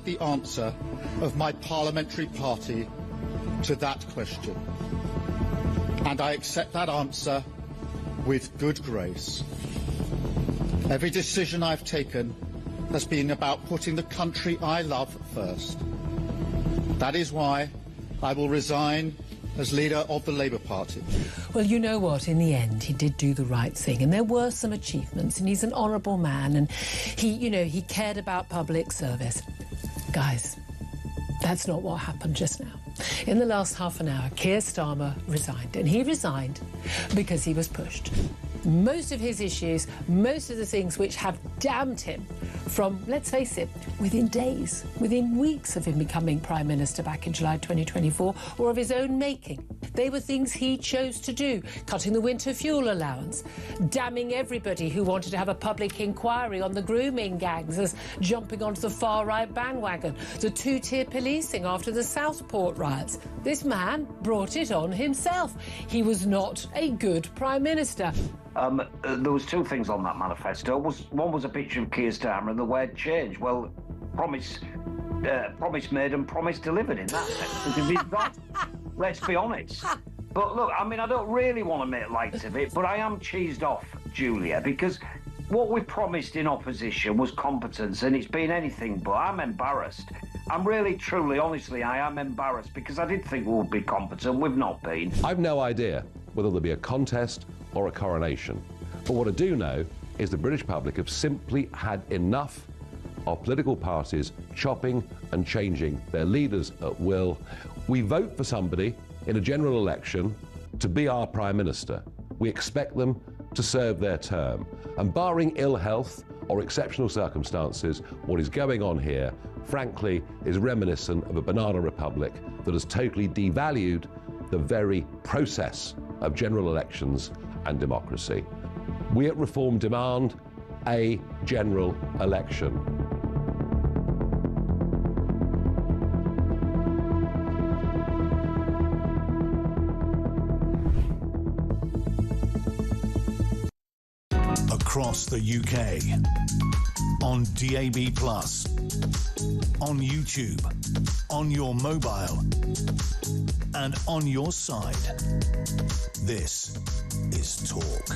the answer of my parliamentary party to that question. And I accept that answer with good grace. Every decision I've taken has been about putting the country I love first. That is why I will resign as leader of the Labour Party. Well, you know what? In the end, he did do the right thing, and there were some achievements, and he's an honourable man, and he cared about public service. Guys, that's not what happened just now. In the last half an hour, Keir Starmer resigned, and he resigned because he was pushed. Most of his issues, most of the things which have damned him from, let's face it, within days, within weeks of him becoming Prime Minister back in July 2024, or of his own making. They were things he chose to do, cutting the winter fuel allowance, damning everybody who wanted to have a public inquiry on the grooming gangs as jumping onto the far-right bandwagon, the two-tier policing after the Southport riots. This man brought it on himself. He was not a good Prime Minister. There was two things on that manifesto. One was a picture of Keir Starmer and the word change. Well, promise made and promise delivered in that sense. If he's right, let's be honest. But look, I mean, I don't really want to make light of it, but I am cheesed off, Julia, because what we promised in opposition was competence, and it's been anything but. I'm embarrassed. I'm really, truly, honestly, I am embarrassed, because I did think we would be competent. We've not been. I've no idea whether there'll be a contest or a coronation. But what I do know is the British public have simply had enough of political parties chopping and changing their leaders at will. We vote for somebody in a general election to be our Prime Minister. We expect them to serve their term. And barring ill health or exceptional circumstances, what is going on here, frankly, is reminiscent of a banana republic that has totally devalued the very process of general elections and democracy. We at Reform demand a general election. Across the UK, on DAB+, on YouTube, on your mobile, and on your side. This is Talk.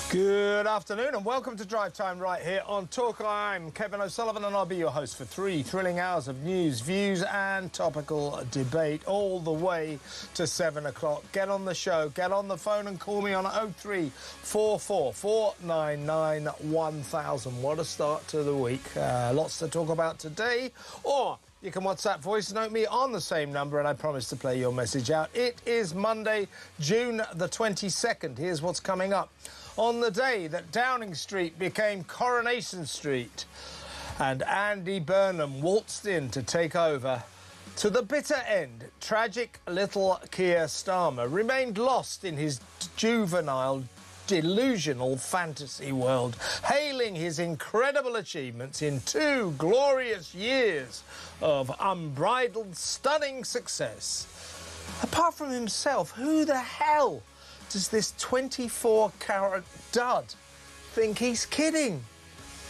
Good afternoon and welcome to Drive Time right here on Talk. I'm Kevin O'Sullivan and I'll be your host for 3 thrilling hours of news, views and topical debate all the way to 7 o'clock. Get on the show, get on the phone and call me on 0344 499 1000. What a start to the week. Lots to talk about today. Or you can WhatsApp voice note me on the same number and I promise to play your message out. It is Monday, June the 22nd. Here's what's coming up. On the day that Downing Street became Coronation Street and Andy Burnham waltzed in to take over, to the bitter end, tragic little Keir Starmer remained lost in his juvenile, delusional fantasy world, hailing his incredible achievements in 2 glorious years of unbridled, stunning success. Apart from himself, who the hell does this 24-carat dud think he's kidding?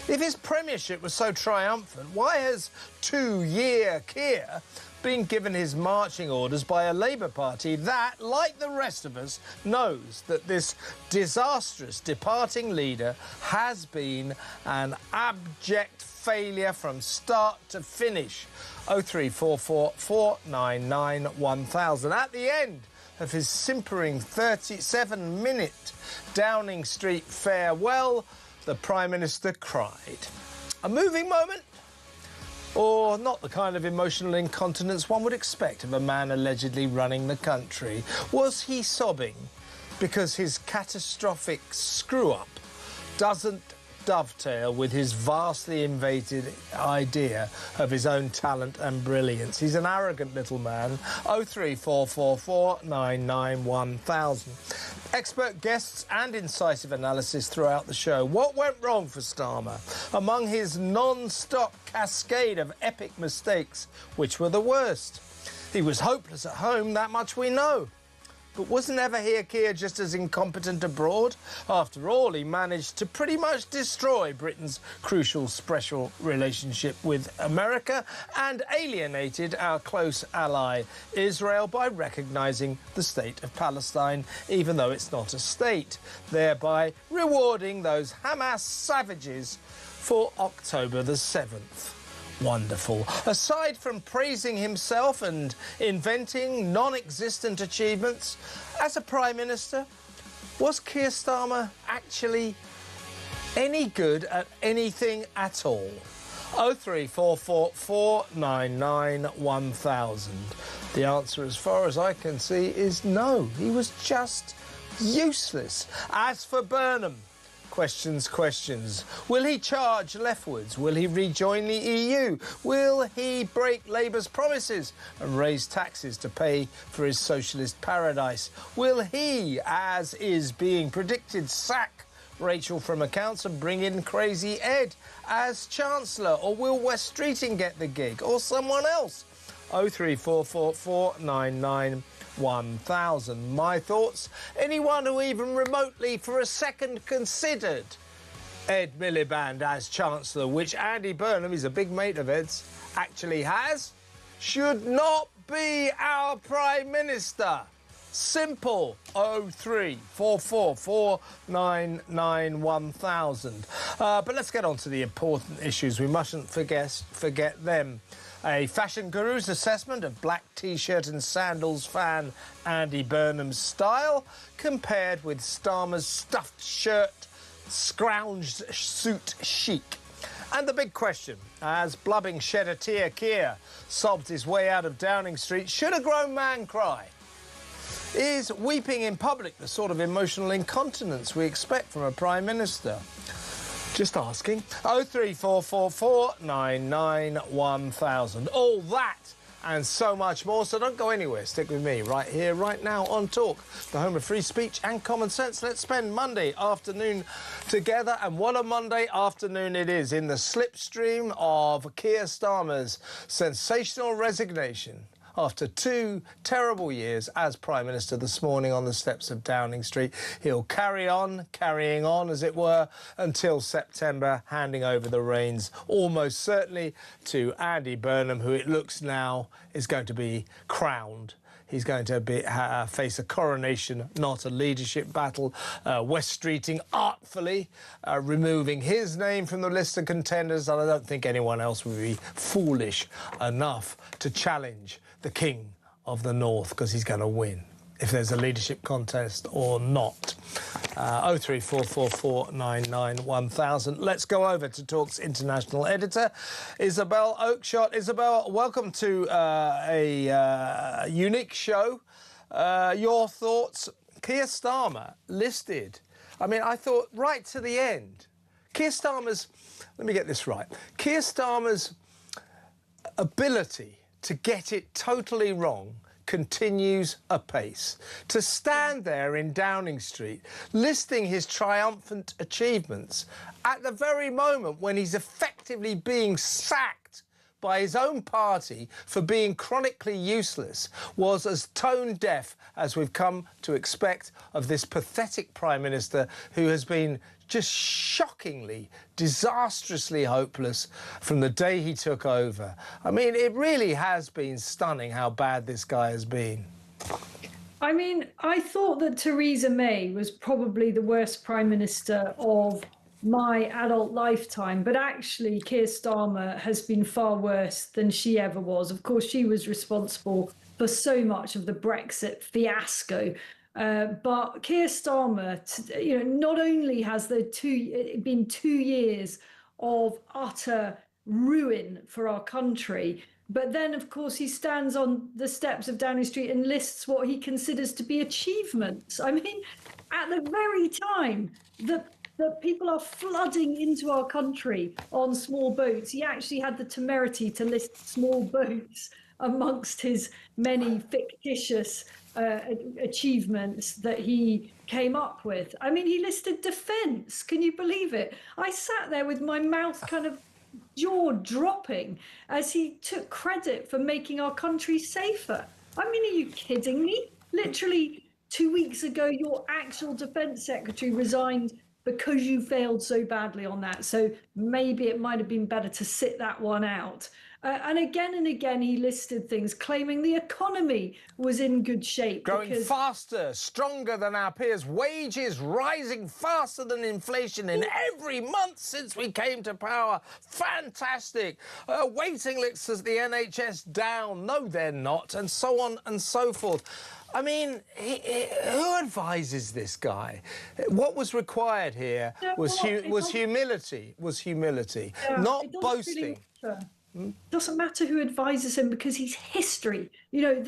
If his premiership was so triumphant, why has 2-year Keir been given his marching orders by a Labour Party that, like the rest of us, knows that this disastrous departing leader has been an abject failure from start to finish? 0344 499 1000. At the end of his simpering 37-minute Downing Street farewell, the Prime Minister cried. A moving moment? Or not the kind of emotional incontinence one would expect of a man allegedly running the country? Was he sobbing because his catastrophic screw-up doesn't dovetail with his vastly invaded idea of his own talent and brilliance? He's an arrogant little man. 0344 499 1000. Expert guests and incisive analysis throughout the show. What went wrong for Starmer? Among his non-stop cascade of epic mistakes, which were the worst? He was hopeless at home, that much we know. But wasn't ever Keir just as incompetent abroad? After all, he managed to pretty much destroy Britain's crucial special relationship with America and alienated our close ally Israel by recognising the state of Palestine, even though it's not a state, thereby rewarding those Hamas savages for October the 7th. Wonderful. Aside from praising himself and inventing non-existent achievements, as a Prime Minister, was Keir Starmer actually any good at anything at all? 0344 499 1000. The answer, as far as I can see, is no. He was just useless. As for Burnham, questions. Will he charge leftwards? Will he rejoin the EU? Will he break Labour's promises and raise taxes to pay for his socialist paradise? Will he, as is being predicted, sack Rachel from accounts and bring in Crazy Ed as Chancellor? Or will West Streeting get the gig? Or someone else? 0344 499 1000. My thoughts? Anyone who even remotely for a second considered Ed Miliband as Chancellor, which Andy Burnham, he's a big mate of Ed's, actually has, should not be our Prime Minister. Simple. 0344 499 1000. But let's get on to the important issues. We mustn't forget them. A fashion guru's assessment of black T-shirt and sandals fan Andy Burnham's style compared with Starmer's stuffed shirt, scrounged suit chic. And the big question, as blubbing shed a tear Keir sobbed his way out of Downing Street, should a grown man cry? Is weeping in public the sort of emotional incontinence we expect from a Prime Minister? Just asking. 0344 499 1000. All that and so much more. So don't go anywhere. Stick with me right here, right now on Talk, the home of free speech and common sense. Let's spend Monday afternoon together. And what a Monday afternoon it is in the slipstream of Keir Starmer's sensational resignation after 2 terrible years as Prime Minister this morning on the steps of Downing Street. He'll carrying on, as it were, until September, handing over the reins almost certainly to Andy Burnham, who it looks now is going to be crowned. He's going to face a coronation, not a leadership battle. West Streeting artfully removing his name from the list of contenders, and I don't think anyone else would be foolish enough to challenge the King of the North, because he's going to win, if there's a leadership contest or not. 0344 499 1000. Let's go over to Talk's international editor, Isabel Oakeshott. Isabel, welcome to a unique show. Your thoughts? Keir Starmer listed. I mean, I thought right to the end. Keir Starmer's, let me get this right. Keir Starmer's ability to get it totally wrong continues apace. To stand there in Downing Street listing his triumphant achievements at the very moment when he's effectively being sacked by his own party for being chronically useless was as tone deaf as we've come to expect of this pathetic Prime Minister who has been just shockingly, disastrously hopeless from the day he took over. I mean, it really has been stunning how bad this guy has been. I mean, I thought that Theresa May was probably the worst Prime Minister of my adult lifetime, but actually Keir Starmer has been far worse than she ever was. Of course, she was responsible for so much of the Brexit fiasco. But Keir Starmer, not only has there been 2 years of utter ruin for our country, but then, of course, he stands on the steps of Downing Street and lists what he considers to be achievements. I mean, at the very time that people are flooding into our country on small boats, he actually had the temerity to list small boats amongst his many fictitious achievements that he came up with. I mean, he listed defence. Can you believe it? I sat there with my mouth kind of jaw dropping as he took credit for making our country safer. I mean, are you kidding me? Literally 2 weeks ago, your actual defence secretary resigned because you failed so badly on that. So maybe it might have been better to sit that one out. And again, he listed things claiming the economy was in good shape. Growing faster, stronger than our peers, wages rising faster than inflation in every month since we came to power. Fantastic. Waiting lists as the NHS down. No, they're not. And so on and so forth. I mean, who advises this guy? What was required here was humility, not boasting. Doesn't matter who advises him because he's history. You know,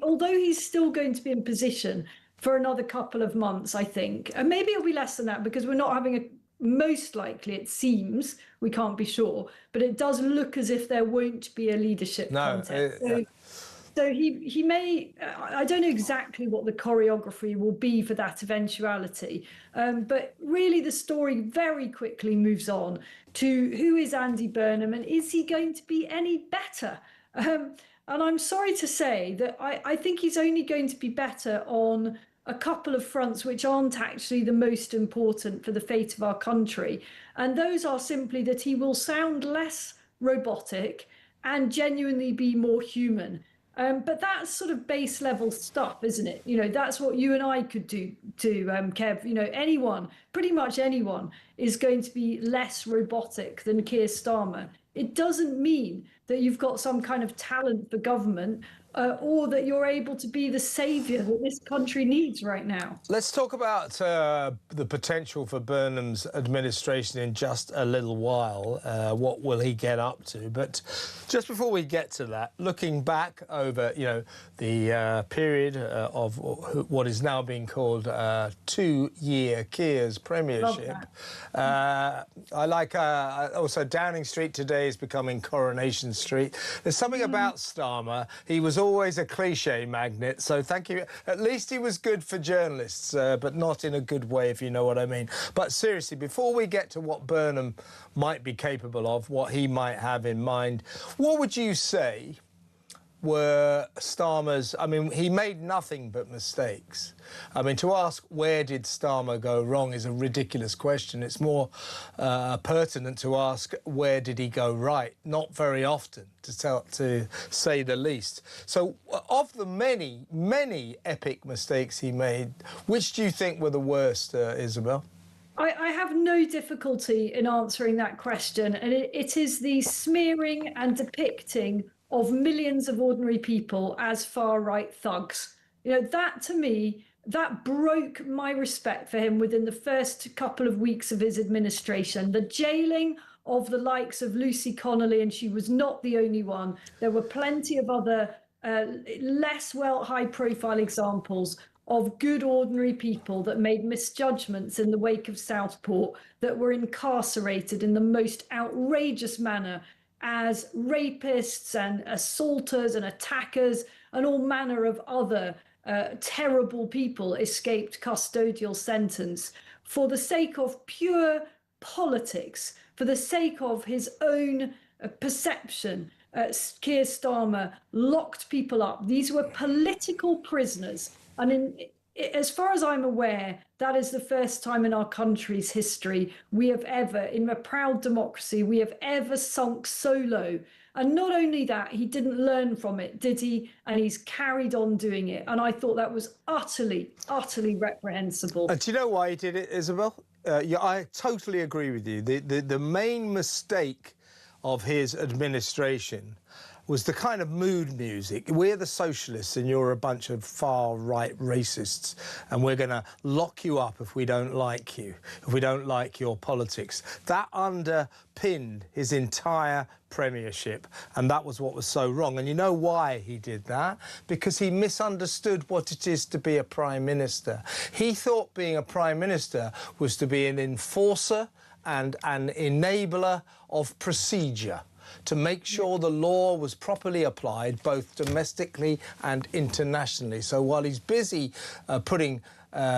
although he's still going to be in position for another couple of months, I think, and maybe it'll be less than that because we're not having most likely, it seems, we can't be sure, but it does look as if there won't be a leadership contest. So he may, I don't know exactly what the choreography will be for that eventuality, but really the story very quickly moves on to who is Andy Burnham and is he going to be any better? And I'm sorry to say that I think he's only going to be better on a couple of fronts which aren't actually the most important for the fate of our country. And those are simply that he will sound less robotic and genuinely be more human. But that's sort of base level stuff, isn't it? You know, that's what you and I could do too, Kev. You know, anyone, pretty much anyone, is going to be less robotic than Keir Starmer. It doesn't mean that you've got some kind of talent for government or that you're able to be the saviour that this country needs right now. Let's talk about the potential for Burnham's administration in just a little while. What will he get up to? But just before we get to that, looking back over, you know, the period of what is now being called 2-year Keir's premiership, I like also Downing Street today is becoming Coronation Street. There's something about Starmer. He was always a cliche magnet, so thank you. At least he was good for journalists, but not in a good way, if you know what I mean. But seriously, before we get to what Burnham might be capable of, what he might have in mind, what would you say were Starmer's... I mean, he made nothing but mistakes. I mean, to ask where did Starmer go wrong is a ridiculous question. It's more pertinent to ask where did he go right? Not very often, to say the least. So of the many, many epic mistakes he made, which do you think were the worst, Isabel? I have no difficulty in answering that question, and it is the smearing and depicting of millions of ordinary people as far-right thugs. You know, that to me, that broke my respect for him within the first couple of weeks of his administration. The jailing of the likes of Lucy Connolly, and she was not the only one. There were plenty of other less high-profile examples of good ordinary people that made misjudgments in the wake of Southport, that were incarcerated in the most outrageous manner as rapists and assaulters and attackers and all manner of other terrible people escaped custodial sentence for the sake of pure politics, for the sake of his own perception. Keir Starmer locked people up. These were political prisoners. And as far as I'm aware, that is the first time in our country's history we have ever, in a proud democracy, we have ever sunk so low. And not only that, he didn't learn from it, did he? And he's carried on doing it. And I thought that was utterly, utterly reprehensible. And do you know why he did it, Isabel? Yeah, I totally agree with you. The main mistake of his administration was the kind of mood music. We're the socialists and you're a bunch of far-right racists, and we're going to lock you up if we don't like you, if we don't like your politics. That underpinned his entire premiership, and that was what was so wrong. And you know why he did that? Because he misunderstood what it is to be a prime minister. He thought being a prime minister was to be an enforcer and an enabler of procedure, to make sure the law was properly applied both domestically and internationally. So while he's busy putting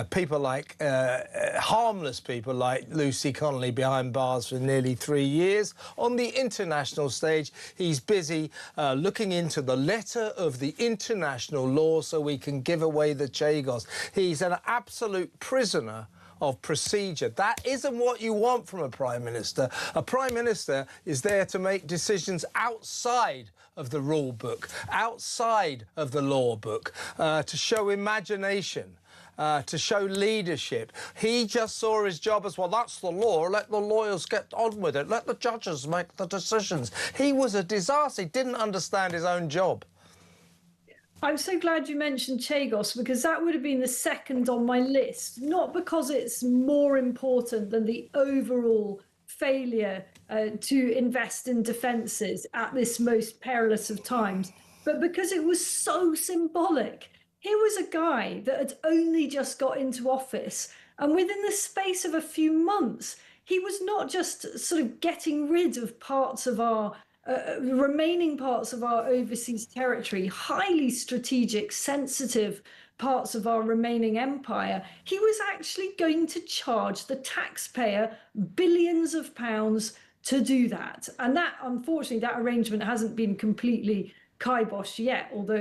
people like harmless people like Lucy Connolly behind bars for nearly 3 years. On the international stage, he's busy looking into the letter of the international law so we can give away the Chagos. He's an absolute prisoner of procedure. That isn't what you want from a Prime Minister. A Prime Minister is there to make decisions outside of the rule book, outside of the law book, to show imagination, to show leadership. He just saw his job as, well, that's the law, let the lawyers get on with it, let the judges make the decisions. He was a disaster. He didn't understand his own job. I'm so glad you mentioned Chagos, because that would have been the second on my list, not because it's more important than the overall failure to invest in defences at this most perilous of times, but because it was so symbolic. Here was a guy that had only just got into office, and within the space of a few months, he was not just sort of getting rid of parts of our remaining parts of our overseas territory, highly strategic, sensitive parts of our remaining empire. He was actually going to charge the taxpayer billions of pounds to do that. And that, unfortunately, that arrangement hasn't been completely kiboshed yet, although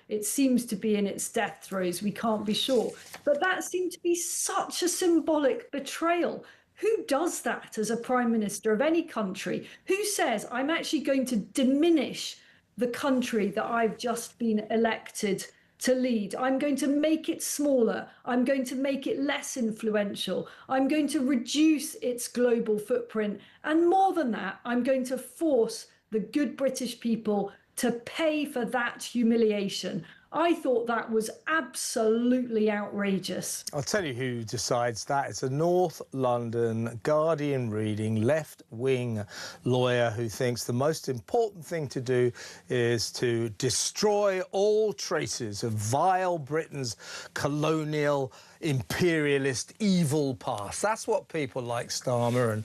it seems to be in its death throes. We can't be sure. But that seemed to be such a symbolic betrayal. Who does that as a Prime Minister of any country? Who says, I'm actually going to diminish the country that I've just been elected to lead? I'm going to make it smaller. I'm going to make it less influential. I'm going to reduce its global footprint. And more than that, I'm going to force the good British people to pay for that humiliation. I thought that was absolutely outrageous. I'll tell you who decides that. It's a North London Guardian reading left-wing lawyer who thinks the most important thing to do is to destroy all traces of vile Britain's colonial, imperialist, evil past. That's what people like Starmer and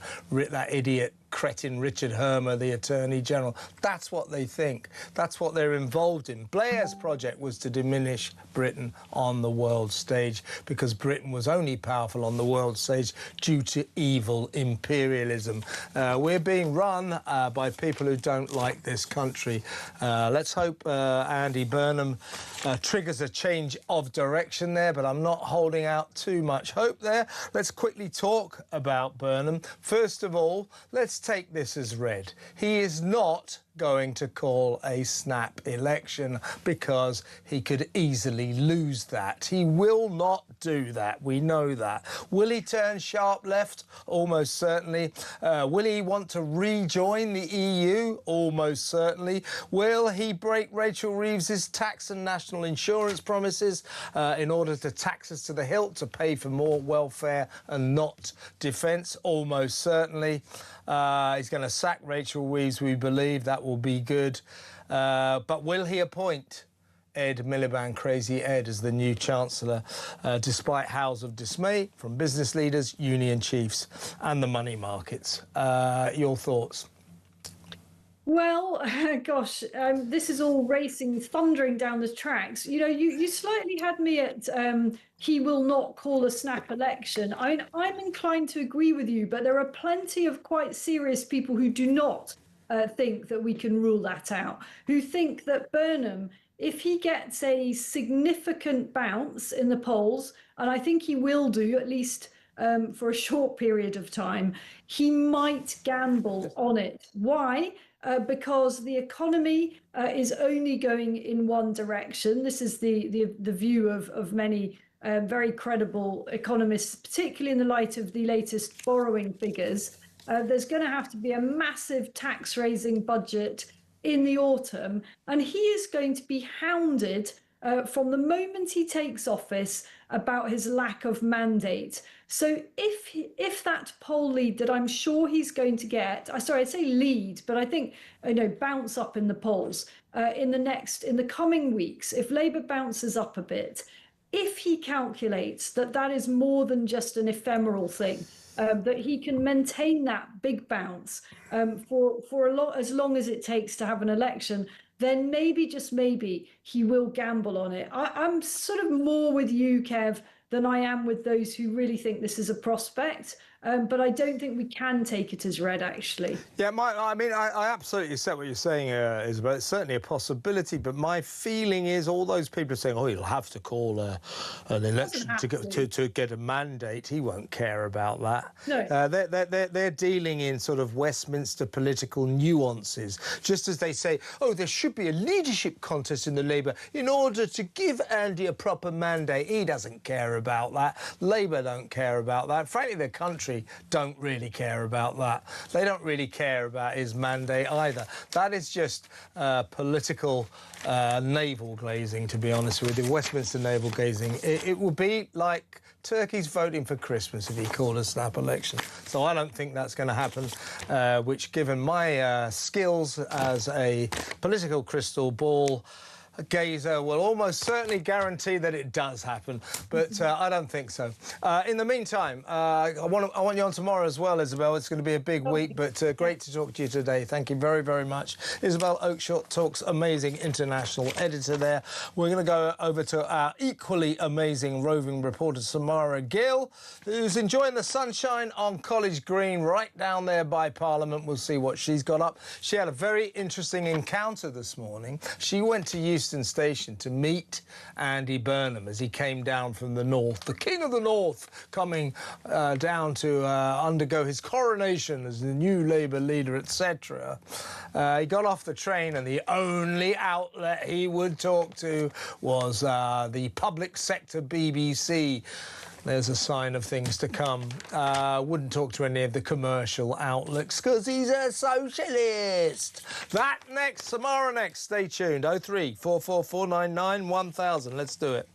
that idiot cretin Richard Hermer, the Attorney General, that's what they think. That's what they're involved in. Blair's project was to diminish Britain on the world stage because Britain was only powerful on the world stage due to evil imperialism. We're being run by people who don't like this country. Let's hope Andy Burnham triggers a change of direction there, but I'm not holding out too much hope there. Let's quickly talk about Burnham. First of all, let's take this as read. He is not going to call a snap election because he could easily lose that. He will not do that. We know that. Will he turn sharp left? Almost certainly. Will he want to rejoin the EU? Almost certainly. Will he break Rachel Reeves's tax and national insurance promises in order to tax us to the hilt to pay for more welfare and not defence? Almost certainly. He's going to sack Rachel Reeves, we believe. That will be good. But will he appoint Ed Miliband, Crazy Ed, as the new Chancellor, despite howls of dismay from business leaders, union chiefs and the money markets? Your thoughts? Well, gosh, this is all racing, thundering down the tracks. You know, you slightly had me at he will not call a snap election. I'm inclined to agree with you, but there are plenty of quite serious people who do not think that we can rule that out, who think that Burnham, if he gets a significant bounce in the polls, and I think he will do, at least for a short period of time, he might gamble on it. Why? Because the economy is only going in one direction. This is the view of many very credible economists, particularly in the light of the latest borrowing figures. There's going to have to be a massive tax-raising budget in the autumn, and he is going to be hounded from the moment he takes office about his lack of mandate. So if that poll lead that I'm sure he's going to get, I'd say lead, but I think, bounce up in the polls in the coming weeks, if Labour bounces up a bit, if he calculates that is more than just an ephemeral thing, that he can maintain that big bounce for as long as it takes to have an election, then maybe, just maybe, he will gamble on it. I'm sort of more with you, Kev, than I am with those who really think this is a prospect. But I don't think we can take it as read, actually. Yeah, I absolutely accept what you're saying, Isabel. It's certainly a possibility, but my feeling is all those people are saying, oh, he'll have to call an election to get a mandate. He won't care about that. No. They're dealing in sort of Westminster political nuances, just as they say, oh, there should be a leadership contest in the Labour in order to give Andy a proper mandate. He doesn't care about that. Labour don't care about that. Frankly, the country don't really care about that. They don't really care about his mandate either. That is just political navel glazing, to be honest with you. Westminster navel gazing. It would be like turkeys voting for Christmas if he called a snap election. So I don't think that's going to happen, which, given my skills as a political crystal ball gazer, will almost certainly guarantee that it does happen, but I don't think so. In the meantime, I want you on tomorrow as well, Isabel. It's going to be a big week, but great to talk to you today. Thank you very, very much. Isabel Oakeshott, Talk's amazing international editor there. We're going to go over to our equally amazing roving reporter, Samara Gill, who's enjoying the sunshine on College Green right down there by Parliament. We'll see what she's got up. She had a very interesting encounter this morning. She went to Euston Station to meet Andy Burnham as he came down from the north, the King of the North, coming down to undergo his coronation as the new Labour leader, etc. He got off the train and the only outlet he would talk to was the public sector BBC. There's a sign of things to come. Wouldn't talk to any of the commercial outlets because he's a socialist. That next, tomorrow next. Stay tuned. 03 44499 1000. Let's do it.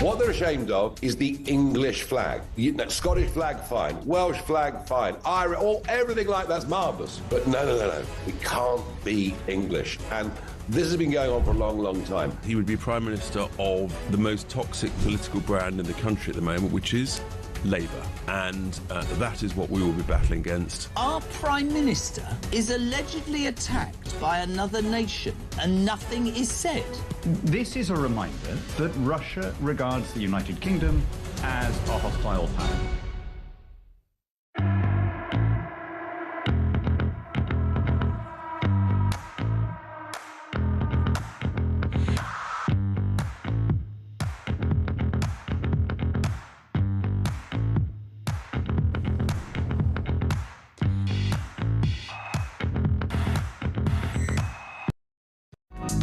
What they're ashamed of is the English flag. Scottish flag, fine. Welsh flag, fine. Irish, everything like that's marvellous. But no. We can't be English. And this has been going on for a long, long time. He would be Prime Minister of the most toxic political brand in the country at the moment, which is Labour. And that is what we will be battling against. Our Prime Minister is allegedly attacked by another nation and nothing is said. This is a reminder that Russia regards the United Kingdom as a hostile power.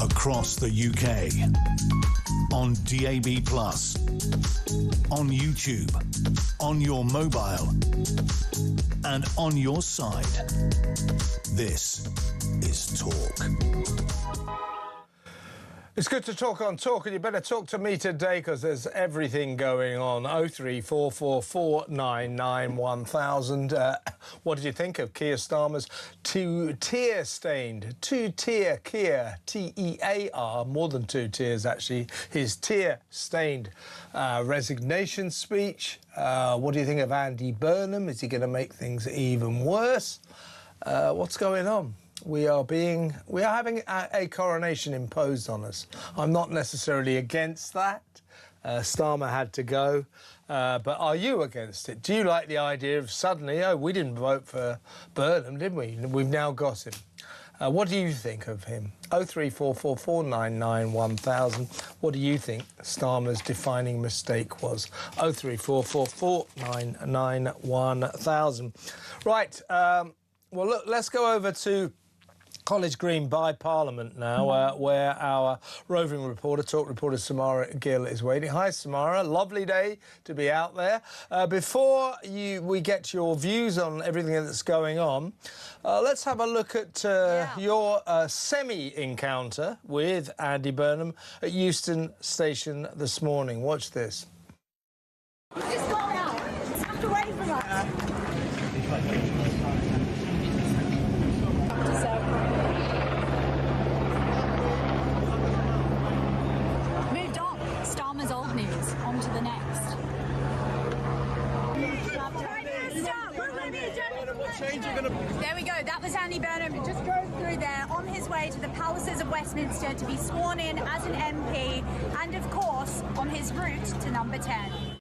Across the UK, on DAB+, on YouTube, on your mobile, and on your side. This is Talk. It's good to talk on Talk, and you better talk to me today because there's everything going on. 03 44499 1000. What did you think of Keir Starmer's two-tier Keir, T-E-A-R, more than 2 tiers actually, his tear-stained resignation speech? What do you think of Andy Burnham? Is he going to make things even worse? What's going on? We are having a coronation imposed on us. I'm not necessarily against that. Starmer had to go. But are you against it? Do you like the idea of suddenly, we didn't vote for Burnham, did we? We've now got him. What do you think of him? 03444991000. What do you think Starmer's defining mistake was? 03444991000. Right. Well, look, let's go over to College Green by Parliament now, where our roving reporter, talk reporter Samara Gill is waiting. Hi, Samara. Lovely day to be out there. Before we get your views on everything that's going on, let's have a look at your semi-encounter with Andy Burnham at Euston Station this morning. Watch this. Just go out. Step away from us. Moved on. Starmer's old news. On to the next. There we go. That was Andy Burnham, who just drove through there on his way to the palaces of Westminster to be sworn in as an MP and, of course, on his route to number 10.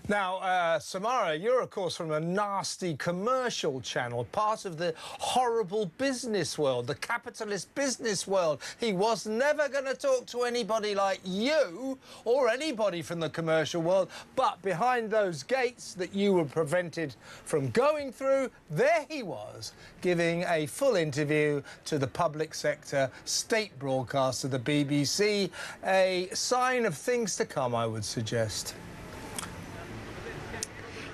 Now, Samara, you're, of course, from a nasty commercial channel, part of the horrible business world, the capitalist business world. He was never going to talk to anybody like you or anybody from the commercial world, but behind those gates that you were prevented from going through, there he was, giving a full interview to the public sector state broadcaster, the BBC, a sign of things to come, I would suggest.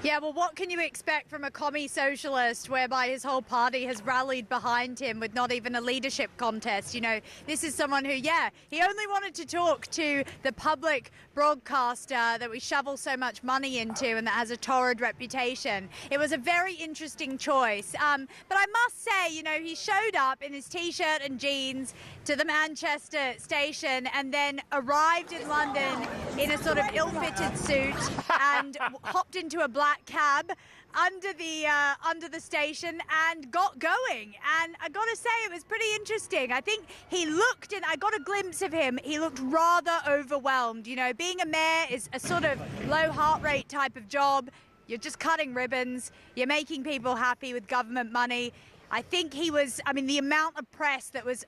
Yeah, well, what can you expect from a commie socialist whereby his whole party has rallied behind him with not even a leadership contest? You know, this is someone who, yeah, he only wanted to talk to the public broadcaster that we shovel so much money into and that has a torrid reputation. It was a very interesting choice. But I must say, you know, he showed up in his T-shirt and jeans to the Manchester station and then arrived in London in a sort of ill-fitted suit and hopped into a black cab under the station and got going. And I gotta say, it was pretty interesting. I think he looked, and I got a glimpse of him, he looked rather overwhelmed. You know, being a mayor is a sort of low heart rate type of job. You're just cutting ribbons, you're making people happy with government money. I think he was, I mean, the amount of press that was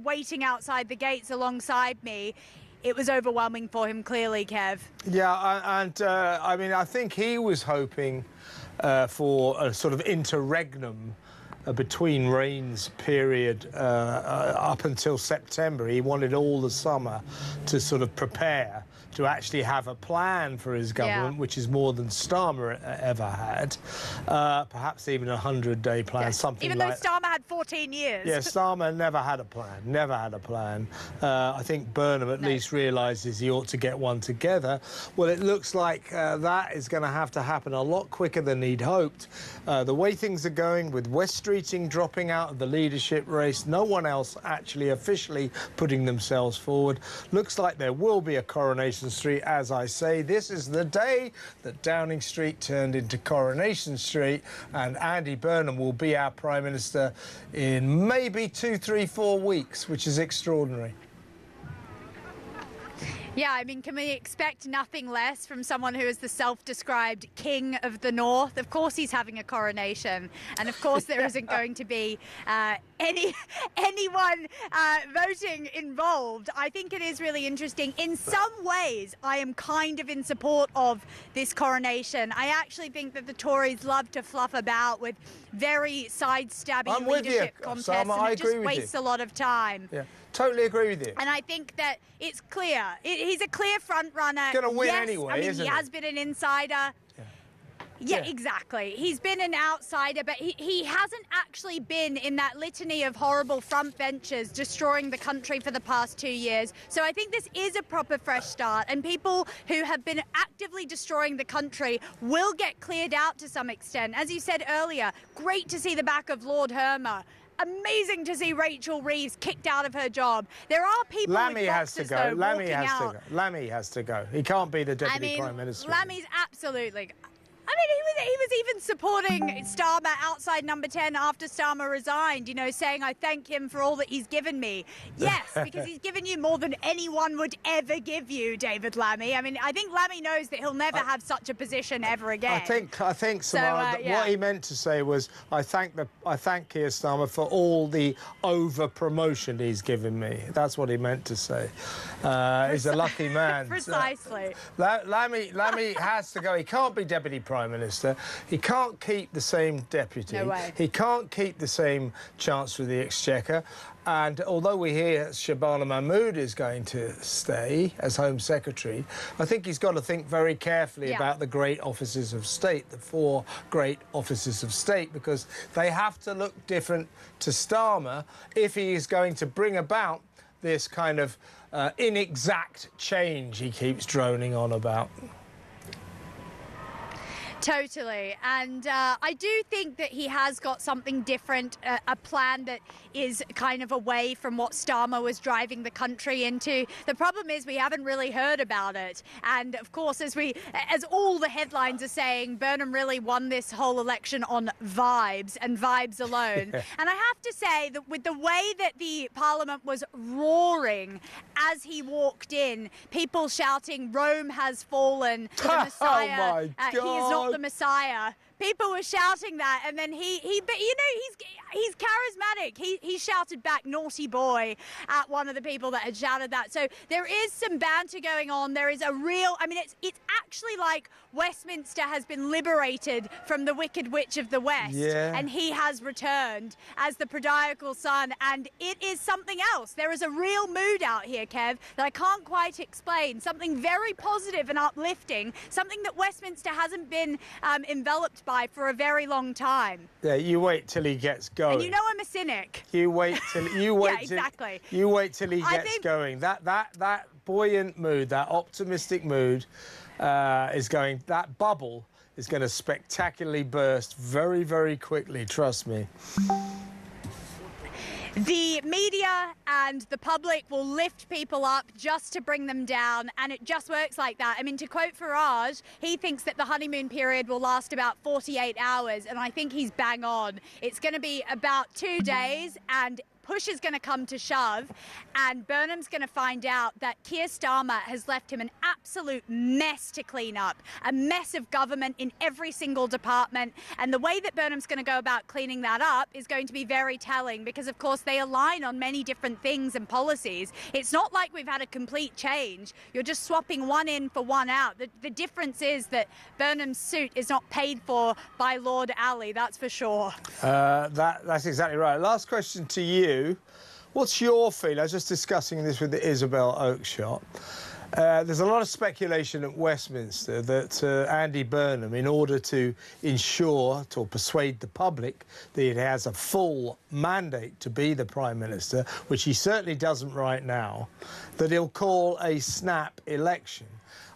waiting outside the gates alongside me, it was overwhelming for him, clearly, Kev. Yeah, I mean, I think he was hoping for a sort of interregnum between reigns period up until September. He wanted all the summer to sort of prepare to actually have a plan for his government, which is more than Starmer ever had. Perhaps even a 100-day plan, something like that. Even though Starmer had 14 years. Yeah, Starmer never had a plan, never had a plan. I think Burnham at least realises he ought to get one together. Well, it looks like that is going to have to happen a lot quicker than he'd hoped. The way things are going, with West Streeting dropping out of the leadership race, no one else actually officially putting themselves forward, looks like there will be a Coronation Street. As I say, this is the day that Downing Street turned into Coronation Street, and Andy Burnham will be our Prime Minister in maybe 2, 3, 4 weeks, which is extraordinary. Yeah, I mean, can we expect nothing less from someone who is the self-described king of the north? Of course he's having a coronation, and of course there isn't going to be anyone voting involved. I think it is really interesting. In some ways, I am kind of in support of this coronation. I actually think that the Tories love to fluff about with very sidestabby leadership contests, and it just wastes a lot of time. Yeah. Totally agree with you. And I think that it's clear. He's a clear front runner. Going to win anyway, I mean, isn't he has been an insider. Yeah, exactly. He's been an outsider, but he hasn't actually been in that litany of horrible front benchers destroying the country for the past 2 years. So I think this is a proper fresh start, and people who have been actively destroying the country will get cleared out to some extent. As you said earlier, great to see the back of Lord Hermer. Amazing to see Rachel Reeves kicked out of her job. There are people Lammy with has to boxes, go. though, Lammy walking has out. to go. Lammy has to go. He can't be the Deputy I mean, Prime Minister. Lammy's absolutely... he was even supporting Starmer outside Number 10 after Starmer resigned, you know, saying, I thank him for all that he's given me. Yes, because he's given you more than anyone would ever give you, David Lammy. I mean, I think Lammy knows that he'll never have such a position ever again. I think, Samara, what he meant to say was, I thank Keir Starmer for all the over-promotion he's given me. That's what he meant to say. He's a lucky man. Precisely. Lammy has to go. He can't be Deputy Prime Minister. He can't keep the same deputy. No way. He can't keep the same Chancellor of the Exchequer. And although we hear Shabana Mahmood is going to stay as Home Secretary, I think he's got to think very carefully about the great offices of state, the 4 great offices of state, because they have to look different to Starmer if he is going to bring about this kind of inexact change he keeps droning on about. Totally. And I do think that he has got something different, a plan that is kind of away from what Starmer was driving the country into. The problem is we haven't really heard about it. And of course, as all the headlines are saying, Burnham really won this whole election on vibes and vibes alone. And I have to say that with the way that the Parliament was roaring as he walked in, people shouting, Rome has fallen, the Messiah, oh my God. He is not the Messiah. People were shouting that, and then but you know, he's charismatic. He shouted back, naughty boy, at one of the people that had shouted that. So there is some banter going on. There is a real, I mean, it's actually like Westminster has been liberated from the Wicked Witch of the West, and he has returned as the prodigal son, and it is something else. There is a real mood out here, Kev, that I can't quite explain. Something very positive and uplifting, something that Westminster hasn't been enveloped by for a very long time. Yeah, you wait till he gets going. And you know I'm a cynic. You wait till you wait exactly. You wait till he gets going. That buoyant mood, that optimistic mood, is going. That bubble is going to spectacularly burst very, very quickly. Trust me. The media and the public will lift people up just to bring them down, and it just works like that. I mean, to quote Farage, he thinks that the honeymoon period will last about 48 hours, and I think he's bang on. It's going to be about 2 days, and push is going to come to shove, and Burnham's going to find out that Keir Starmer has left him an absolute mess to clean up, a mess of government in every single department. And the way that Burnham's going to go about cleaning that up is going to be very telling, because, of course, they align on many different things and policies. It's not like we've had a complete change. You're just swapping one in for one out. The difference is that Burnham's suit is not paid for by Lord Ali, that's for sure. That's exactly right. Last question to you. What's your feeling? I was just discussing this with Isabel Oakeshott. There's a lot of speculation at Westminster that Andy Burnham, in order to ensure or persuade the public that he has a full mandate to be the Prime Minister, which he certainly doesn't right now, that he'll call a snap election.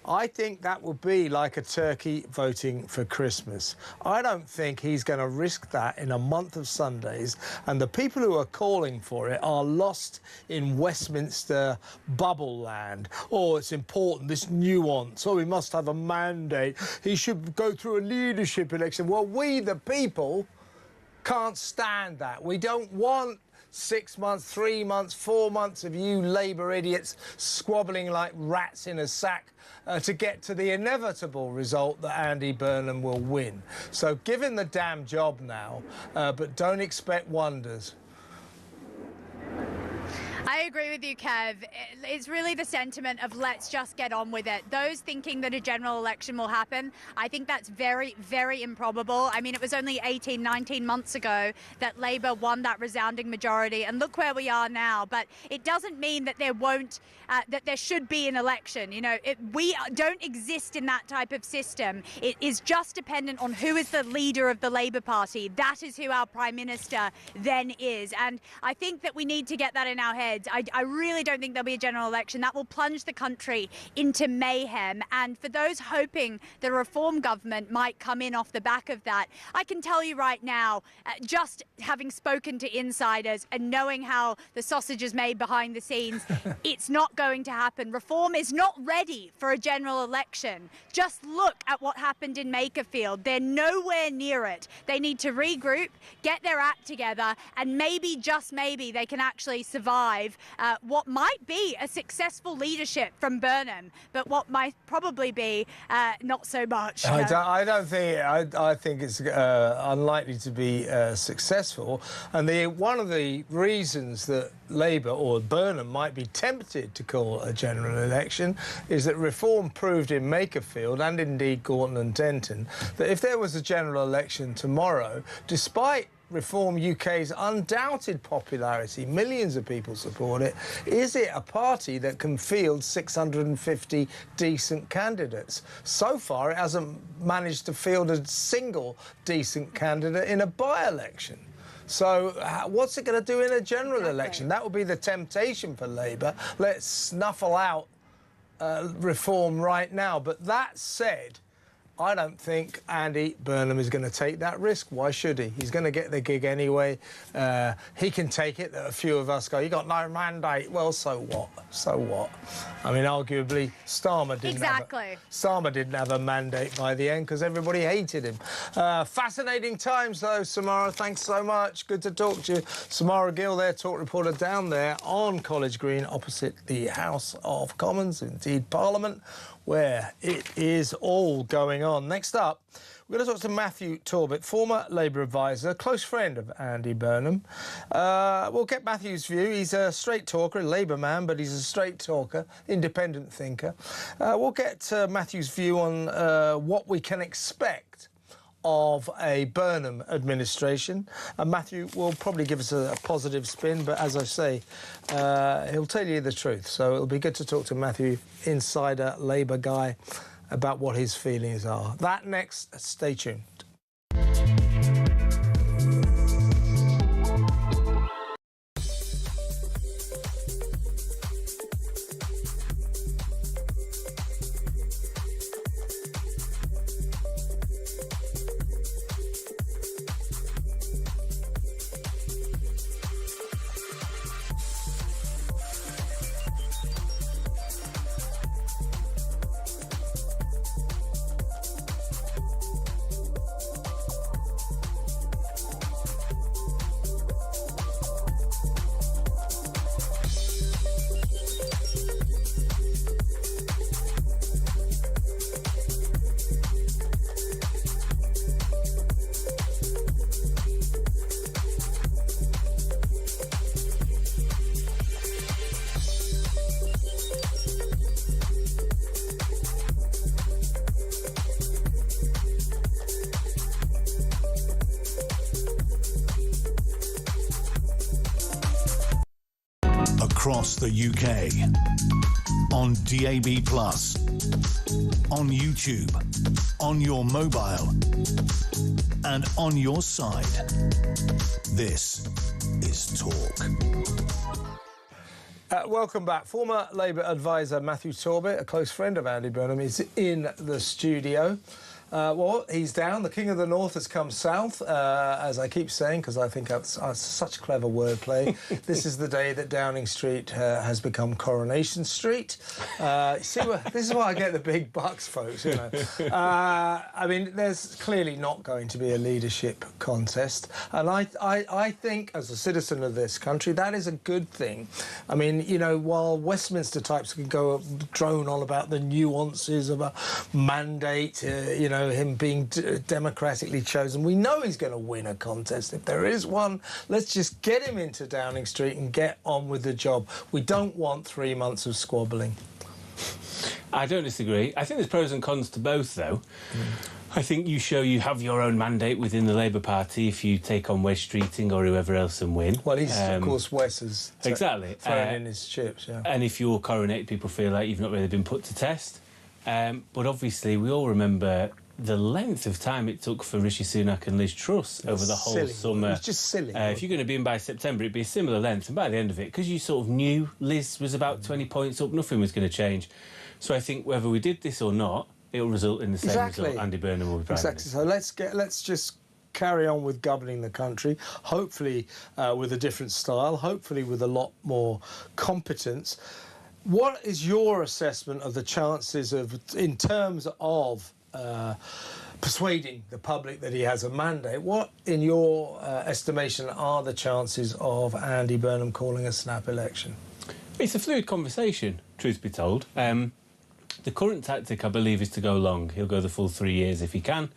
I think that will be like a turkey voting for Christmas. I don't think he's going to risk that in a month of Sundays, and the people who are calling for it are lost in Westminster bubble land. Oh, it's important, this nuance. Oh, he must have a mandate. He should go through a leadership election. Well, we, the people, can't stand that. We don't want 6 months, 3 months, 4 months of you Labour idiots squabbling like rats in a sack to get to the inevitable result that Andy Burnham will win. So give him the damn job now, but don't expect wonders. I agree with you, Kev. It's really the sentiment of let's just get on with it. Those thinking that a general election will happen, I think that's very, very improbable. I mean, it was only 18, 19 months ago that Labour won that resounding majority, and look where we are now. But it doesn't mean that there won't, that there should be an election. You know, we don't exist in that type of system. It is just dependent on who is the leader of the Labour Party. That is who our Prime Minister then is. And I think that we need to get that in our head. ahead. I really don't think there'll be a general election. That will plunge the country into mayhem. And for those hoping the reform government might come in off the back of that, I can tell you right now, just having spoken to insiders and knowing how the sausage is made behind the scenes, it's not going to happen. Reform is not ready for a general election. Just look at what happened in Makerfield. They're nowhere near it. They need to regroup, get their act together, and maybe, just maybe, they can actually survive what might be a successful leadership from Burnham, but what might probably be not so much. I don't think. I think it's unlikely to be successful. And one of the reasons that Labour or Burnham might be tempted to call a general election is that Reform proved in Makerfield, and indeed Gorton and Denton, that if there was a general election tomorrow, despite Reform UK's undoubted popularity, millions of people support it, is it a party that can field 650 decent candidates? So far, it hasn't managed to field a single decent candidate in a by-election. So what's it going to do in a general election? That would be the temptation for Labour. Let's snuffle out Reform right now. But that said, I don't think Andy Burnham is going to take that risk. Why should he? He's going to get the gig anyway. He can take it that a few of us go, you got no mandate. Well, so what? So what? I mean, arguably, Starmer didn't have a mandate by the end because everybody hated him. Fascinating times, though, Samara. Thanks so much. Good to talk to you. Samara Gill there, talk reporter down there on College Green, opposite the House of Commons, indeed Parliament, where it is all going on. Next up, we're going to talk to Matthew Torbet, former Labour advisor, close friend of Andy Burnham. We'll get Matthew's view. He's a straight talker, a Labour man, but he's a straight talker, independent thinker. We'll get Matthew's view on what we can expect of a Burnham administration. And Matthew will probably give us a positive spin, but as I say, he'll tell you the truth. So it'll be good to talk to Matthew, insider Labour guy, about what his feelings are. That next, stay tuned. Across the UK, on DAB+, on YouTube, on your mobile, and on your side. This is Talk. Welcome back. Former Labour advisor Matthew Torbet, a close friend of Andy Burnham, is in the studio. Well, he's down. The King of the North has come south, as I keep saying, because I think that's such clever wordplay. This is the day that Downing Street has become Coronation Street. See, this is why I get the big bucks, folks, you know. I mean, there's clearly not going to be a leadership contest. And I think, as a citizen of this country, that is a good thing. I mean, you know, while Westminster types can go drone on about the nuances of a mandate, you know, him being democratically chosen. We know he's going to win a contest. If there is one, let's just get him into Downing Street and get on with the job. We don't want 3 months of squabbling. I don't disagree. I think there's pros and cons to both, though. I think you show you have your own mandate within the Labour Party if you take on Wes Streeting or whoever else and win. Well, he's, of course, Wes has exactly thrown in his chips, yeah. And if you're coronated, people feel like you've not really been put to test. But obviously, we all remember the length of time it took for Rishi Sunak and Liz Truss over the whole summer. It's just silly. If you're going to be in by September, it'd be a similar length. And by the end of it, because you sort of knew Liz was about 20 points up, nothing was going to change. So I think whether we did this or not, it'll result in the same result. Andy Burnham will be Prime Minister. So let's just carry on with governing the country, hopefully with a different style, hopefully with a lot more competence. What is your assessment of the chances in terms of persuading the public that he has a mandate? What, in your estimation, are the chances of Andy Burnham calling a snap election? It's a fluid conversation, truth be told. The current tactic, I believe, is to go long. He'll go the full 3 years if he can.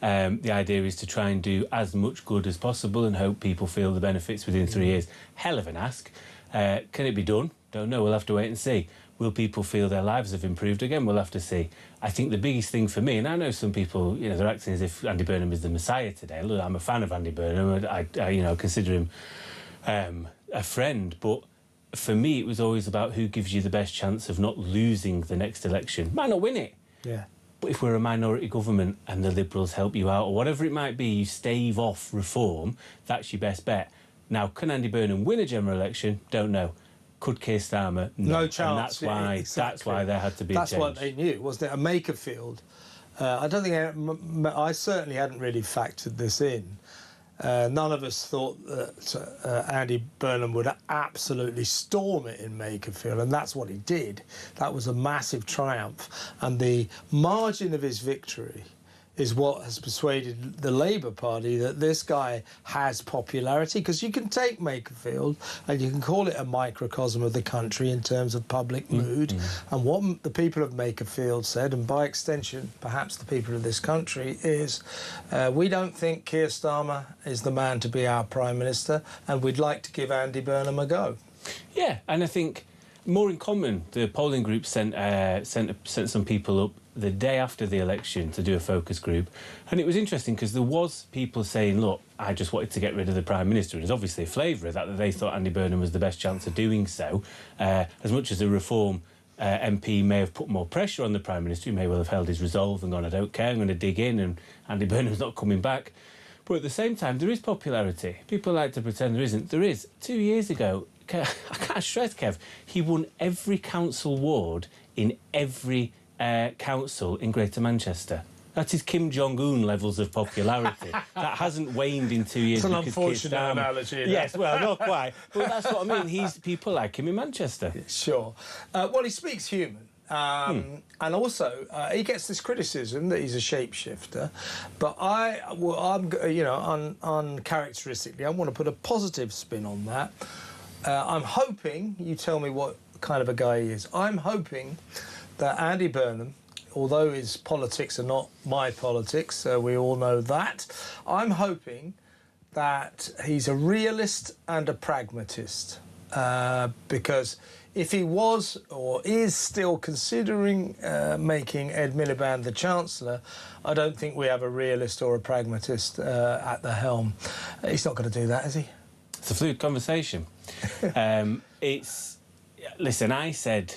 The idea is to try and do as much good as possible and hope people feel the benefits within 3 years. Hell of an ask. Can it be done? Don't know. We'll have to wait and see. Will people feel their lives have improved again? We'll have to see. I think the biggest thing for me, and I know some people, they're acting as if Andy Burnham is the messiah today. Look, I'm a fan of Andy Burnham. I consider him a friend, but for me, it was always about who gives you the best chance of not losing the next election. Might not win it. Yeah. But if we're a minority government and the Liberals help you out, or whatever it might be, you stave off reform, that's your best bet. Now, can Andy Burnham win a general election? Don't know. Could Keir Starmer? No chance. And that's why there had to be a change. That's what they knew, wasn't it? A Makerfield. I don't think I certainly hadn't really factored this in. None of us thought that Andy Burnham would absolutely storm it in Makerfield, and that's what he did. That was a massive triumph, and the margin of his victory is what has persuaded the Labour Party that this guy has popularity, because you can take Makerfield and you can call it a microcosm of the country in terms of public mood. And what the people of Makerfield said, and by extension perhaps the people of this country, is we don't think Keir Starmer is the man to be our Prime Minister, and we'd like to give Andy Burnham a go. Yeah, and I think more in common, the polling group sent some people up the day after the election to do a focus group, and it was interesting because there was people saying, look, I just wanted to get rid of the Prime Minister. And there's obviously a flavour of that they thought Andy Burnham was the best chance of doing so. As much as the Reform MP may have put more pressure on the Prime Minister, he may well have held his resolve and gone, I don't care, I'm going to dig in, and Andy Burnham's not coming back. But at the same time, there is popularity. People like to pretend there isn't. There is. 2 years ago, I can't stress, Kev, he won every council ward in every council in Greater Manchester. That is Kim Jong-un levels of popularity. That hasn't waned in 2 years. It's an unfortunate analogy. Yes, well, not quite. But that's what I mean. People like him in Manchester. Sure. Well, he speaks human. And also, he gets this criticism that he's a shapeshifter. But I'm uncharacteristically, I want to put a positive spin on that. I'm hoping, you tell me what kind of a guy he is, I'm hoping that Andy Burnham, although his politics are not my politics, we all know that, I'm hoping that he's a realist and a pragmatist. Because if he was or is still considering making Ed Miliband the Chancellor, I don't think we have a realist or a pragmatist at the helm. He's not going to do that, is he? It's a fluid conversation. Listen, I said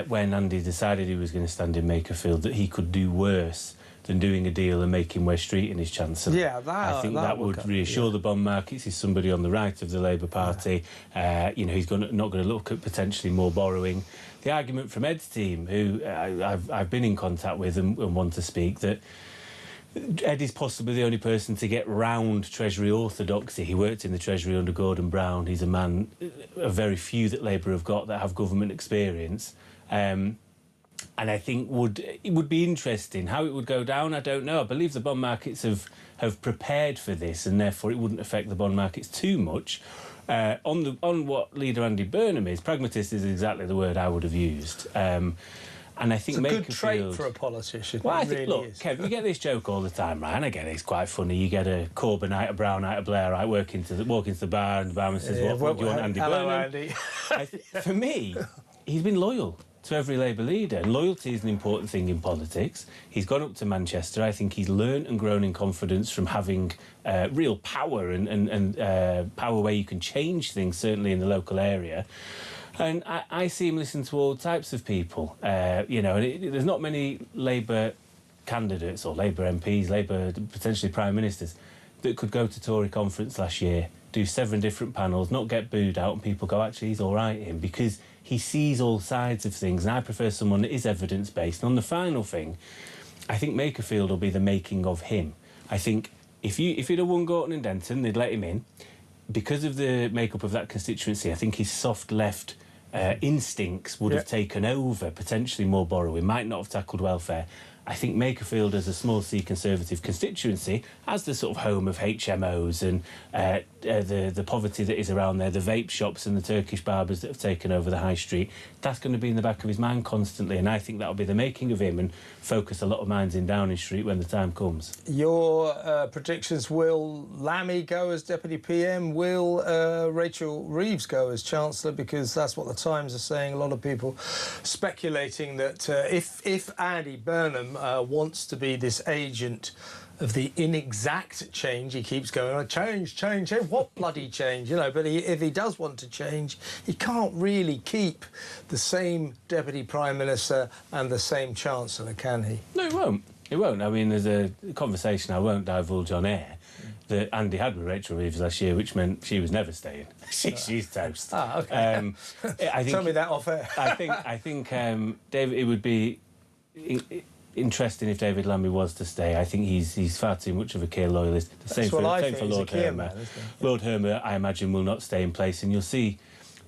when Andy decided he was going to stand in Makerfield that he could do worse than doing a deal and making West Street in his Chancellor. Yeah, I think that would reassure the bond markets. He's somebody on the right of the Labour Party. He's not going to look at potentially more borrowing. The argument from Ed's team, who I've been in contact with and want to speak, that Ed is possibly the only person to get round Treasury orthodoxy. He worked in the Treasury under Gordon Brown. He's a man, a very few that Labour have got that have government experience. And I think it would be interesting. How it would go down, I don't know. I believe the bond markets have prepared for this, and therefore it wouldn't affect the bond markets too much. On what leader Andy Burnham is, pragmatist is exactly the word I would have used. And I think it's a good trait for a politician. Well, Really is. Kev, you get this joke all the time, right? And I get it, it's quite funny. You get a Corbynite, a Brownite, a Blairite walk into the bar, and the barman says, what do you want, Andy Hello, Burnham? Andy. For me, he's been loyal to every Labour leader, and loyalty is an important thing in politics. He's gone up to Manchester. I think he's learned and grown in confidence from having real power and power where you can change things, certainly in the local area. And I see him listen to all types of people, and there's not many Labour candidates or Labour MPs, Labour potentially Prime Ministers, that could go to Tory conference last year, do 7 different panels, not get booed out, and people go, actually, he's all right in, because he sees all sides of things. And I prefer someone that is evidence-based. And on the final thing, I think Makerfield will be the making of him. I think if he'd have won Gorton and Denton, they'd let him in. Because of the makeup of that constituency, I think his soft left instincts would have taken over, potentially more borrowing, might not have tackled welfare. I think Makerfield, as a small C Conservative constituency, as the sort of home of HMOs and the poverty that is around there, the vape shops and the Turkish barbers that have taken over the high street, that's going to be in the back of his mind constantly, and I think that'll be the making of him and focus a lot of minds in Downing Street when the time comes. Your predictions: will Lammy go as Deputy PM? Will Rachel Reeves go as Chancellor? Because that's what the Times are saying. A lot of people speculating that if Andy Burnham wants to be this agent of the inexact change, he keeps going on, change, what bloody change, you know, but if he does want to change, he can't really keep the same Deputy Prime Minister and the same Chancellor, can he? No, he won't. He won't. I mean, there's a conversation I won't divulge on air that Andy had with Rachel Reeves last year, which meant she was never staying. She's toast. Ah, OK. I think, tell me that off air. I think David, it would be interesting if David Lammy was to stay. I think he's far too much of a Keir loyalist. The same for Lord Hermer. Lord Hermer, I imagine, will not stay in place, and you'll see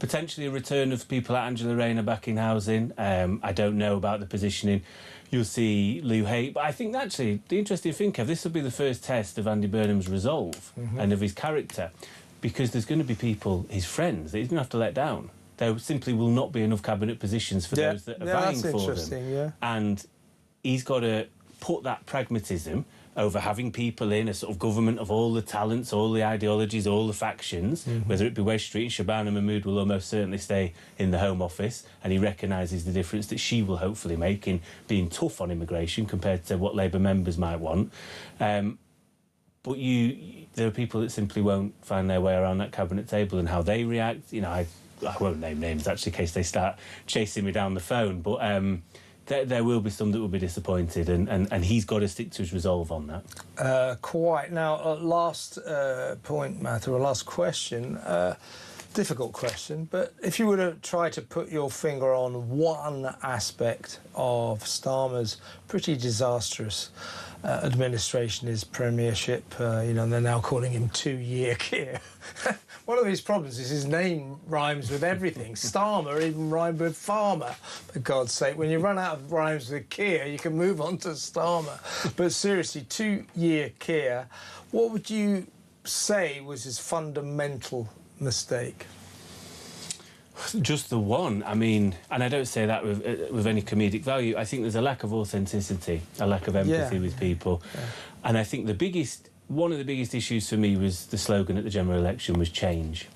potentially a return of people like Angela Rayner back in housing. I don't know about the positioning. You'll see Lou Hay, but I think actually the interesting thing, Kev, this will be the first test of Andy Burnham's resolve and of his character, because there's going to be people, his friends, that he's going to have to let down. There simply will not be enough cabinet positions for those that are vying for them. And he's got to put that pragmatism over having people in a sort of government of all the talents, all the ideologies, all the factions, whether it be West Street. Shabana Mahmood will almost certainly stay in the Home Office, and he recognises the difference that she will hopefully make in being tough on immigration compared to what Labour members might want. But there are people that simply won't find their way around that cabinet table, and how they react. You know, I won't name names, actually, in case they start chasing me down the phone, but there will be some that will be disappointed, and he's got to stick to his resolve on that. Quite. Now, last point, Matthew, or last question, difficult question, but if you were to try to put your finger on one aspect of Starmer's pretty disastrous administration, his premiership, you know, they're now calling him 2-year Keir. One of his problems is his name rhymes with everything. Starmer even rhymed with farmer, for God's sake. When you run out of rhymes with Keir, you can move on to Starmer. But seriously, 2-year Keir, what would you say was his fundamental mistake? Just the one. I mean, and I don't say that with any comedic value. I think there's a lack of authenticity, a lack of empathy with people. And I think one of the biggest issues for me was the slogan at the general election was change,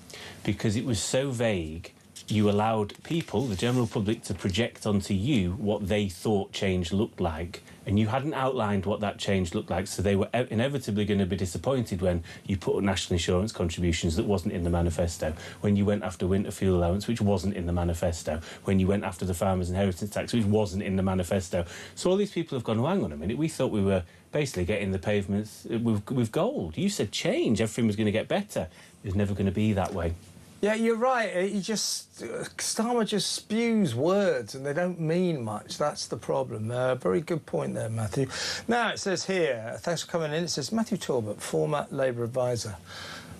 because it was so vague. You allowed people, the general public, to project onto you what they thought change looked like, and you hadn't outlined what that change looked like, so they were inevitably going to be disappointed when you put national insurance contributions that wasn't in the manifesto, when you went after winter fuel allowance, which wasn't in the manifesto, when you went after the farmers' inheritance tax, which wasn't in the manifesto. So all these people have gone, oh, hang on a minute, we thought we were basically getting the pavements with gold. You said change, everything was going to get better. It was never going to be that way. Yeah, you're right. Starmer just spews words and they don't mean much. That's the problem. Very good point there, Matthew. Now, it says here, thanks for coming in, it says Matthew Talbot, former Labour advisor.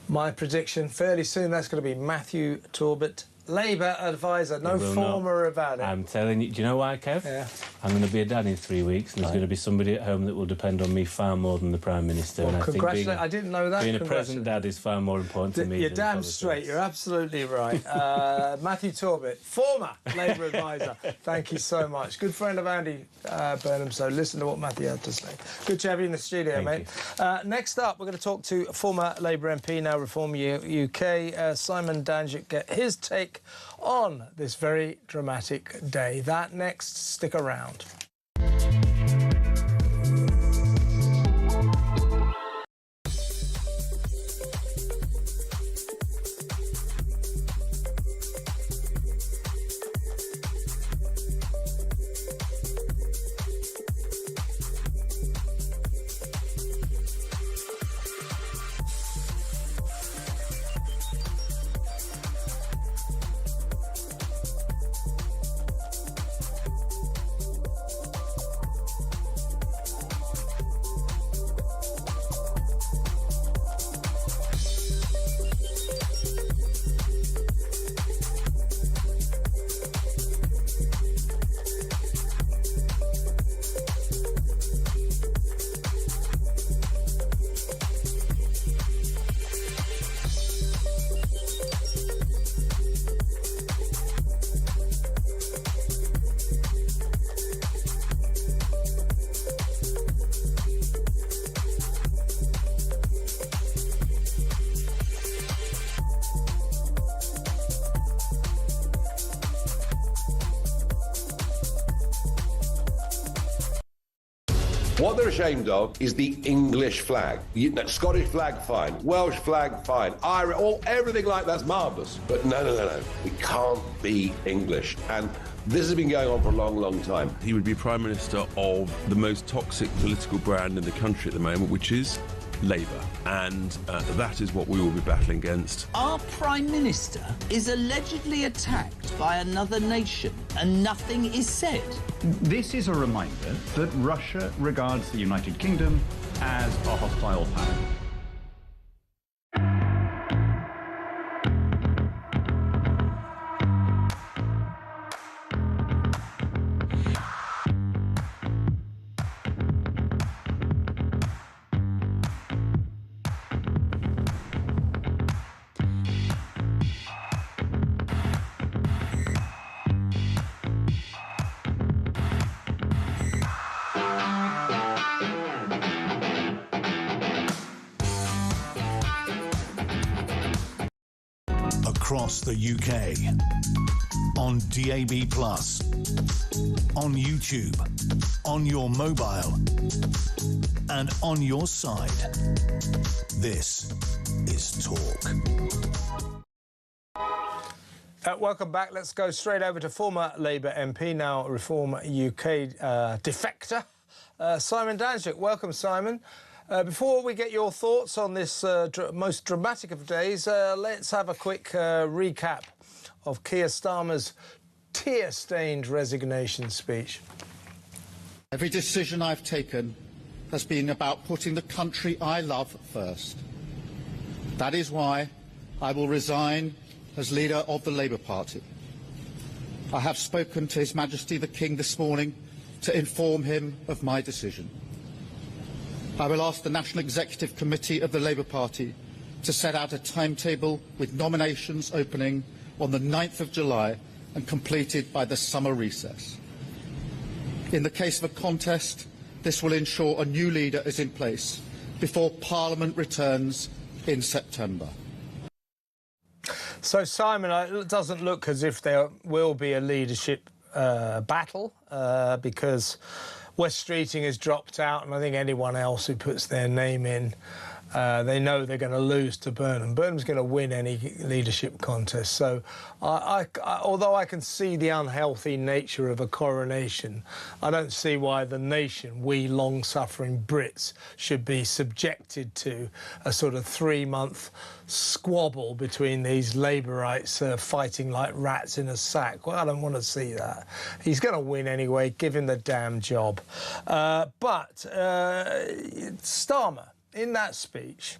My prediction, fairly soon, that's going to be Matthew Talbot, Labour advisor. No former about it. I'm telling you. Do you know why, Kev? Yeah. I'm going to be a dad in 3 weeks, and there's going to be somebody at home that will depend on me far more than the Prime Minister. Well, and I think I didn't know that. Being a present dad is far more important to me. You're than damn politics. straight. You're absolutely right. Matthew Talbot, former Labour advisor. Thank you so much. Good friend of Andy Burnham, so listen to what Matthew had to say. Good to have you in the studio, mate. Next up, we're going to talk to former Labour MP, now Reform UK, Simon Danjic, get his take on this very dramatic day. That next, stick around. What they're ashamed of is the English flag. Scottish flag, fine. Welsh flag, fine. Irish, everything like that's marvellous. But no. We can't be English. And this has been going on for a long, long time. He would be Prime Minister of the most toxic political brand in the country at the moment, which is Labour. And that is what we will be battling against. Our Prime Minister is allegedly attacked by another nation and nothing is said. This is a reminder that Russia regards the United Kingdom as a hostile power. Across the UK, on DAB+, on YouTube, on your mobile, and on your side. This is Talk. Welcome back. Let's go straight over to former Labour MP, now Reform UK defector, Simon Danczuk. Welcome, Simon. Before we get your thoughts on this most dramatic of days, let's have a quick recap of Keir Starmer's tear-stained resignation speech. Every decision I've taken has been about putting the country I love first. That is why I will resign as leader of the Labour Party. I have spoken to His Majesty the King this morning to inform him of my decision. I will ask the National Executive Committee of the Labour Party to set out a timetable with nominations opening on the 9th of July and completed by the summer recess. In the case of a contest, this will ensure a new leader is in place before Parliament returns in September. So, Simon, it doesn't look as if there will be a leadership battle because West Streeting has dropped out, and I think anyone else who puts their name in, they know they're going to lose to Burnham. Burnham's going to win any leadership contest. So, although I can see the unhealthy nature of a coronation, I don't see why the nation, we long-suffering Brits, should be subjected to a sort of 3-month squabble between these Labourites fighting like rats in a sack. Well, I don't want to see that. He's going to win anyway. Give him the damn job. But Starmer, in that speech,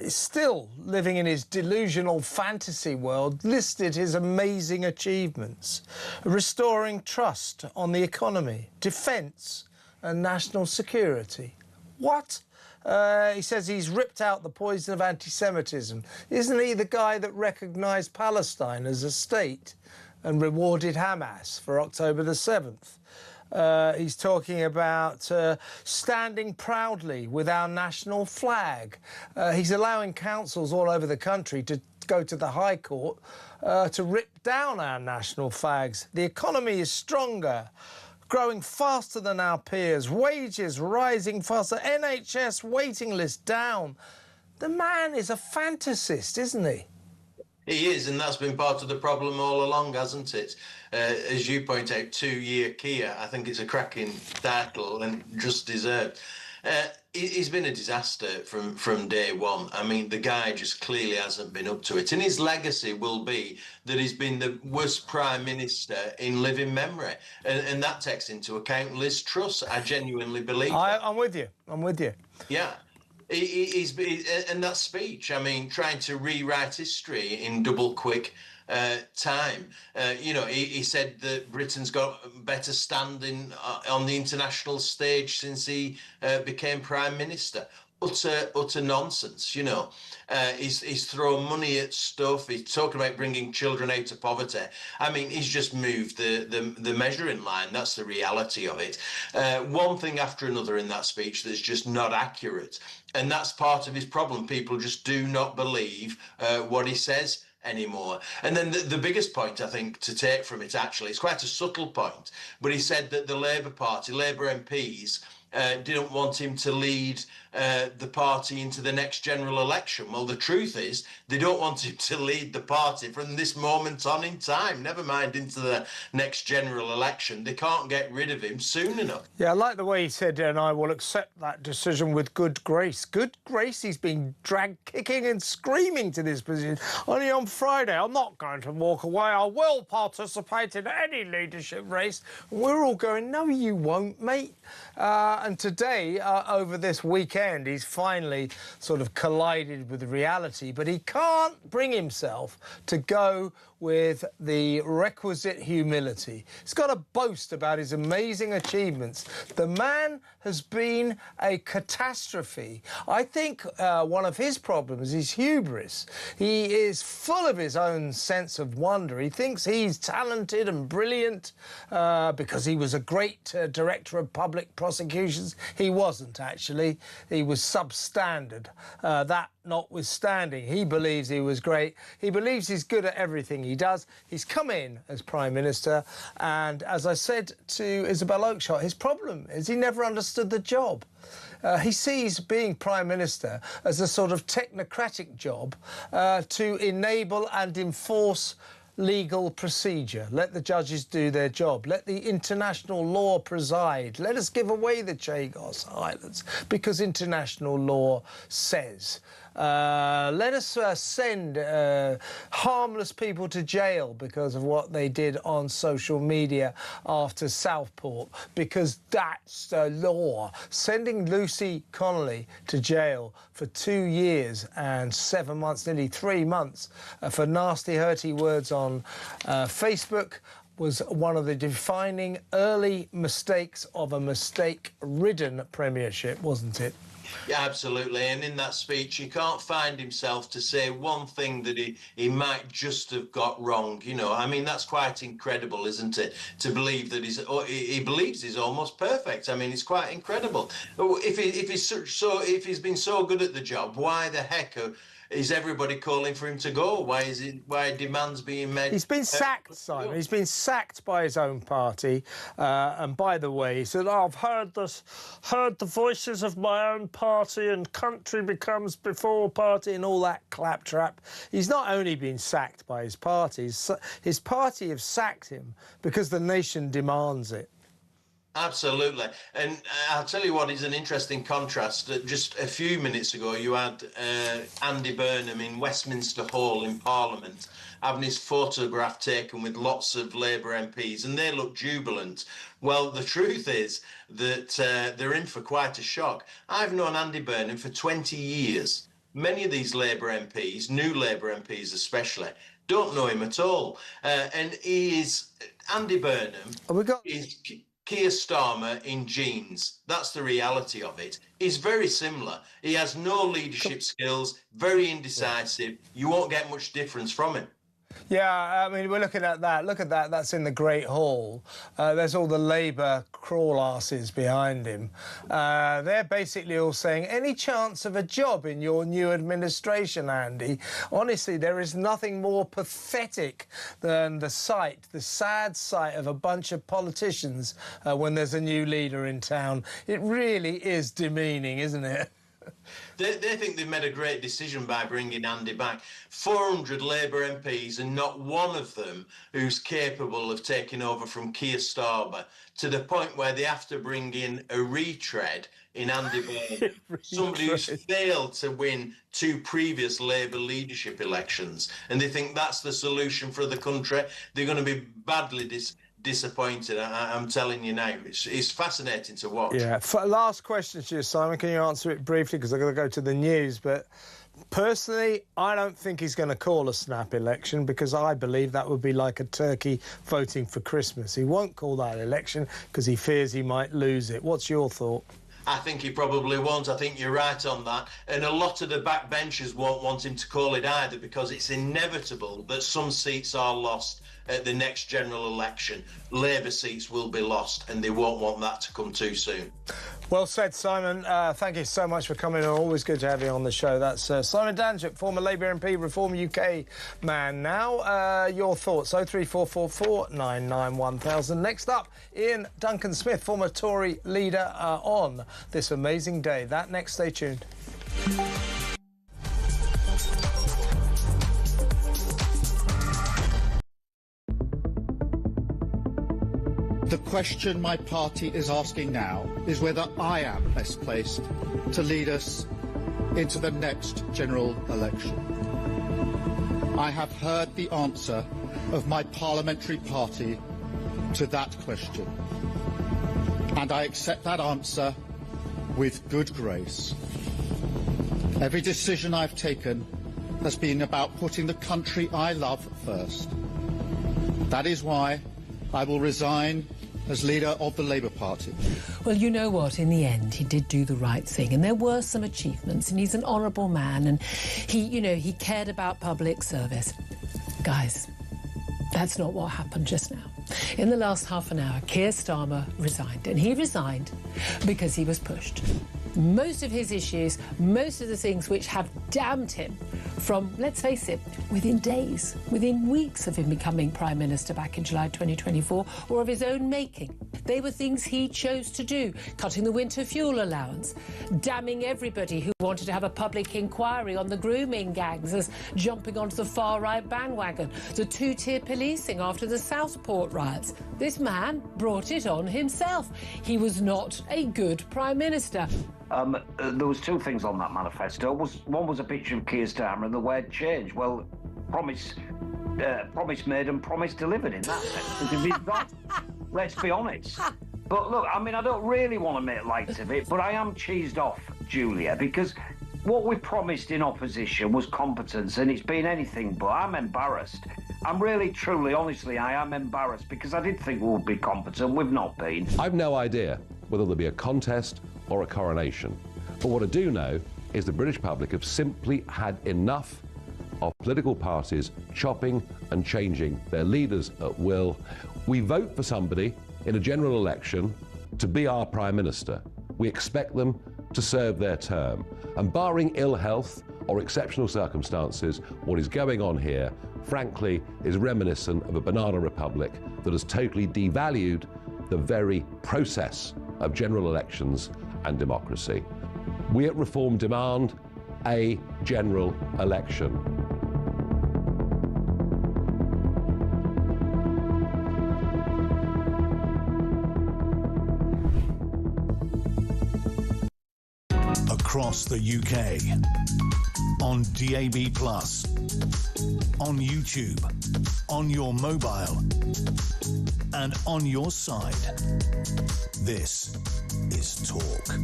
still living in his delusional fantasy world, listed his amazing achievements: restoring trust on the economy, defence and national security. What? He says he's ripped out the poison of anti-Semitism. Isn't he the guy that recognised Palestine as a state and rewarded Hamas for October the 7th? He's talking about standing proudly with our national flag. He's allowing councils all over the country to go to the High Court to rip down our national flags. The economy is stronger, growing faster than our peers, wages rising faster, NHS waiting list down. The man is a fantasist, isn't he? He is, and that's been part of the problem all along, hasn't it? As you point out, 2-year Keir, I think it's a cracking title and just deserved. He's been a disaster from day one. I mean, the guy just clearly hasn't been up to it. And his legacy will be that he's been the worst Prime Minister in living memory. And that takes into account Liz Truss. I genuinely believe that. I'm with you. I'm with you. Yeah. And that speech, I mean, trying to rewrite history in double quick time. You know, he said that Britain's got better standing on the international stage since he became Prime Minister. Utter nonsense, you know. He's throwing money at stuff. He's talking about bringing children out of poverty. I mean, he's just moved the measuring line. That's the reality of it. One thing after another in that speech that's just not accurate. And that's part of his problem. People just do not believe what he says anymore. And then the biggest point, I think, to take from it, actually, it's quite a subtle point, but he said that the Labour Party, Labour MPs, didn't want him to lead the party into the next general election. Well, the truth is, they don't want him to lead the party from this moment on in time, never mind into the next general election. They can't get rid of him soon enough. Yeah, I like the way he said, and I will accept that decision with good grace. Good grace, he's been dragged kicking and screaming to this position. Only on Friday, I'm not going to walk away. I will participate in any leadership race. We're all going, no, you won't, mate. And today, over this weekend, he's finally sort of collided with reality, but he can't bring himself to go with the requisite humility. He's got to boast about his amazing achievements. The man has been a catastrophe. I think one of his problems is hubris. He is full of his own sense of wonder. He thinks he's talented and brilliant because he was a great director of public prosecutions. He wasn't, actually. He was substandard. That notwithstanding, he believes he was great. He believes he's good at everything he does. He's come in as Prime Minister, and as I said to Isabel Oakeshott, his problem is he never understood the job. He sees being Prime Minister as a sort of technocratic job to enable and enforce legal procedure. Let the judges do their job. Let the international law preside. Let us give away the Chagos Islands because international law says. Let us send harmless people to jail because of what they did on social media after Southport, because that's the law. Sending Lucy Connolly to jail for 2 years and 7 months, nearly 3 months, for nasty, hurty words on Facebook was one of the defining early mistakes of a mistake-ridden premiership, wasn't it? Yeah, absolutely. And in that speech, he can't find himself to say one thing that he might just have got wrong. You know, I mean, that's quite incredible, isn't it? To believe that he believes he's almost perfect. I mean, it's quite incredible. If he's been so good at the job, why the heck is everybody calling for him to go? Why are demands being made? He's been sacked, Simon. He's been sacked by his own party. And by the way, he said, I've heard the voices of my own party and country becomes before party and all that claptrap. He's not only been sacked by his party have sacked him because the nation demands it. Absolutely. And I'll tell you what is an interesting contrast. Just a few minutes ago, you had Andy Burnham in Westminster Hall in Parliament having his photograph taken with lots of Labour MPs, and they look jubilant. Well, the truth is that they're in for quite a shock. I've known Andy Burnham for 20 years. Many of these Labour MPs, new Labour MPs especially, don't know him at all. And Andy Burnham is Keir Starmer in jeans. That's the reality of it. He's very similar. He has no leadership skills, very indecisive. You won't get much difference from him. Yeah, I mean, we're looking at that. Look at that. That's in the Great Hall. There's all the Labour crawl asses behind him. They're basically all saying, any chance of a job in your new administration, Andy? Honestly, there is nothing more pathetic than the sad sight of a bunch of politicians when there's a new leader in town. It really is demeaning, isn't it? They think they've made a great decision by bringing Andy back. 400 Labour MPs and not one of them who's capable of taking over from Keir Starmer, to the point where they have to bring in a retread in Andy Burnham, somebody who's failed to win 2 previous Labour leadership elections. And they think that's the solution for the country. They're going to be badly disappointed. I'm telling you now, it's fascinating to watch. Yeah. Last question to you, Simon. Can you answer it briefly, because I've got to go to the news? But personally, I don't think he's going to call a snap election, because I believe that would be like a turkey voting for Christmas. He won't call that election because he fears he might lose it. What's your thought? I think he probably won't. I think you're right on that. And a lot of the backbenchers won't want him to call it either, because it's inevitable that some seats are lost at the next general election. Labour seats will be lost, and they won't want that to come too soon. Well said, Simon. Thank you so much for coming on. Always good to have you on the show. That's Simon Danship, former Labour MP, Reform UK man now. Your thoughts, 03444 99 1000. Next up, Ian Duncan Smith, former Tory leader, on this amazing day. That next, stay tuned. The question my party is asking now is whether I am best placed to lead us into the next general election. I have heard the answer of my parliamentary party to that question, and I accept that answer with good grace. Every decision I've taken has been about putting the country I love first. That is why I will resign as leader of the Labour Party. Well, you know what? In the end, he did do the right thing, and there were some achievements, and he's an honourable man, and he cared about public service. Guys, that's not what happened just now. In the last half an hour, Keir Starmer resigned, and he resigned because he was pushed. Most of his issues, most of the things which have damned him from, let's face it, within days, within weeks of him becoming Prime Minister back in July 2024, or of his own making. They were things he chose to do, cutting the winter fuel allowance, damning everybody who wanted to have a public inquiry on the grooming gangs as jumping onto the far-right bandwagon, the two-tier policing after the Southport riots. This man brought it on himself. He was not a good Prime Minister. There was two things on that manifesto. One was a picture of Keir Starmer and the word change. Well, promise made and promise delivered in that sense. Let's be honest. But look, I mean, I don't really want to make light of it, but I am cheesed off, Julia, because what we promised in opposition was competence, and it's been anything but. I'm embarrassed. I'm really, truly, honestly, I am embarrassed, because I did think we would be competent. We've not been. I've no idea whether there'll be a contest or a coronation. But what I do know is the British public have simply had enough of political parties chopping and changing their leaders at will. We vote for somebody in a general election to be our Prime Minister. We expect them to serve their term. And barring ill health or exceptional circumstances, what is going on here, frankly, is reminiscent of a banana republic that has totally devalued the very process of general elections and democracy. We at Reform demand a general election. Across the UK, on DAB+, on YouTube, on your mobile, and on your side. This is Talk.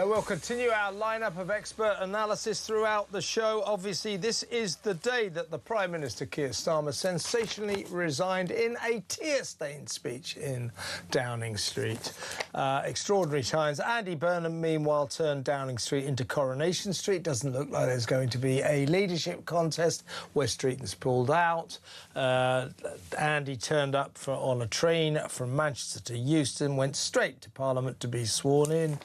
We'll continue our lineup of expert analysis throughout the show. Obviously, this is the day that the Prime Minister, Keir Starmer, sensationally resigned in a tear-stained speech in Downing Street. Extraordinary times. Andy Burnham, meanwhile, turned Downing Street into Coronation Street. Doesn't look like there's going to be a leadership contest. West Streeton's pulled out. Andy turned up on a train from Manchester to Euston, went straight to Parliament to be sworn in.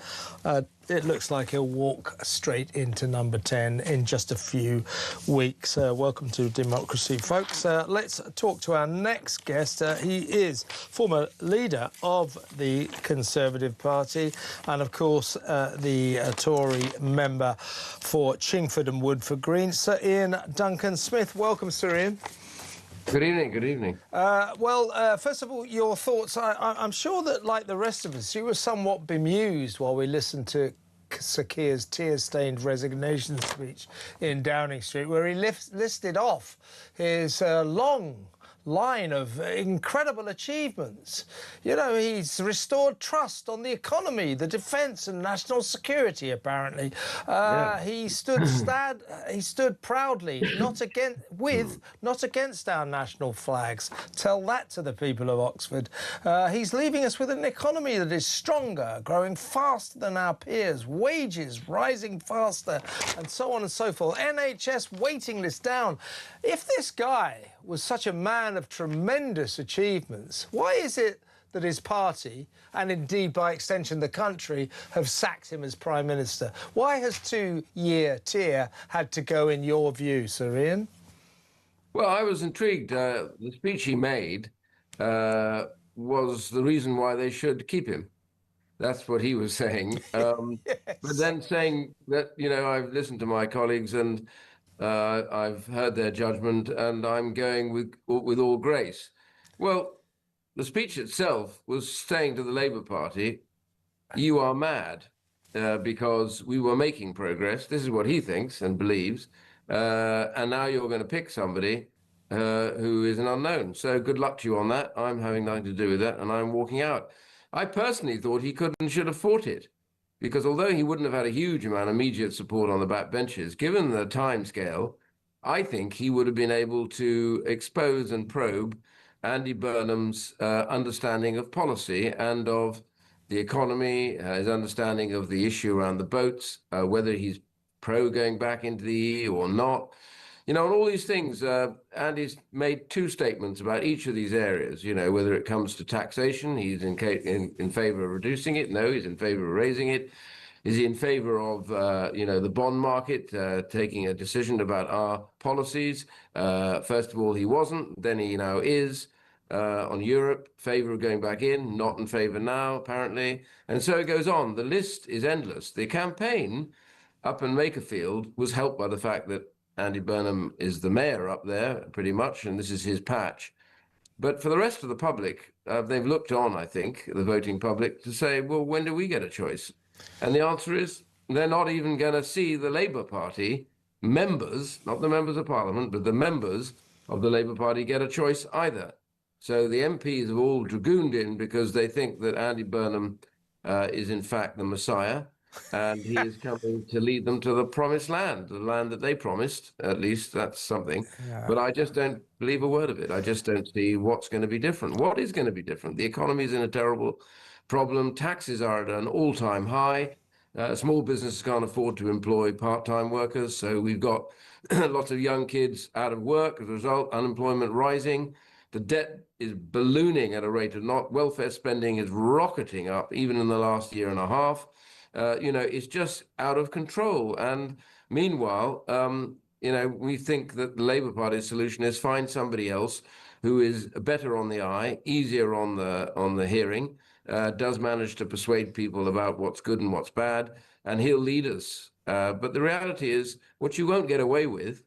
It looks like he'll walk straight into number 10 in just a few weeks. Welcome to democracy, folks. Let's talk to our next guest. He is former leader of the Conservative Party and, of course, the Tory member for Chingford and Woodford Green, Sir Ian Duncan Smith. Welcome, Sir Ian. Good evening, good evening. First of all, your thoughts. I'm sure that, like the rest of us, you were somewhat bemused while we listened to Sir Keir's tear-stained resignation speech in Downing Street, where he listed off his long line of incredible achievements. You know, he's restored trust on the economy, the defence and national security, apparently. He stood proudly, not against our national flags. Tell that to the people of Oxford. He's leaving us with an economy that is stronger, growing faster than our peers, wages rising faster, and so on and so forth. NHS waiting list down. If this guy was such a man of tremendous achievements, why is it that his party, and indeed by extension the country, have sacked him as Prime Minister? Why has 2-year tier had to go, in your view, Sir Ian? Well, I was intrigued. The speech he made was the reason why they should keep him. That's what he was saying. But then saying that, you know, I've listened to my colleagues and I've heard their judgment and I'm going with all grace. Well, the speech itself was saying to the Labour Party, you are mad because we were making progress. This is what he thinks and believes. And now you're going to pick somebody who is an unknown. So good luck to you on that. I'm having nothing to do with that and I'm walking out. I personally thought he could and should have fought it, because although he wouldn't have had a huge amount of immediate support on the backbenches, given the time scale, I think he would have been able to expose and probe Andy Burnham's understanding of policy and of the economy, his understanding of the issue around the boats, whether he's pro going back into the EU or not. You know, and all these things, Andy's made 2 statements about each of these areas. You know, whether it comes to taxation, he's in favor of reducing it. No, he's in favor of raising it. Is he in favor of, you know, the bond market, taking a decision about our policies? First of all, he wasn't. Then he now is. On Europe, favor of going back in, not in favor now, apparently. And so it goes on. The list is endless. The campaign up in Makerfield was helped by the fact that Andy Burnham is the mayor up there, pretty much, and this is his patch. But for the rest of the public, they've looked on, I think, the voting public, to say, well, when do we get a choice? And the answer is they're not even going to see the Labour Party members, not the members of Parliament, but the members of the Labour Party get a choice either. So the MPs have all dragooned in because they think that Andy Burnham is in fact the Messiah, and he is coming to lead them to the promised land, the land that they promised. At least that's something. Yeah. But I just don't believe a word of it. I just don't see what's going to be different. What is going to be different? The economy is in a terrible problem. Taxes are at an all-time high. Small businesses can't afford to employ part-time workers. So we've got lots of young kids out of work. As a result, unemployment rising. The debt is ballooning at a rate of not. Welfare spending is rocketing up, even in the last year and a half. You know, it's just out of control. And meanwhile, you know, we think that the Labour Party's solution is find somebody else who is better on the eye, easier on the hearing, does manage to persuade people about what's good and what's bad, and he'll lead us. But the reality is, what you won't get away with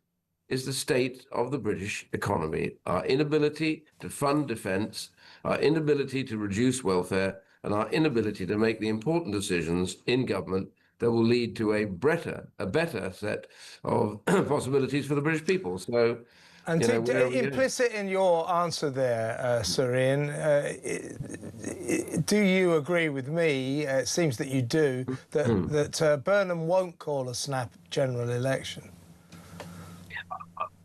is the state of the British economy, our inability to fund defence, our inability to reduce welfare, and our inability to make the important decisions in government that will lead to a better set of possibilities for the British people. So, and implicit in your answer there, Sir Ian, do you agree with me, it seems that you do, that Burnham won't call a snap general election?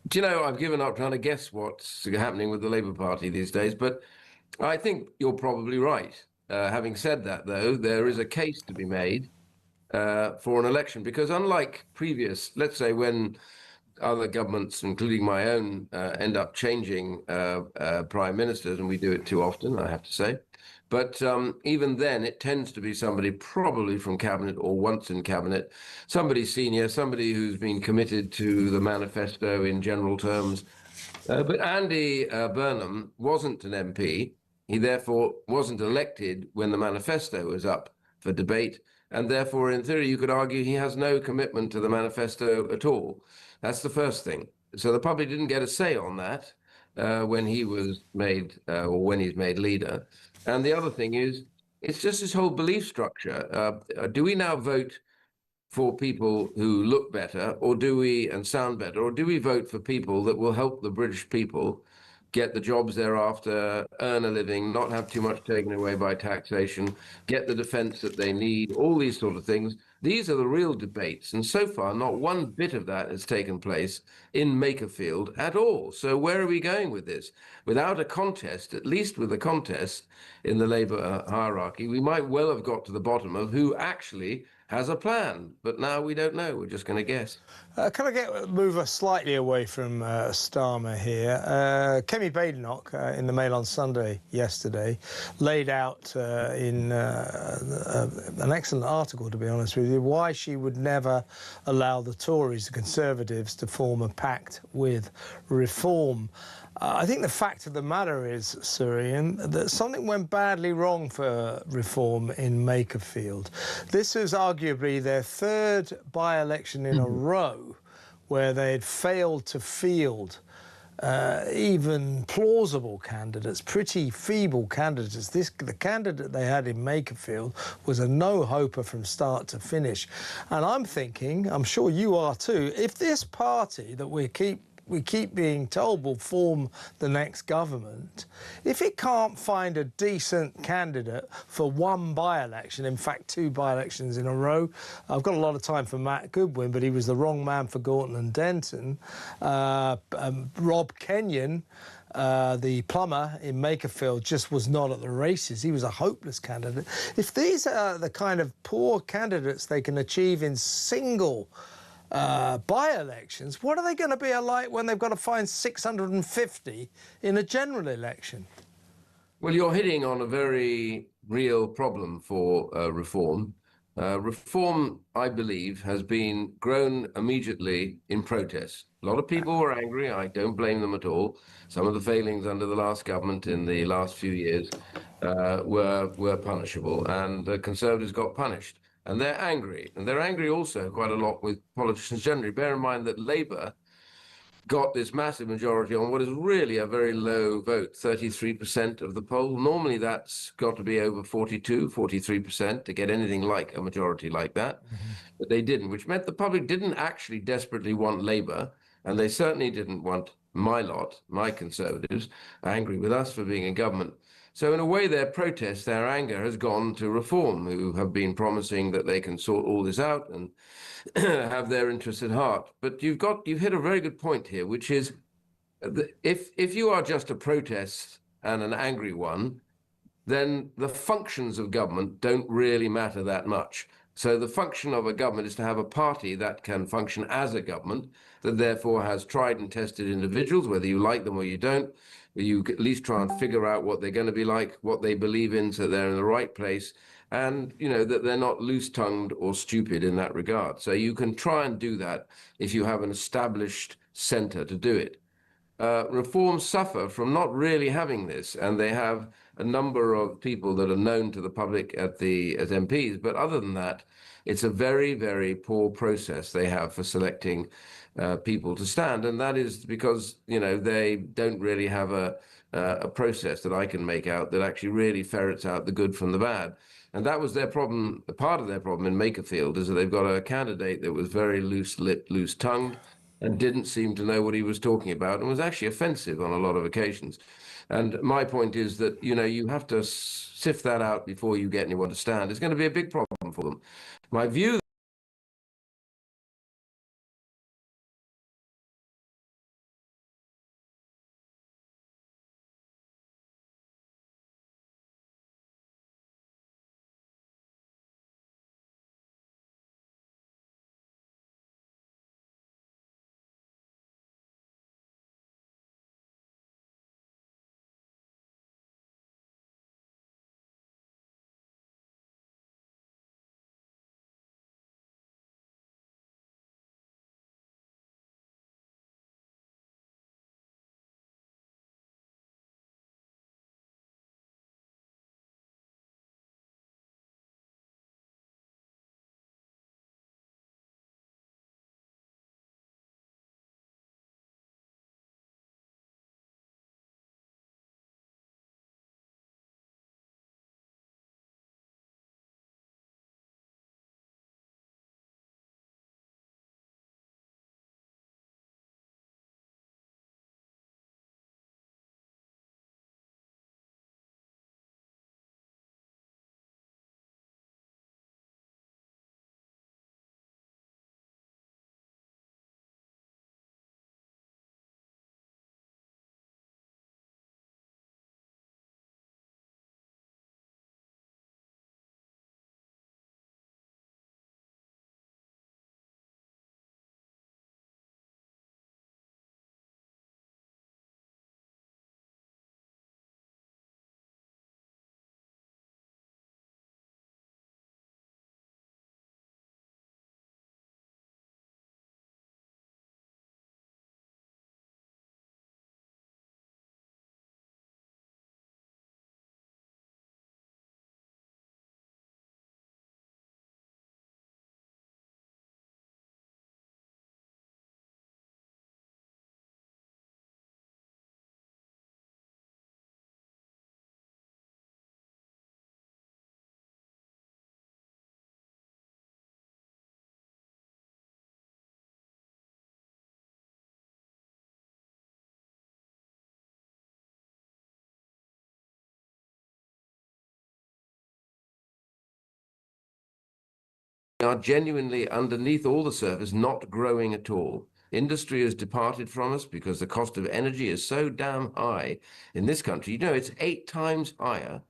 Do you know, I've given up trying to guess what's happening with the Labour Party these days, but I think you're probably right. Having said that, though, there is a case to be made for an election, because unlike previous, let's say when other governments, including my own, end up changing prime ministers, and we do it too often, I have to say, but even then it tends to be somebody probably from cabinet or once in cabinet, somebody senior, somebody who's been committed to the manifesto in general terms. But Andy Burnham wasn't an MP. He therefore wasn't elected when the manifesto was up for debate. And therefore, in theory, you could argue he has no commitment to the manifesto at all. That's the first thing. So the public didn't get a say on that when he was made, or when he's made leader. And the other thing is, it's just this whole belief structure. Do we now vote for people who look better, or do we, and sound better, or do we vote for people that will help the British people get the jobs thereafter, earn a living, not have too much taken away by taxation, get the defense that they need, all these sort of things. These are the real debates. And so far, not one bit of that has taken place in Makerfield at all. So where are we going with this? Without a contest, at least with a contest in the Labour hierarchy, we might well have got to the bottom of who actually has a plan. But now we don't know. We're just going to guess. Can I move us slightly away from Starmer here? Kemi Badenoch in the Mail on Sunday yesterday laid out in an excellent article, to be honest with you, why she would never allow the Tories, the Conservatives, to form a pact with Reform. I think the fact of the matter is, Sir Ian, that something went badly wrong for Reform in Makerfield. This is arguably their third by-election in a row where they had failed to field even plausible candidates, pretty feeble candidates. The candidate they had in Makerfield was a no-hoper from start to finish. And I'm thinking, I'm sure you are too, if this party that we keep being told will form the next government, if it can't find a decent candidate for one by-election, in fact 2 by-elections in a row, I've got a lot of time for Matt Goodwin, but he was the wrong man for Gorton and Denton. Rob Kenyon, the plumber in Makerfield, just was not at the races. He was a hopeless candidate. If these are the kind of poor candidates they can achieve in single by-elections, what are they going to be like when they've got to find 650 in a general election? Well, you're hitting on a very real problem for Reform. Reform, I believe, has been grown immediately in protest. A lot of people were angry. I don't blame them at all. Some of the failings under the last government in the last few years were punishable, and the Conservatives got punished. And they're angry. And they're angry also quite a lot with politicians generally. Bear in mind that Labour got this massive majority on what is really a very low vote, 33% of the poll. Normally that's got to be over 42, 43% to get anything like a majority like that. But they didn't, which meant the public didn't actually desperately want Labour, and they certainly didn't want my lot, my Conservatives, angry with us for being in government. So in a way, their protest, their anger has gone to Reform, who have been promising that they can sort all this out and have their interests at heart. But you've hit a very good point here, which is if you are just a protest and an angry one, then the functions of government don't really matter that much. So the function of a government is to have a party that can function as a government, that therefore has tried and tested individuals, whether you like them or you don't. You at least try and figure out what they're going to be like, what they believe in, so they're in the right place, and that they're not loose-tongued or stupid in that regard. So you can try and do that if you have an established centre to do it. Reforms suffer from not really having this, and they have a number of people that are known to the public as MPs. But other than that, it's a very, very poor process they have for selecting people to stand, and that is because they don't really have a process that I can make out that actually really ferrets out the good from the bad. And that was their problem. Part of their problem in Makerfield is that they've got a candidate that was very loose-lipped, loose-tongued, and didn't seem to know what he was talking about, and was actually offensive on a lot of occasions. And my point is that you have to sift that out before you get anyone to stand. It's going to be a big problem for them. My view are genuinely, underneath all the surface, not growing at all. Industry has departed from us because the cost of energy is so damn high in this country. You know, it's 8 times higher,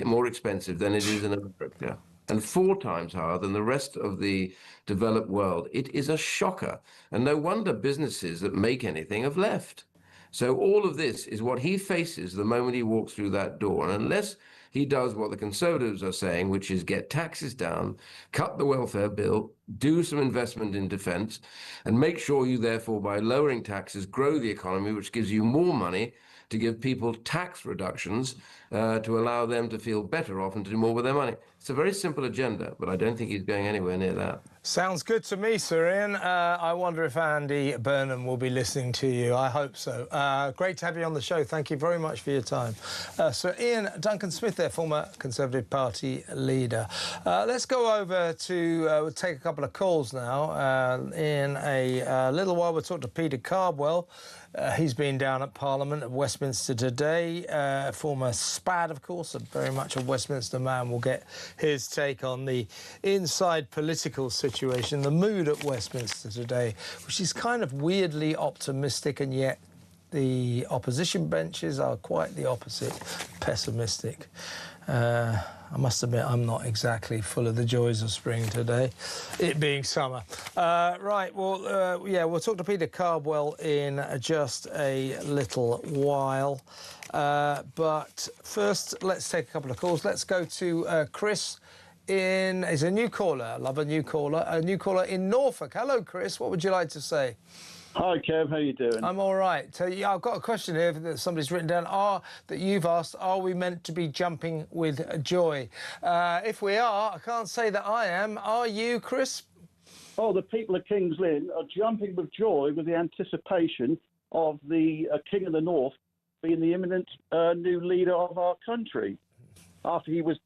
more expensive than it is in America, and 4 times higher than the rest of the developed world. It is a shocker. And no wonder businesses that make anything have left. So all of this is what he faces the moment he walks through that door. And unless he does what the Conservatives are saying, which is get taxes down, cut the welfare bill, do some investment in defence, and make sure you therefore, by lowering taxes, grow the economy, which gives you more money to give people tax reductions to allow them to feel better off and to do more with their money. It's a very simple agenda, but I don't think he's going anywhere near that. Sounds good to me, Sir Ian. I wonder if Andy Burnham will be listening to you. I hope so. Great to have you on the show. Thank you very much for your time. Sir Ian Duncan-Smith there, former Conservative Party leader. Let's go over to we'll take a couple of calls now. In a little while, we'll talk to Peter Cardwell. He's been down at Parliament at Westminster today. Former SPAD, of course, very much a Westminster man. We'll get his take on the inside political situation, the mood at Westminster today, which is kind of weirdly optimistic, and yet the opposition benches are quite the opposite, pessimistic. I must admit, I'm not exactly full of the joys of spring today, it being summer. Right, well, yeah, we'll talk to Peter Cardwell in just a little while. But first, let's take a couple of calls. Let's go to Chris is a new caller. I love a new caller in Norfolk. Hello, Chris. What would you like to say? Hi, Kev. How you doing? I'm all right. So, yeah, I've got a question here that somebody's written down. That you've asked, are we meant to be jumping with joy? If we are, I can't say that I am. Are you, Chris? Oh, the people of King's Lynn are jumping with joy with the anticipation of the King of the North being the imminent new leader of our country, after he was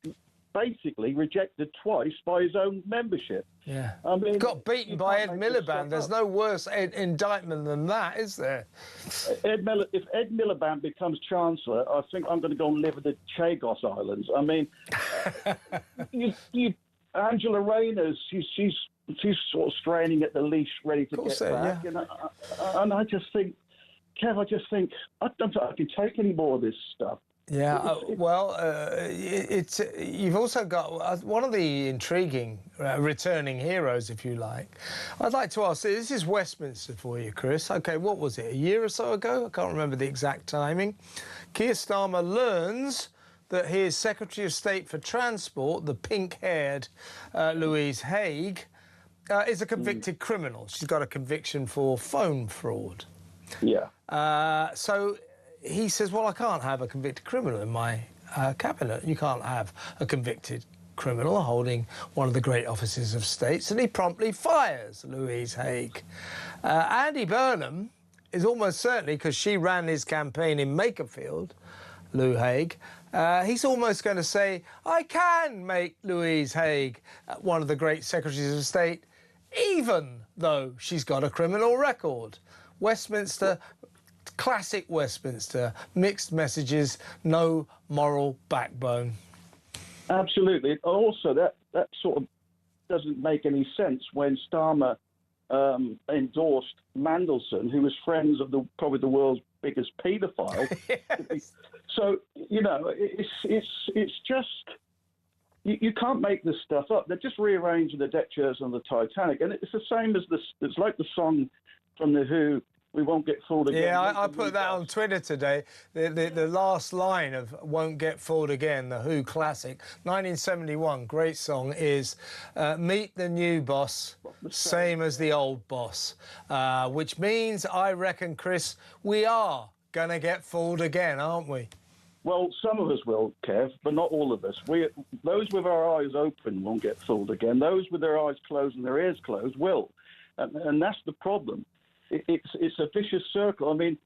basically rejected twice by his own membership. Yeah. I mean, got beaten by Ed Miliband. There's no worse indictment than that, is there? If Ed Miliband becomes Chancellor, I think I'm going to go and live in the Chagos Islands. I mean, Angela Rayner, she's sort of straining at the leash, ready to get back. Yeah. And I just think, Kev, I don't think I can take any more of this stuff. Yeah, well, you've also got one of the intriguing returning heroes, if you like. I'd like to ask, this is Westminster for you, Chris. OK, what was it, a year or so ago? I can't remember the exact timing. Keir Starmer learns that his Secretary of State for Transport, the pink-haired Louise Haigh, is a convicted criminal. She's got a conviction for phone fraud. Yeah. So he says, well, I can't have a convicted criminal in my cabinet. You can't have a convicted criminal holding one of the great offices of state. And he promptly fires Louise Haigh. Andy Burnham is almost certainly, because she ran his campaign in Makerfield, Lou Haigh, he's almost going to say, I can make Louise Haigh one of the great secretaries of state, even though she's got a criminal record. Westminster, classic Westminster, mixed messages, no moral backbone. Absolutely. Also, that sort of doesn't make any sense when Starmer endorsed Mandelson, who was friends of probably the world's biggest paedophile. Yes. So, you know, it's just, you can't make this stuff up. They're just rearranging the deck chairs on the Titanic. And it's the same as it's like the song from The Who, we won't get fooled again. Yeah, I put that on Twitter today. The last line of Won't Get Fooled Again, the Who classic, 1971, great song, is meet the new boss, same as the old boss, which means, I reckon, Chris, we are going to get fooled again, aren't we? Well, some of us will, Kev, but not all of us. Those with our eyes open won't get fooled again. Those with their eyes closed and their ears closed will. And that's the problem. It's a vicious circle. I mean,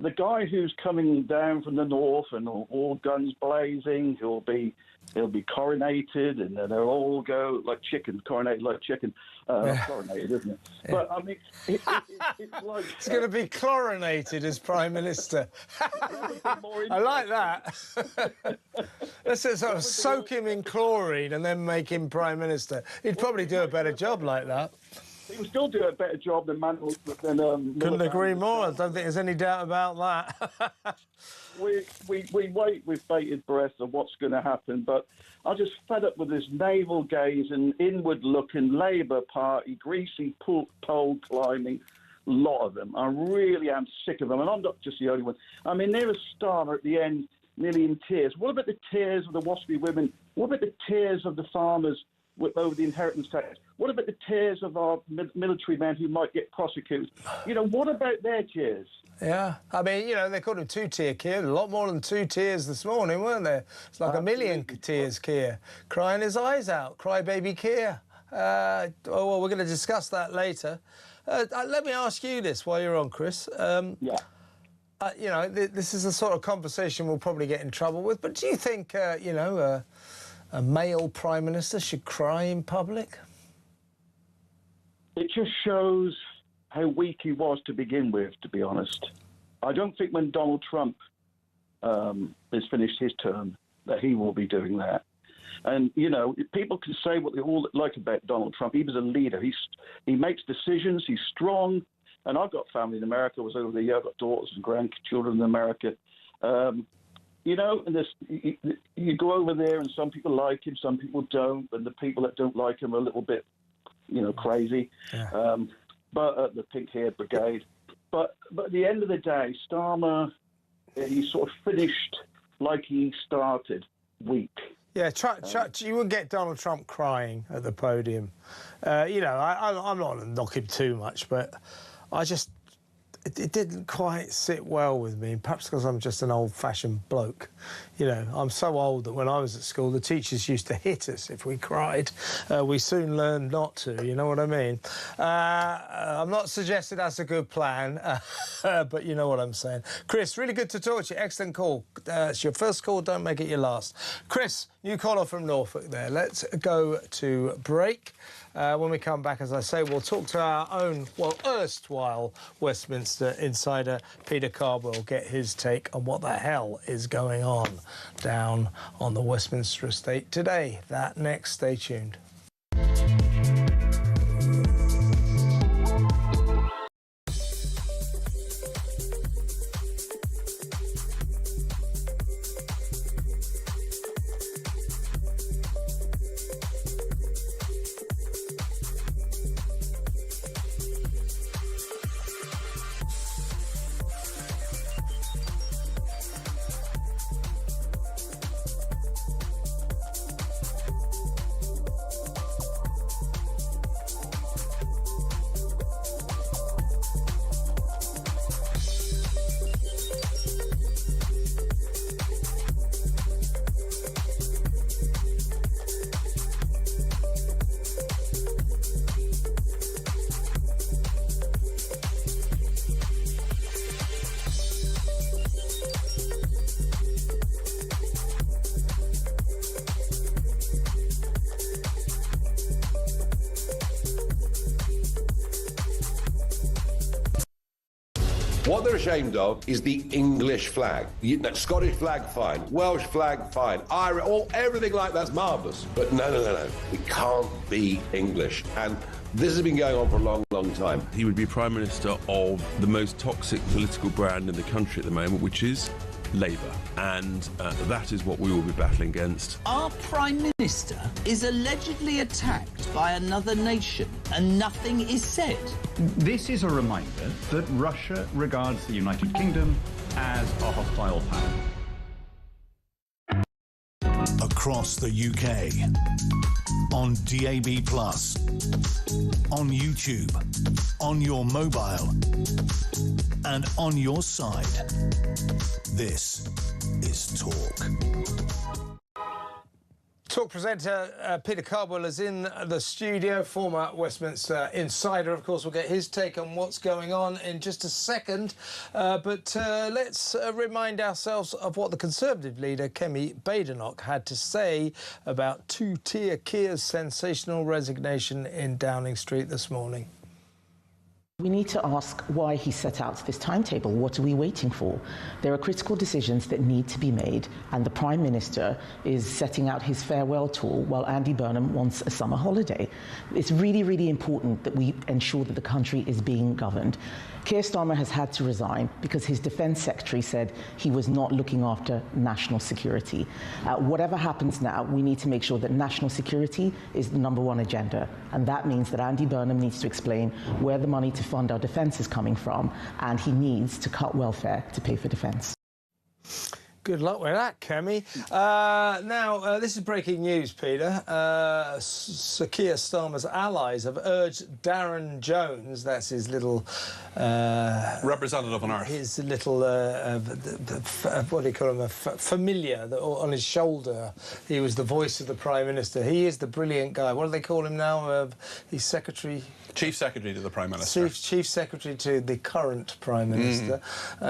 the guy who's coming down from the north and all guns blazing, he'll be coronated, and then they'll all go like chicken, coronated like chicken. Coronated, isn't it? Yeah. But I mean, it's like it's going to be chlorinated as Prime Minister. I like that. Let's sort of soak him in chlorine and then make him Prime Minister. He'd probably do a better job like that. He would still do a better job than Couldn't agree more. I don't think there's any doubt about that. we wait with bated breath of what's going to happen, but I'm just fed up with this navel gaze and inward-looking Labour Party, greasy pole climbing lot of them. I really am sick of them, and I'm not just the only one. I mean, there was Starmer at the end, nearly in tears. What about the tears of the waspy women? What about the tears of the farmers over the inheritance tax? What about the tears of our military men who might get prosecuted? You know, what about their tears? Yeah, I mean, you know, they called him two-tier Keir. A lot more than 2 tears this morning, weren't there? It's like a million tears, Keir. Crying his eyes out. Cry baby Keir. Well, we're going to discuss that later. Let me ask you this while you're on, Chris. Yeah. You know, this is the sort of conversation we'll probably get in trouble with, but do you think, you know, a male Prime Minister should cry in public? It just shows how weak he was to begin with, to be honest. I don't think when Donald Trump has finished his term that he will be doing that. And, you know, people can say what they all like about Donald Trump. He was a leader. He makes decisions. He's strong. And I've got family in America. I was over there. I've got daughters and grandchildren in America. You know, and you go over there and some people like him, some people don't. And the people that don't like him are a little bit, you know, crazy. Yeah. But the pink-haired brigade. But at the end of the day, Starmer, he sort of finished like he started, weak. Yeah, you wouldn't get Donald Trump crying at the podium. You know, I'm not going to knock him too much, but I just... It didn't quite sit well with me, perhaps because I'm just an old-fashioned bloke. You know, I'm so old that when I was at school, the teachers used to hit us if we cried. We soon learned not to, you know what I mean? I'm not suggesting that's a good plan, but you know what I'm saying. Chris, really good to talk to you. Excellent call. It's your first call, don't make it your last. Chris, new caller from Norfolk there. Let's go to break. When we come back, as I say, we'll talk to our own, well, erstwhile Westminster insider, Peter Cardwell, get his take on what the hell is going on down on the Westminster estate today. That next, stay tuned. What they're ashamed of is the English flag. Scottish flag, fine. Welsh flag, fine. Irish, everything like that's marvellous. But no. We can't be English. And this has been going on for a long, long time. He would be Prime Minister of the most toxic political brand in the country at the moment, which is Labour. And that is what we will be battling against. Our Prime Minister is allegedly attacked by another nation and nothing is said. This is a reminder that Russia regards the United Kingdom as a hostile power. Across the UK, on DAB+, on YouTube, on your mobile, and on your side. This is Talk. Talk presenter Peter Cardwell is in the studio, former Westminster insider. Of course, we'll get his take on what's going on in just a second. But let's remind ourselves of what the Conservative leader, Kemi Badenoch, had to say about two-tier Keir's sensational resignation in Downing Street this morning. We need to ask why he set out this timetable. What are we waiting for? There are critical decisions that need to be made, and the Prime Minister is setting out his farewell tour while Andy Burnham wants a summer holiday. It's really, really important that we ensure that the country is being governed. Keir Starmer has had to resign because his Defence Secretary said he was not looking after national security. Whatever happens now, we need to make sure that national security is the #1 agenda, and that means that Andy Burnham needs to explain where the money to fund our defence is coming from, and he needs to cut welfare to pay for defence. Good luck with that, Kemi. Now, this is breaking news, Peter. Sir Keir Starmer's allies have urged Darren Jones, that's his little... representative on Earth. His little, what do you call him, a familiar on his shoulder. He was the voice of the Prime Minister. He is the brilliant guy. What do they call him now? He's Secretary... Chief Secretary to the Prime Minister. Chief Secretary to the current Prime Minister.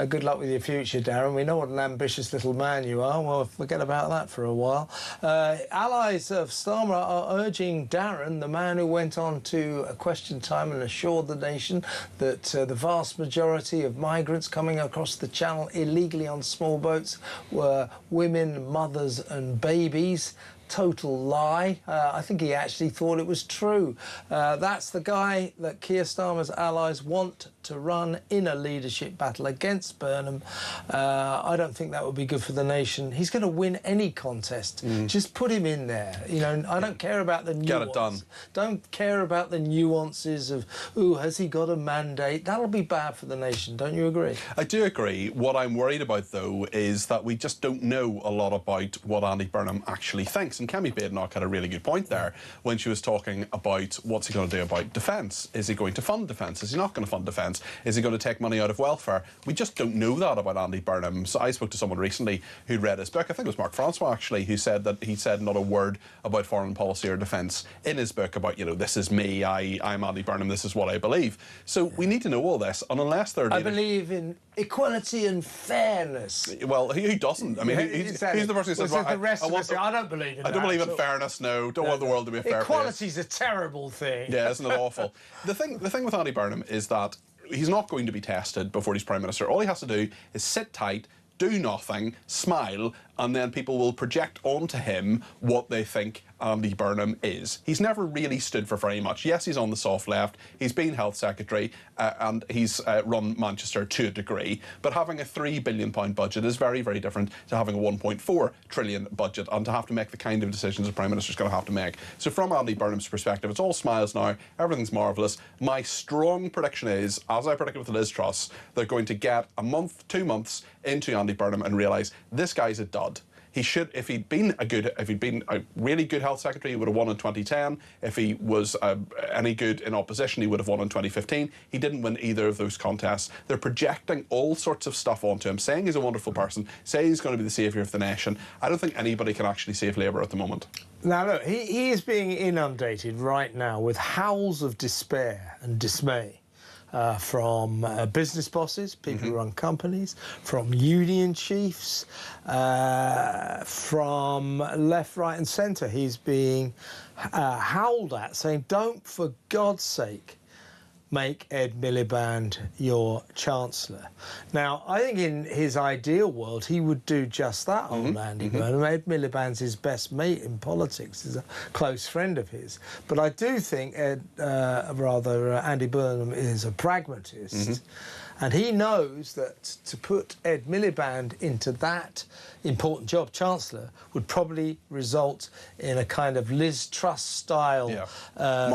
Good luck with your future, Darren. We know what an ambitious little man you are. Well, forget about that for a while. Allies of Starmer are urging Darren, the man who went on to Question Time and assured the nation that the vast majority of migrants coming across the Channel illegally on small boats were women, mothers and babies. Total lie. I think he actually thought it was true. That's the guy that Keir Starmer's allies want to run in a leadership battle against Burnham. I don't think that would be good for the nation. He's going to win any contest. Just put him in there. You know, I don't care about the nuance. Get it done. Don't care about the nuances of, ooh, has he got a mandate? That'll be bad for the nation. Don't you agree? I do agree. What I'm worried about, though, is that we just don't know a lot about what Andy Burnham actually thinks. And Kemi Badenoch had a really good point there when she was talking about what's he going to do about defence. Is he going to fund defence? Is he not going to fund defence? Is he going to take money out of welfare? We just don't know that about Andy Burnham. So I spoke to someone recently who read his book. I think it was Mark Francois, actually, who said that he said not a word about foreign policy or defence in his book about, you know, this is me, I'm Andy Burnham, this is what I believe. So we need to know all this, and unless they're... I believe in equality and fairness. Well, who doesn't? I mean, who's the person who says, right, the rest of us, I don't believe in that. I don't believe in fairness, no. Don't want the world to be a fair place. Equality's a terrible thing. Yeah, isn't it awful? The thing with Andy Burnham is that he's not going to be tested before he's Prime Minister. All he has to do is sit tight, do nothing, smile, and then people will project onto him what they think Andy Burnham is. He's never really stood for very much. Yes, he's on the soft left, he's been Health Secretary, and he's run Manchester to a degree, but having a £3 billion budget is very, very different to having a £1.4 trillion budget and to have to make the kind of decisions a Prime Minister's going to have to make. So from Andy Burnham's perspective, it's all smiles now, everything's marvellous. My strong prediction is, as I predicted with Liz Truss, they're going to get a month, 2 months into Andy Burnham and realise this guy's a dud. He should, if he'd been a really good Health Secretary, he would have won in 2010. If he was any good in opposition, he would have won in 2015. He didn't win either of those contests. They're projecting all sorts of stuff onto him, saying he's a wonderful person, saying he's going to be the saviour of the nation. I don't think anybody can actually save Labour at the moment. Now, look, he is being inundated right now with howls of despair and dismay. From business bosses, people who run companies, from union chiefs, from left, right and centre. He's being howled at, saying, don't, for God's sake, make Ed Miliband your Chancellor. Now, I think in his ideal world, he would do just that on Andy Burnham. Ed Miliband's his best mate in politics, is a close friend of his. But I do think Andy Burnham is a pragmatist. And he knows that to put Ed Miliband into that important job, Chancellor, would probably result in a kind of Liz Truss style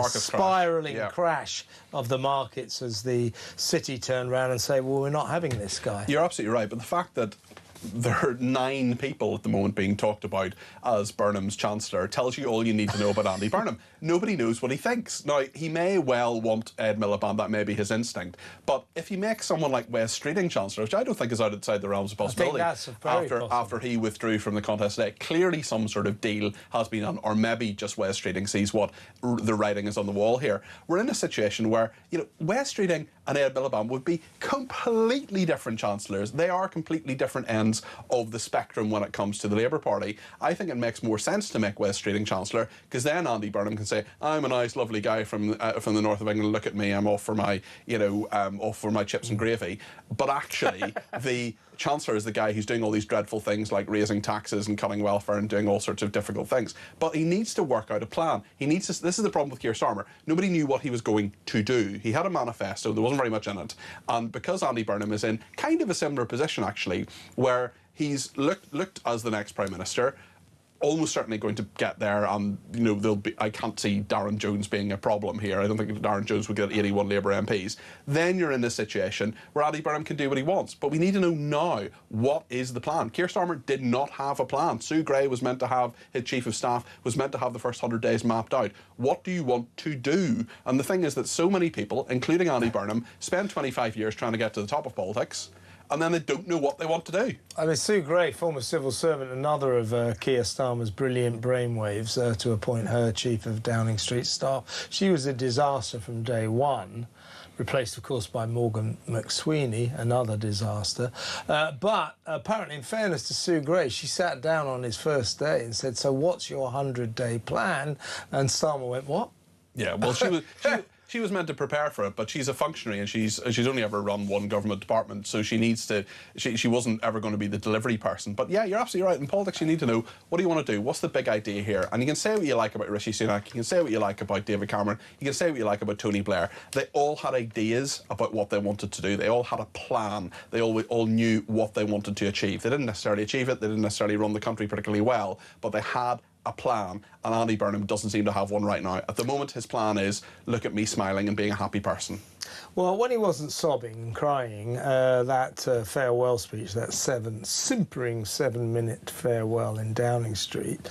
spiralling crash of the markets as the city turn around and say, well, we're not having this guy. You're absolutely right, but the fact that there are 9 people at the moment being talked about as Burnham's Chancellor tells you all you need to know about Andy Burnham. Nobody knows what he thinks. Now, he may well want Ed Miliband, that may be his instinct, but if he makes someone like Wes Streeting Chancellor, which I don't think is outside the realms of possibility, after he withdrew from the contest today, clearly some sort of deal has been done, or maybe just Wes Streeting sees what the writing is on the wall here. We're in a situation where, you know, Wes Streeting and Ed Miliband would be completely different chancellors. They are completely different ends of the spectrum when it comes to the Labour Party. I think it makes more sense to make Wes Streeting Chancellor, because then Andy Burnham can say, I'm a nice, lovely guy from the north of England. Look at me, I'm off for my, you know, off for my chips and gravy. But actually, the Chancellor is the guy who's doing all these dreadful things like raising taxes and cutting welfare and doing all sorts of difficult things. But he needs to work out a plan. He needs to. This is the problem with Keir Starmer. Nobody knew what he was going to do. He had a manifesto. There wasn't very much in it. And because Andy Burnham is in kind of a similar position, actually, where he's looked as the next Prime Minister, almost certainly going to get there, and you know I can't see Darren Jones being a problem here. I don't think Darren Jones would get 81 Labour MPs. Then you're in this situation where Andy Burnham can do what he wants. But we need to know now, what is the plan? Keir Starmer did not have a plan. Sue Gray was meant to have, his chief of staff was meant to have the first 100 days mapped out. What do you want to do? And the thing is that so many people, including Andy Burnham, spend 25 years trying to get to the top of politics, and then they don't know what they want to do. I mean, Sue Gray, former civil servant, another of Keir Starmer's brilliant brainwaves to appoint her chief of Downing Street staff. She was a disaster from day one, replaced, of course, by Morgan McSweeney, another disaster. But apparently, in fairness to Sue Gray, she sat down on his first day and said, so what's your 100-day plan? And Starmer went, what? Yeah, well, she was meant to prepare for it, but she's a functionary and she's only ever run one government department, so she needs to. She wasn't ever going to be the delivery person. But yeah, you're absolutely right. In politics, you need to know, what do you want to do? What's the big idea here? And you can say what you like about Rishi Sunak, you can say what you like about David Cameron, you can say what you like about Tony Blair. They all had ideas about what they wanted to do. They all had a plan. They all knew what they wanted to achieve. They didn't necessarily achieve it. They didn't necessarily run the country particularly well, but they had a plan, and Andy Burnham doesn't seem to have one right now. At the moment, his plan is, look at me smiling and being a happy person. Well, when he wasn't sobbing and crying, that farewell speech, that simpering 7-minute farewell in Downing Street,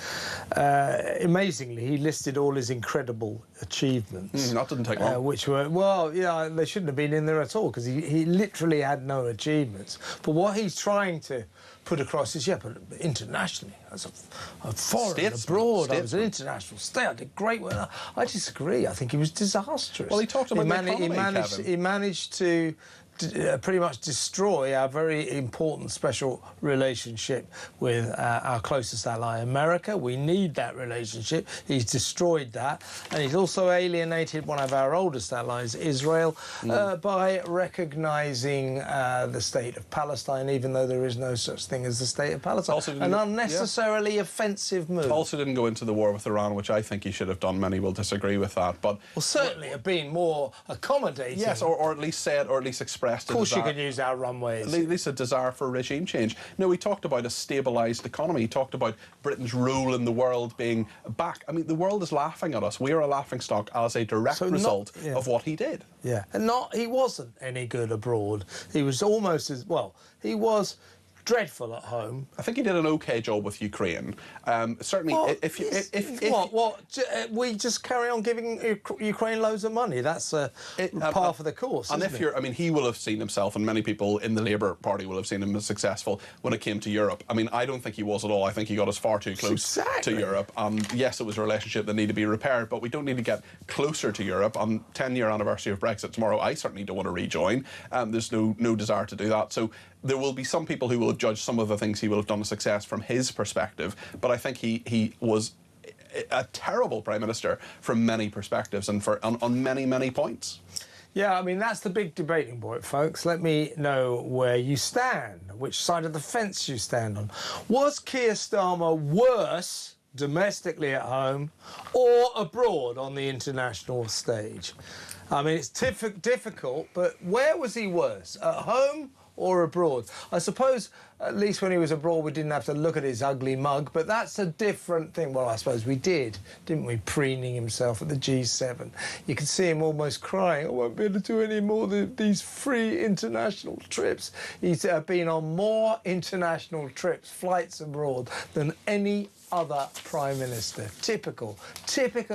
amazingly, he listed all his incredible achievements. That didn't take long. Which were, well, yeah, they shouldn't have been in there at all, because he literally had no achievements. But what he's trying to put across is, yeah, but internationally, as a foreign, abroad, I was an international state, I did great work. I disagree. I think he was disastrous. Well, he talked about the economy, Kevin. He managed to pretty much destroy our very important special relationship with our closest ally, America. We need that relationship. He's destroyed that. And he's also alienated one of our oldest allies, Israel, by recognising the state of Palestine, even though there is no such thing as the state of Palestine. An unnecessarily offensive move. Also didn't go into the war with Iran, which I think he should have done. Many will disagree with that. But well, certainly have been more accommodating. Yes, or at least said, or at least expressed. Of course, you could use our runways. At least a desire for regime change. No, he talked about a stabilised economy. He talked about Britain's role in the world being back. I mean, the world is laughing at us. We are a laughingstock as a direct result of what he did. Yeah, and he wasn't any good abroad. He was almost as well. He was dreadful at home. I think he did an okay job with Ukraine. Certainly, we just carry on giving Ukraine loads of money. That's par for the course. And he will have seen himself, and many people in the Labour Party will have seen him as successful when it came to Europe. I mean, I don't think he was at all. I think he got us far too close to Europe. Yes, it was a relationship that needed to be repaired, but we don't need to get closer to Europe. On 10-year anniversary of Brexit tomorrow, I certainly don't want to rejoin. There's no desire to do that. So there will be some people who will judge some of the things he will have done a success from his perspective, but I think he was a terrible Prime Minister from many perspectives and on many points. Yeah, I mean, that's the big debating point, folks. Let me know where you stand, which side of the fence you stand on. Was Keir Starmer worse domestically at home or abroad on the international stage? I mean, it's difficult, but where was he worse, at home or abroad. I suppose at least when he was abroad we didn't have to look at his ugly mug, but that's a different thing. Well, I suppose we did, didn't we, preening himself at the G7. You could see him almost crying, I won't be able to do any more of these free international trips. He's been on more international trips, flights abroad, than any other Prime Minister. Typical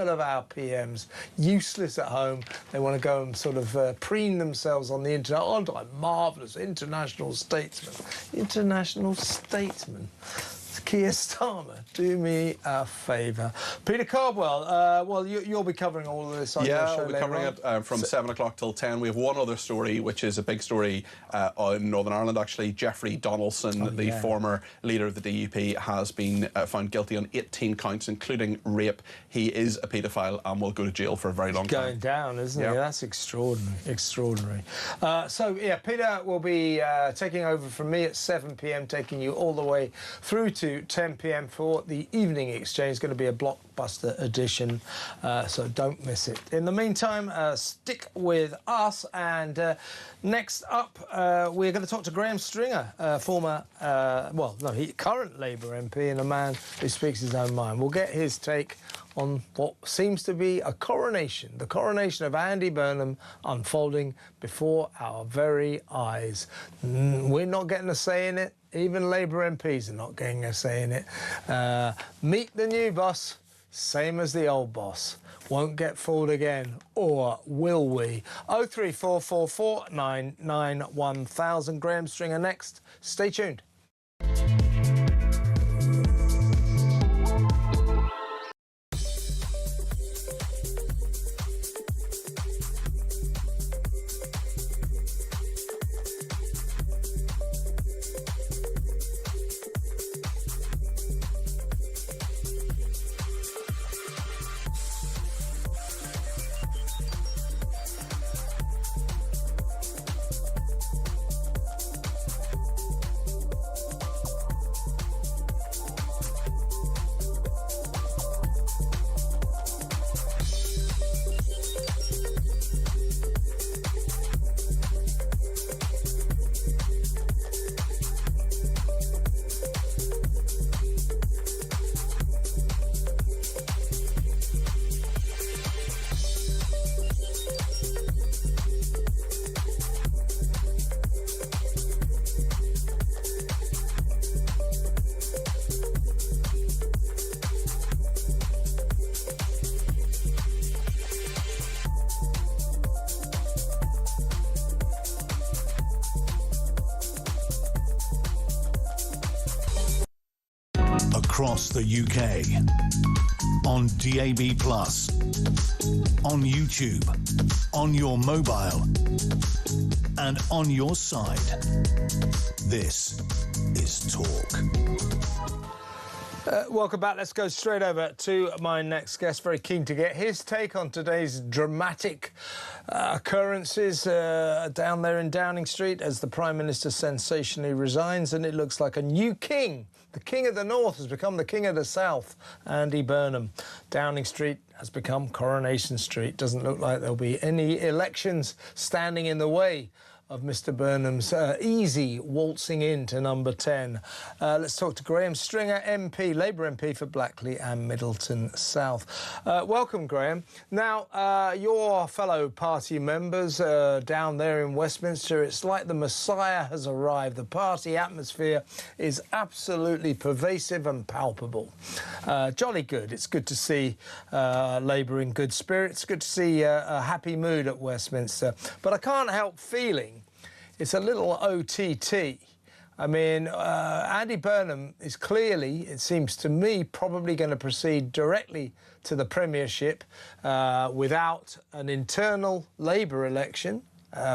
of our PMs, useless at home. They want to go and sort of preen themselves on the internet. Oh, I'm marvellous, international statesman. International statesman. Keir Starmer, do me a favour. Peter Cardwell, well, you'll be covering all of this on your show. Yeah, we'll be covering it from 7 o'clock till 10. We have one other story, which is a big story in Northern Ireland, actually. Jeffrey Donaldson, the former leader of the DUP, has been found guilty on 18 counts, including rape. He is a paedophile and will go to jail for a very long time. Going down, isn't he? That's extraordinary. So, yeah, Peter will be taking over from me at 7 p.m, taking you all the way through to 10 p.m. for the evening exchange. It's going to be a blockbuster edition, so don't miss it. In the meantime, stick with us, and next up we're going to talk to Graham Stringer, current Labour MP and a man who speaks his own mind. We'll get his take on what seems to be a coronation, the coronation of Andy Burnham unfolding before our very eyes. We're not getting a say in it. Even Labour MPs are not getting a say in it. Meet the new boss, same as the old boss. Won't get fooled again, or will we? 03444991000. Graham Stringer next. Stay tuned. Across the UK, on DAB+, on YouTube, on your mobile, and on your side. This is Talk. Welcome back. Let's go straight over to my next guest. Very keen to get his take on today's dramatic occurrences down there in Downing Street as the Prime Minister sensationally resigns, and it looks like a new king. The King of the North has become the King of the South, Andy Burnham. Downing Street has become Coronation Street. Doesn't look like there'll be any elections standing in the way of Mr Burnham's easy waltzing into number 10. Let's talk to Graham Stringer, MP, Labour MP for Blackley and Middleton South. Welcome, Graham. Now, your fellow party members down there in Westminster, it's like the Messiah has arrived. The party atmosphere is absolutely pervasive and palpable. Jolly good. It's good to see Labour in good spirits. Good to see a happy mood at Westminster. But I can't help feeling it's a little OTT. I mean, Andy Burnham is clearly, it seems to me, probably going to proceed directly to the premiership without an internal Labour election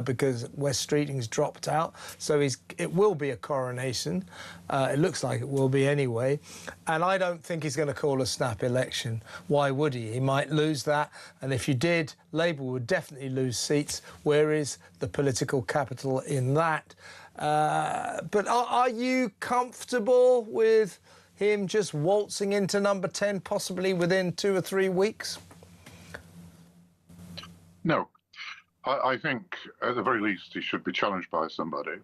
because West Streeting's dropped out. So it will be a coronation. It looks like it will be anyway. And I don't think he's going to call a snap election. Why would he? He might lose that. And if you did, Labour would definitely lose seats. Where is the political capital in that? But are you comfortable with him just waltzing into number 10, possibly within 2 or 3 weeks? No. I think, at the very least, he should be challenged by somebody.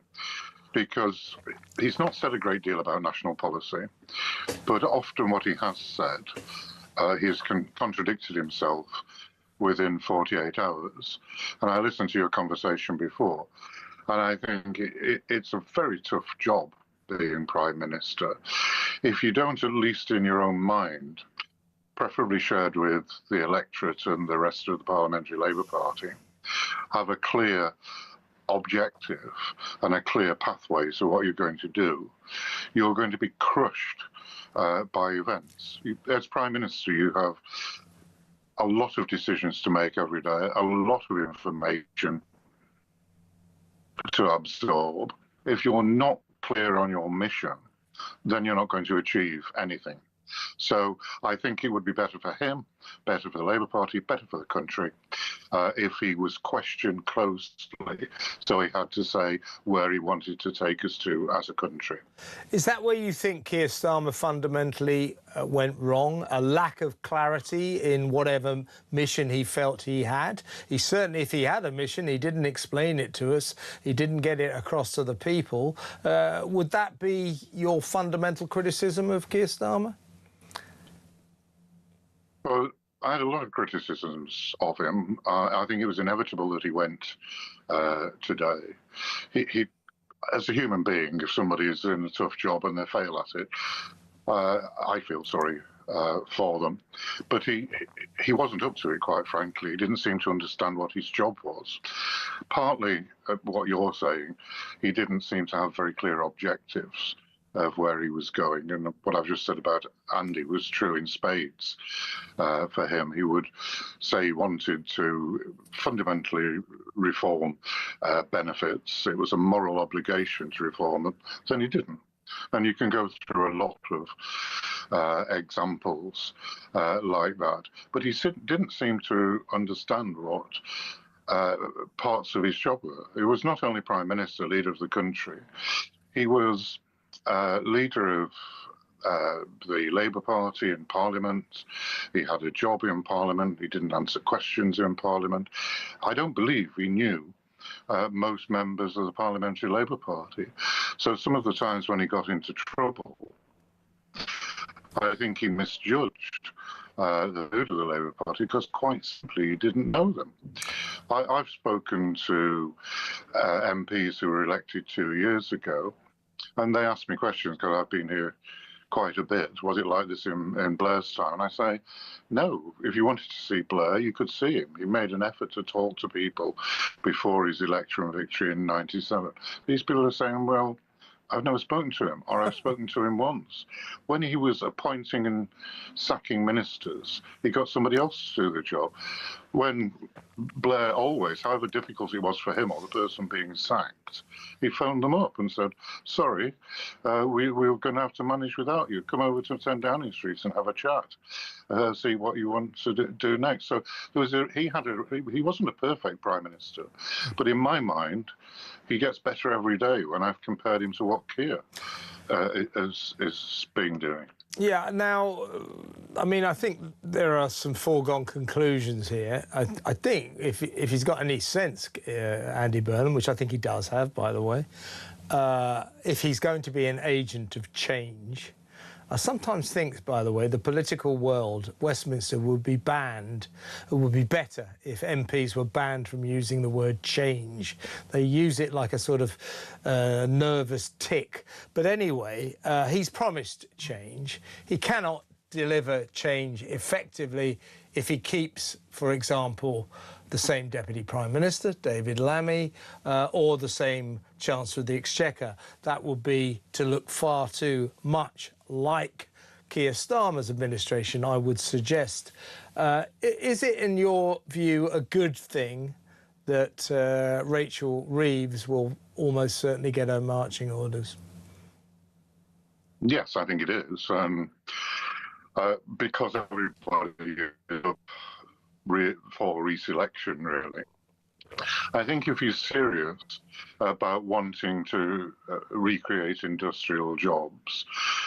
because he's not said a great deal about national policy, but often what he has said, he has contradicted himself within 48 hours. And I listened to your conversation before, and I think it's a very tough job being Prime Minister. If you don't, at least in your own mind, preferably shared with the electorate and the rest of the Parliamentary Labour Party, have a clear objective and a clear pathway to what you're going to do, you're going to be crushed by events. As Prime Minister, you have a lot of decisions to make every day, a lot of information to absorb. If you're not clear on your mission, then you're not going to achieve anything. So I think it would be better for him, better for the Labour Party, better for the country, if he was questioned closely, so he had to say where he wanted to take us to as a country. Is that where you think Keir Starmer fundamentally went wrong? A lack of clarity in whatever mission he felt he had? He certainly, if he had a mission, he didn't explain it to us. He didn't get it across to the people. Would that be your fundamental criticism of Keir Starmer? Well, I had a lot of criticisms of him. I think it was inevitable that he went today. He, as a human being, if somebody is in a tough job and they fail at it, I feel sorry for them. But he wasn't up to it, quite frankly. He didn't seem to understand what his job was. Partly what you're saying, he didn't seem to have very clear objectives of where he was going. And what I've just said about Andy was true in spades for him. He would say he wanted to fundamentally reform benefits. It was a moral obligation to reform them. Then he didn't. And you can go through a lot of examples like that. But he didn't seem to understand what parts of his job were. He was not only Prime Minister, leader of the country, he was leader of the Labour Party in Parliament. He had a job in Parliament. He didn't answer questions in Parliament. I don't believe he knew most members of the Parliamentary Labour Party. So some of the times when he got into trouble, I think he misjudged the leader of the Labour Party because quite simply he didn't know them. I've spoken to MPs who were elected 2 years ago, and they asked me questions because I've been here quite a bit. Was it like this in Blair's time? And I say, no. If you wanted to see Blair, you could see him. He made an effort to talk to people before his election victory in '97. These people are saying, well, I've never spoken to him, or I've spoken to him once. When he was appointing and sacking ministers, he got somebody else to do the job. When Blair always, however difficult it was for him or the person being sacked, he phoned them up and said, sorry, we're going to have to manage without you. Come over to 10 Downing Street and have a chat, see what you want to do next. So he wasn't a perfect Prime Minister, but in my mind, he gets better every day when I've compared him to what Keir is being doing. Yeah, now, I mean, I think there are some foregone conclusions here. I think if he's got any sense, Andy Burnham, which I think he does have, by the way, if he's going to be an agent of change, I sometimes think, by the way, the political world, Westminster, would be banned. It would be better if MPs were banned from using the word change. They use it like a sort of nervous tick. But anyway, he's promised change. He cannot deliver change effectively if he keeps, for example, the same Deputy Prime Minister, David Lammy, or the same Chancellor of the Exchequer. That would be to look far too much like Keir Starmer's administration, I would suggest. Is it, in your view, a good thing that Rachel Reeves will almost certainly get her marching orders? Yes, I think it is. Because everybody is up for re-selection, really. I think if he's serious about wanting to recreate industrial jobs,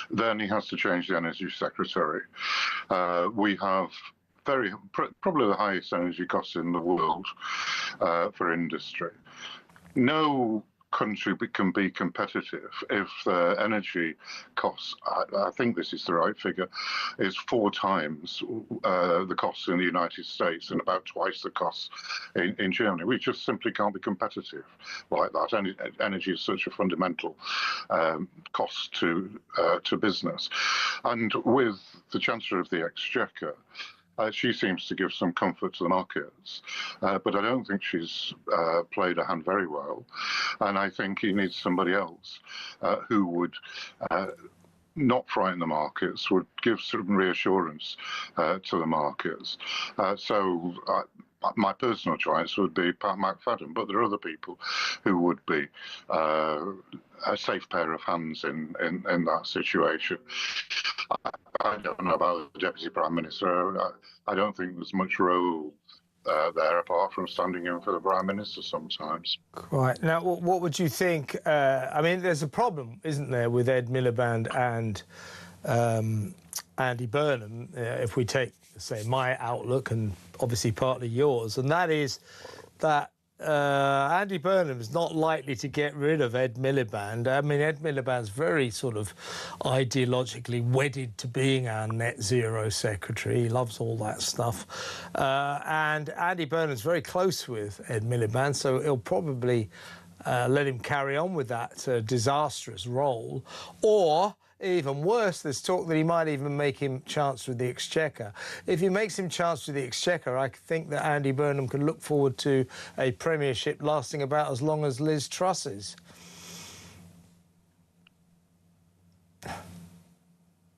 then he has to change the Energy Secretary. We have probably the highest energy costs in the world for industry. No country can be competitive if the energy costs, I think this is the right figure, is 4 times the costs in the United States and about twice the costs in Germany. We just simply can't be competitive like that. Energy is such a fundamental cost to business. And with the Chancellor of the Exchequer, she seems to give some comfort to the markets, but I don't think she's played her hand very well. And I think he needs somebody else who would not frighten the markets, would give certain reassurance to the markets. So my personal choice would be Pat McFadden, but there are other people who would be a safe pair of hands in that situation. I don't know about the Deputy Prime Minister. I don't think there's much role there apart from standing in for the Prime Minister sometimes. Right. Now, what would you think? I mean, there's a problem, isn't there, with Ed Miliband and Andy Burnham, if we take, say, my outlook and obviously partly yours, and that is that Andy Burnham is not likely to get rid of Ed Miliband. I mean, Ed Miliband's very sort of ideologically wedded to being our net zero secretary. He loves all that stuff. And Andy Burnham's very close with Ed Miliband, so he'll probably let him carry on with that disastrous role. Or, even worse, there's talk that he might even make him Chancellor of the Exchequer. If he makes him Chancellor of the Exchequer, I think that Andy Burnham can look forward to a premiership lasting about as long as Liz Truss's.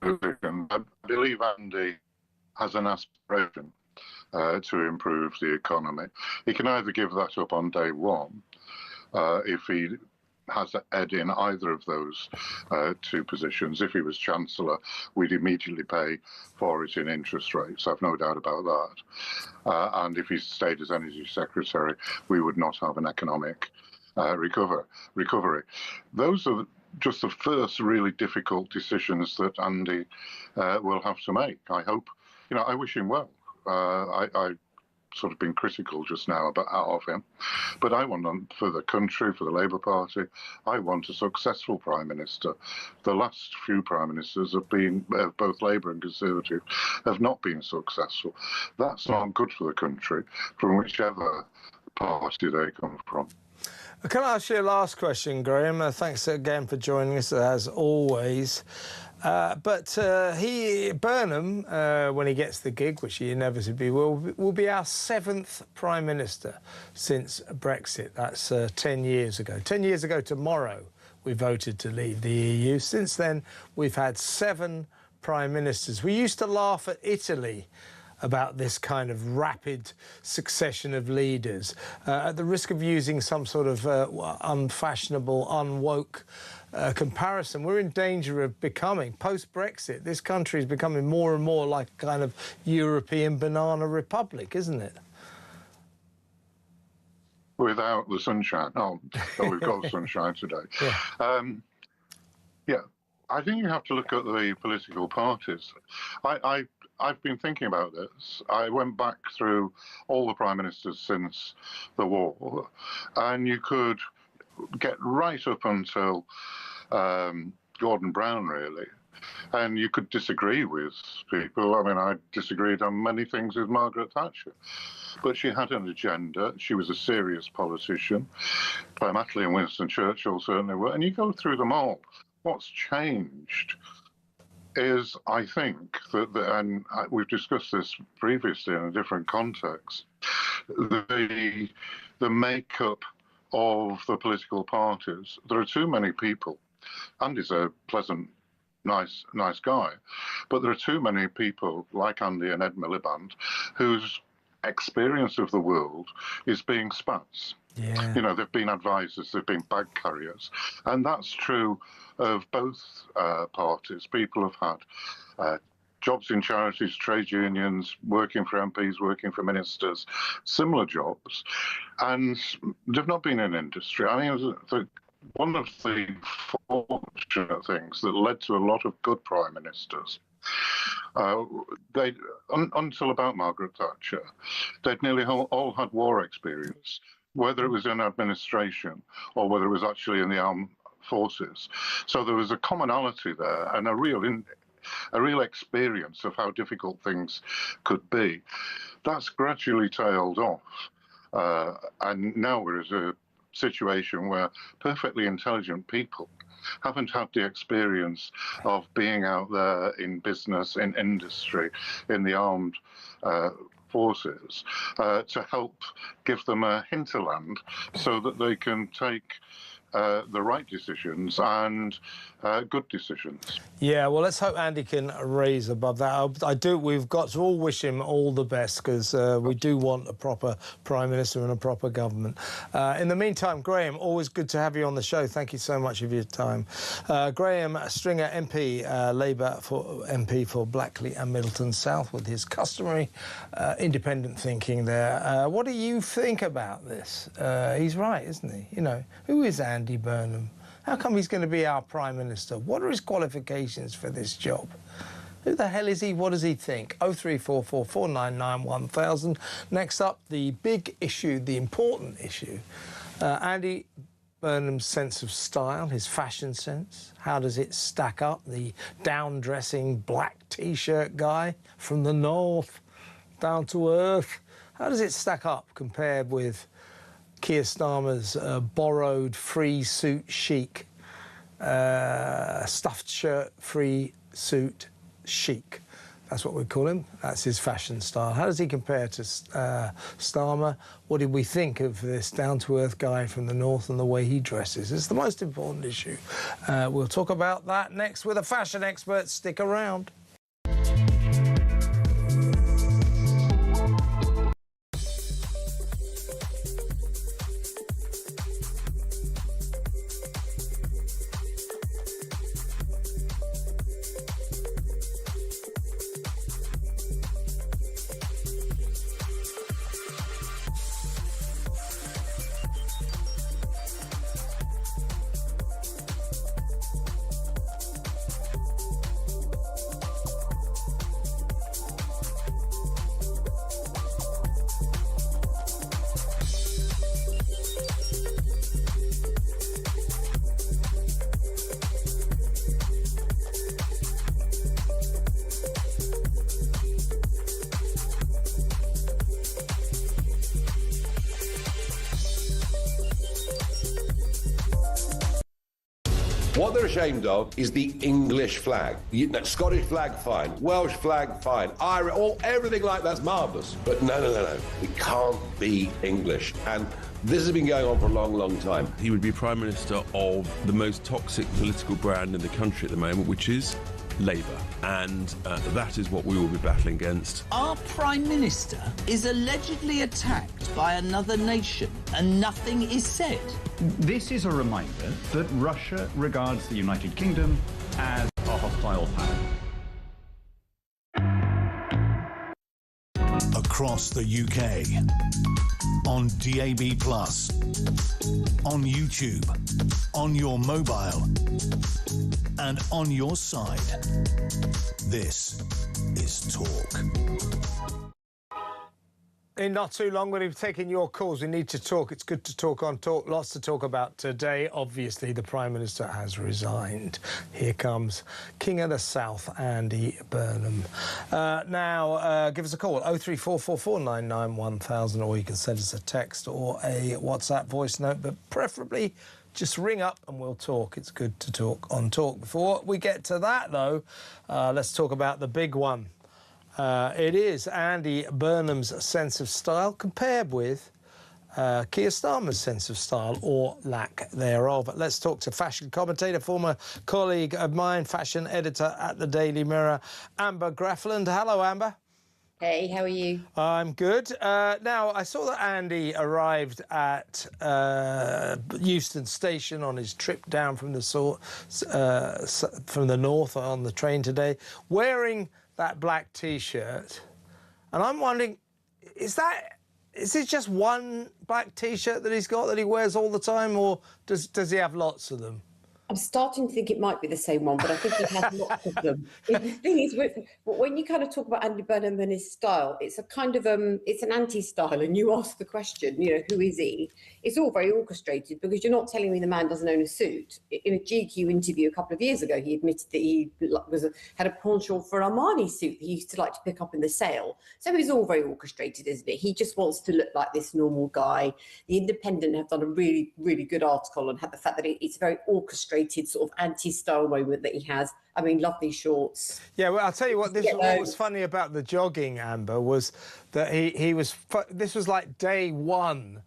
I believe Andy has an aspiration to improve the economy. He can either give that up on day one if he has Ed in either of those 2 positions. If he was Chancellor, we'd immediately pay for it in interest rates. I've no doubt about that. And if he stayed as Energy Secretary, we would not have an economic recovery. Those are just the first really difficult decisions that Andy will have to make. I hope, I wish him well. I sort of been critical just now of him, but I want for the country, for the Labour Party, I want a successful Prime Minister. The last few Prime Ministers have been, both Labour and Conservative, have not been successful. That's not good for the country, from whichever party they come from. Can I ask you a last question, Graham? Thanks again for joining us, as always. Burnham, when he gets the gig, which he inevitably will be our 7th Prime Minister since Brexit. That's 10 years ago. 10 years ago tomorrow, we voted to leave the EU. Since then, we've had 7 Prime Ministers. We used to laugh at Italy about this kind of rapid succession of leaders, at the risk of using some sort of unfashionable, unwoke comparison. We're in danger of becoming, post-Brexit, this country is becoming more and more like a kind of European banana republic, isn't it? Without the sunshine. Oh, we've got sunshine today. Yeah. I think you have to look at the political parties. I've been thinking about this. I went back through all the Prime Ministers since the war, and you could get right up until Gordon Brown, really. And you could disagree with people. I mean, I disagreed on many things with Margaret Thatcher. But she had an agenda. She was a serious politician. Clem Attlee and Winston Churchill certainly were. And you go through them all. What's changed is, I think, and we've discussed this previously in a different context, the makeup of the political parties. There are too many people. Andy's a pleasant, nice guy, but there are too many people like Andy and Ed Miliband whose experience of the world is being spats. Yeah. They've been advisors, they've been bag carriers, and that's true of both parties. People have had jobs in charities, trade unions, working for MPs, working for ministers, similar jobs, and they've not been in industry. I mean, one of the fortunate things that led to a lot of good prime ministers, until about Margaret Thatcher, they'd nearly all had war experience. whether it was in administration or whether it was actually in the armed forces. So there was a commonality there and a real experience of how difficult things could be. That's gradually tailed off. And now we're in a situation where perfectly intelligent people haven't had the experience of being out there in business, in industry, in the armed forces to help give them a hinterland so that they can take the right decisions and good decisions. Yeah, well, let's hope Andy can raise above that. We've got to all wish him all the best because we do want a proper Prime Minister and a proper government. In the meantime, Graham, always good to have you on the show. Thank you so much for your time. Graham Stringer, MP, Labour MP for Blackley and Middleton South, with his customary independent thinking there. What do you think about this? He's right, isn't he? You know, who is Andy Burnham? How come he's going to be our Prime Minister? What are his qualifications for this job? Who the hell is he? What does he think? 0344 499 1000. Next up, the big issue, the important issue. Andy Burnham's sense of style, his fashion sense. How does it stack up? The down-dressing black T-shirt guy from the north, down to earth. How does it stack up compared with Keir Starmer's borrowed free suit chic, stuffed shirt free suit chic? That's what we call him. That's his fashion style. How does he compare to Starmer? What did we think of this down-to-earth guy from the north and the way he dresses? It's the most important issue. We'll talk about that next with a fashion expert. Stick around. What they're ashamed of is the English flag. Scottish flag, fine. Welsh flag, fine. Irish, everything like that's marvellous. But no. We can't be English. And this has been going on for a long, long time. He would be Prime Minister of the most toxic political brand in the country at the moment, which is Labour. And that is what we will be battling against. Our Prime Minister is allegedly attacked by another nation and nothing is said. This is a reminder that Russia regards the United Kingdom as a hostile power. Across the UK, on DAB+, on YouTube, on your mobile, and on your side. This is Talk. In not too long, we'll be taking your calls. We need to talk. It's good to talk on Talk. Lots to talk about today. Obviously, the Prime Minister has resigned. Here comes King of the South, Andy Burnham. Now, give us a call, 03444991000, or you can send us a text or a WhatsApp voice note, but preferably just ring up and we'll talk. It's good to talk on Talk. Before we get to that, though, let's talk about the big one. It is Andy Burnham's sense of style compared with Keir Starmer's sense of style, or lack thereof. Let's talk to fashion commentator, former colleague of mine, fashion editor at the Daily Mirror, Amber Graffland. Hello, Amber. Hey, how are you? I'm good. Now, I saw that Andy arrived at Euston Station on his trip down from the north on the train today, wearing that black T-shirt, and I'm wondering, is it just one black T-shirt that he's got that he wears all the time, or does he have lots of them? I'm starting to think it might be the same one, but I think he has lots of them. The thing is, when you kind of talk about Andy Burnham and his style, it's a kind of it's an anti-style, and you ask the question, you know, who is he? It's all very orchestrated because you're not telling me the man doesn't own a suit. In a GQ interview a couple of years ago, he admitted that he had a penchant for an Armani suit that he used to like to pick up in the sale. So it's all very orchestrated, isn't it? He just wants to look like this normal guy. The Independent have done a really, really good article and had the fact that it's very orchestrated sort of anti-style moment that he has. I mean, lovely shorts. Yeah, well, I'll tell you what. What was funny about the jogging, Amber, was that this was like day one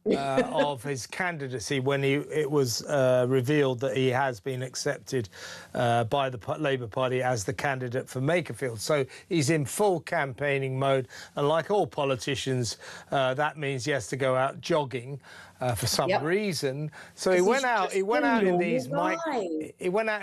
of his candidacy when it was revealed that he has been accepted by the Labour Party as the candidate for Makerfield. So he's in full campaigning mode, and like all politicians, that means he has to go out jogging for some reason. So he went out in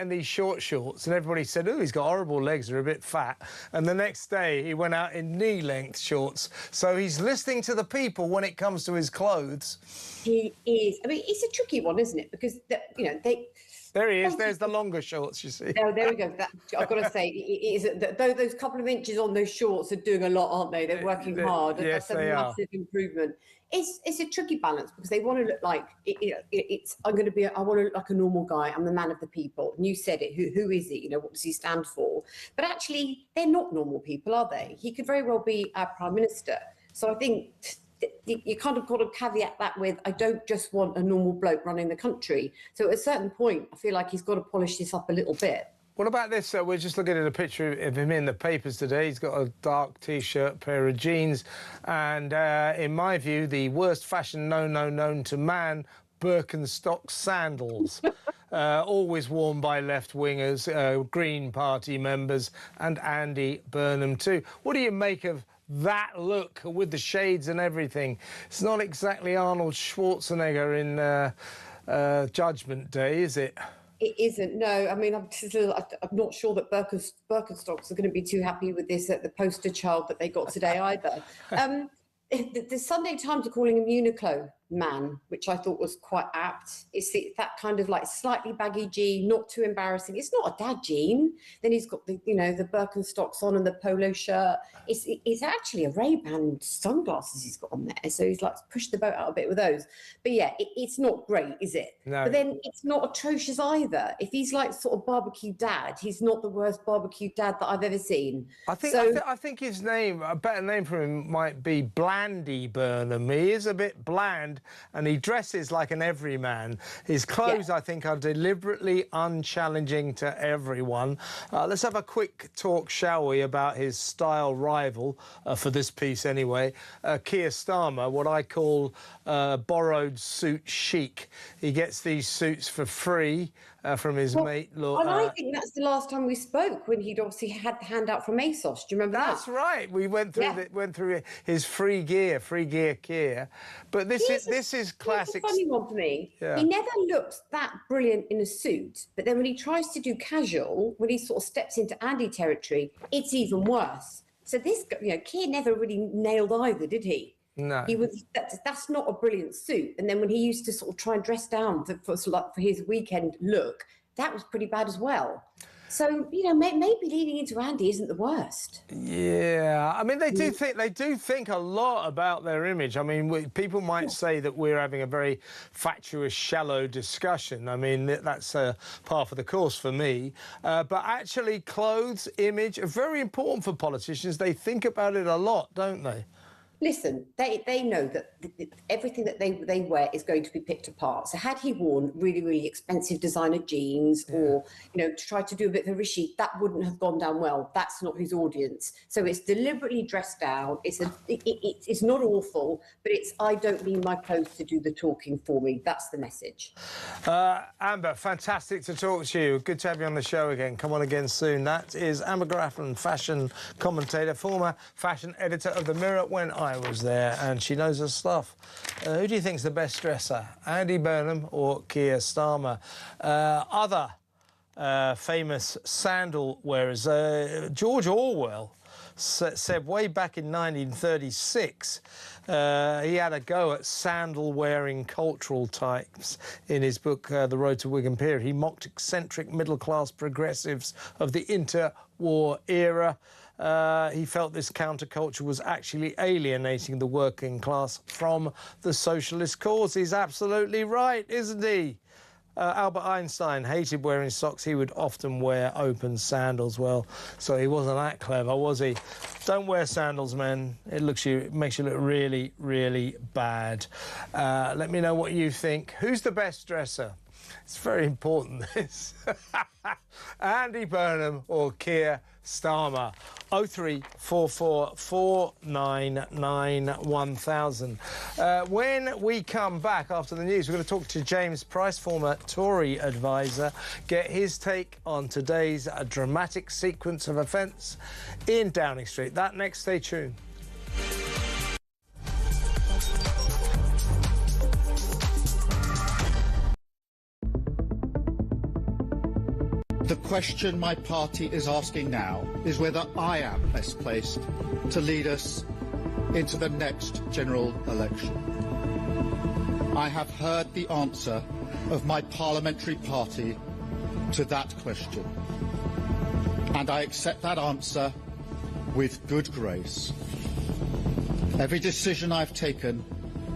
these short shorts, and everybody said, "Oh, he's got horrible legs, they're a bit fat." And the next day he went out in knee-length shorts. So he's listening to the people when it comes to his clothes. He is. I mean, it's a tricky one, isn't it? Because there he is. There's the longer shorts, you see. Oh, there we go. I've got to say, it is, those couple of inches on those shorts are doing a lot, aren't they? They're working hard. Yes, That's a massive improvement. It's a tricky balance because they want to look like I want to look like a normal guy. I'm the man of the people. And you said it. Who is he? You know, what does he stand for? But actually, they're not normal people, are they? He could very well be our prime minister. So I think you kind of got to caveat that with, I don't just want a normal bloke running the country. So at a certain point, I feel like he's got to polish this up a little bit. What about this? We're just looking at a picture of him in the papers today. He's got a dark T-shirt, pair of jeans, and in my view, the worst fashion known to man, Birkenstock sandals. Always worn by left-wingers, Green Party members, and Andy Burnham too. What do you make of that look with the shades and everything? It's not exactly Arnold Schwarzenegger in Judgment Day, is it? It isn't, no. I mean, I'm not sure that Birkenstocks are going to be too happy with this the poster child that they got today either. The Sunday Times are calling him Uniqlo man, which I thought was quite apt. It's that kind of like slightly baggy jean, not too embarrassing. It's not a dad jean. Then he's got the Birkenstocks on and the polo shirt. It's actually a Ray-Ban sunglasses he's got on there. So he's like pushed the boat out a bit with those. But yeah, it's not great, is it? No. But then it's not atrocious either. If he's like sort of barbecue dad, he's not the worst barbecue dad that I've ever seen. I think his name, a better name for him might be Blandy Burnham. He is a bit bland, and he dresses like an everyman. His clothes, I think, are deliberately unchallenging to everyone. Let's have a quick talk, shall we, about his style rival, for this piece anyway, Keir Starmer, what I call borrowed suit chic. He gets these suits for free from his mate. And I think that's the last time we spoke, when he'd obviously had the handout from ASOS. Do you remember that? That's right. We went through his free gear Keir. But this is classic. It's a funny one for me. Yeah. He never looks that brilliant in a suit, but then when he tries to do casual, when he sort of steps into Andy territory, it's even worse. So this, Keir never really nailed either, did he? No. That's not a brilliant suit. And then when he used to sort of try and dress down for his weekend look, that was pretty bad as well. So, maybe leading into Andy isn't the worst. Yeah, I mean, they do think a lot about their image. I mean, people might say that we're having a very fatuous, shallow discussion. I mean, that's par for the course for me. But actually, clothes, image are very important for politicians. They think about it a lot, don't they? Listen, they know that everything that they wear is going to be picked apart. So had he worn really, really expensive designer jeans or, tried to do a bit of a rishi, that wouldn't have gone down well. That's not his audience. So it's deliberately dressed down. It's not awful, but I don't need my clothes to do the talking for me. That's the message. Amber, fantastic to talk to you. Good to have you on the show again. Come on again soon. That is Amber Grafflin, fashion commentator, former fashion editor of The Mirror when I was there, and she knows her stuff. Who do you think's the best dresser, Andy Burnham or Keir Starmer? Other famous sandal wearers, George Orwell said way back in 1936 he had a go at sandal-wearing cultural types in his book The Road to Whig Period. He mocked eccentric middle-class progressives of the interwar era. He felt this counterculture was actually alienating the working class from the socialist cause. He's absolutely right, isn't he? Albert Einstein hated wearing socks. He would often wear open sandals. Well, so he wasn't that clever, was he? Don't wear sandals, men. It makes you look really, really bad. Let me know what you think. Who's the best dresser? It's very important, this. Andy Burnham or Keir Starmer? 0344 499 1000. When we come back after the news, we're going to talk to James Price, former Tory advisor, get his take on today's dramatic sequence of events in Downing Street. That next, stay tuned. The question my party is asking now is whether I am best placed to lead us into the next general election. I have heard the answer of my parliamentary party to that question, and I accept that answer with good grace. Every decision I've taken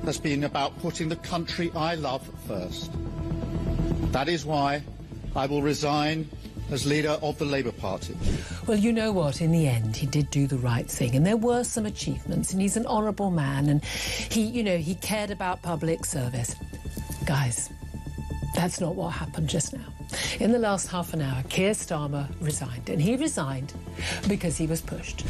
has been about putting the country I love first. That is why I will resign as leader of the Labour Party. Well, you know what? In the end, he did do the right thing, and there were some achievements, and he's an honourable man, and he cared about public service. Guys, that's not what happened just now. In the last half an hour, Keir Starmer resigned, and he resigned because he was pushed.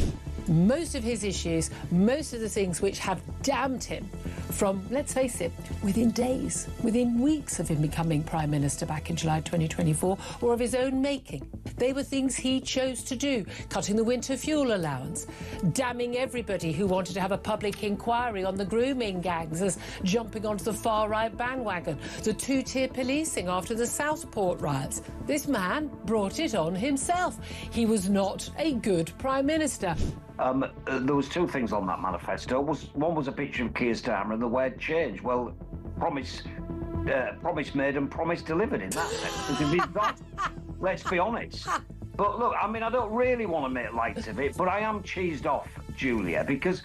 Most of his issues, most of the things which have damned him from, let's face it, within days, within weeks of him becoming Prime Minister back in July 2024, or of his own making. They were things he chose to do, cutting the winter fuel allowance, damning everybody who wanted to have a public inquiry on the grooming gangs as jumping onto the far-right bandwagon, the two-tier policing after the Southport riots. This man brought it on himself. He was not a good Prime Minister. There was two things on that manifesto. One was a picture of Keir Starmer and the word change. Well, promise made and promise delivered in that sense. If he's right, let's be honest. But look, I mean, I don't really want to make light of it, but I am cheesed off, Julia, because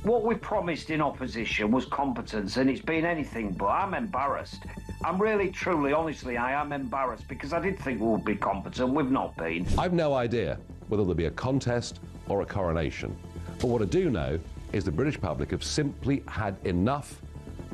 what we promised in opposition was competence, and it's been anything but. I'm embarrassed. I'm really, truly, honestly, I am embarrassed because I did think we would be competent. We've not been. I've no idea whether there'll be a contest or a coronation. But what I do know is the British public have simply had enough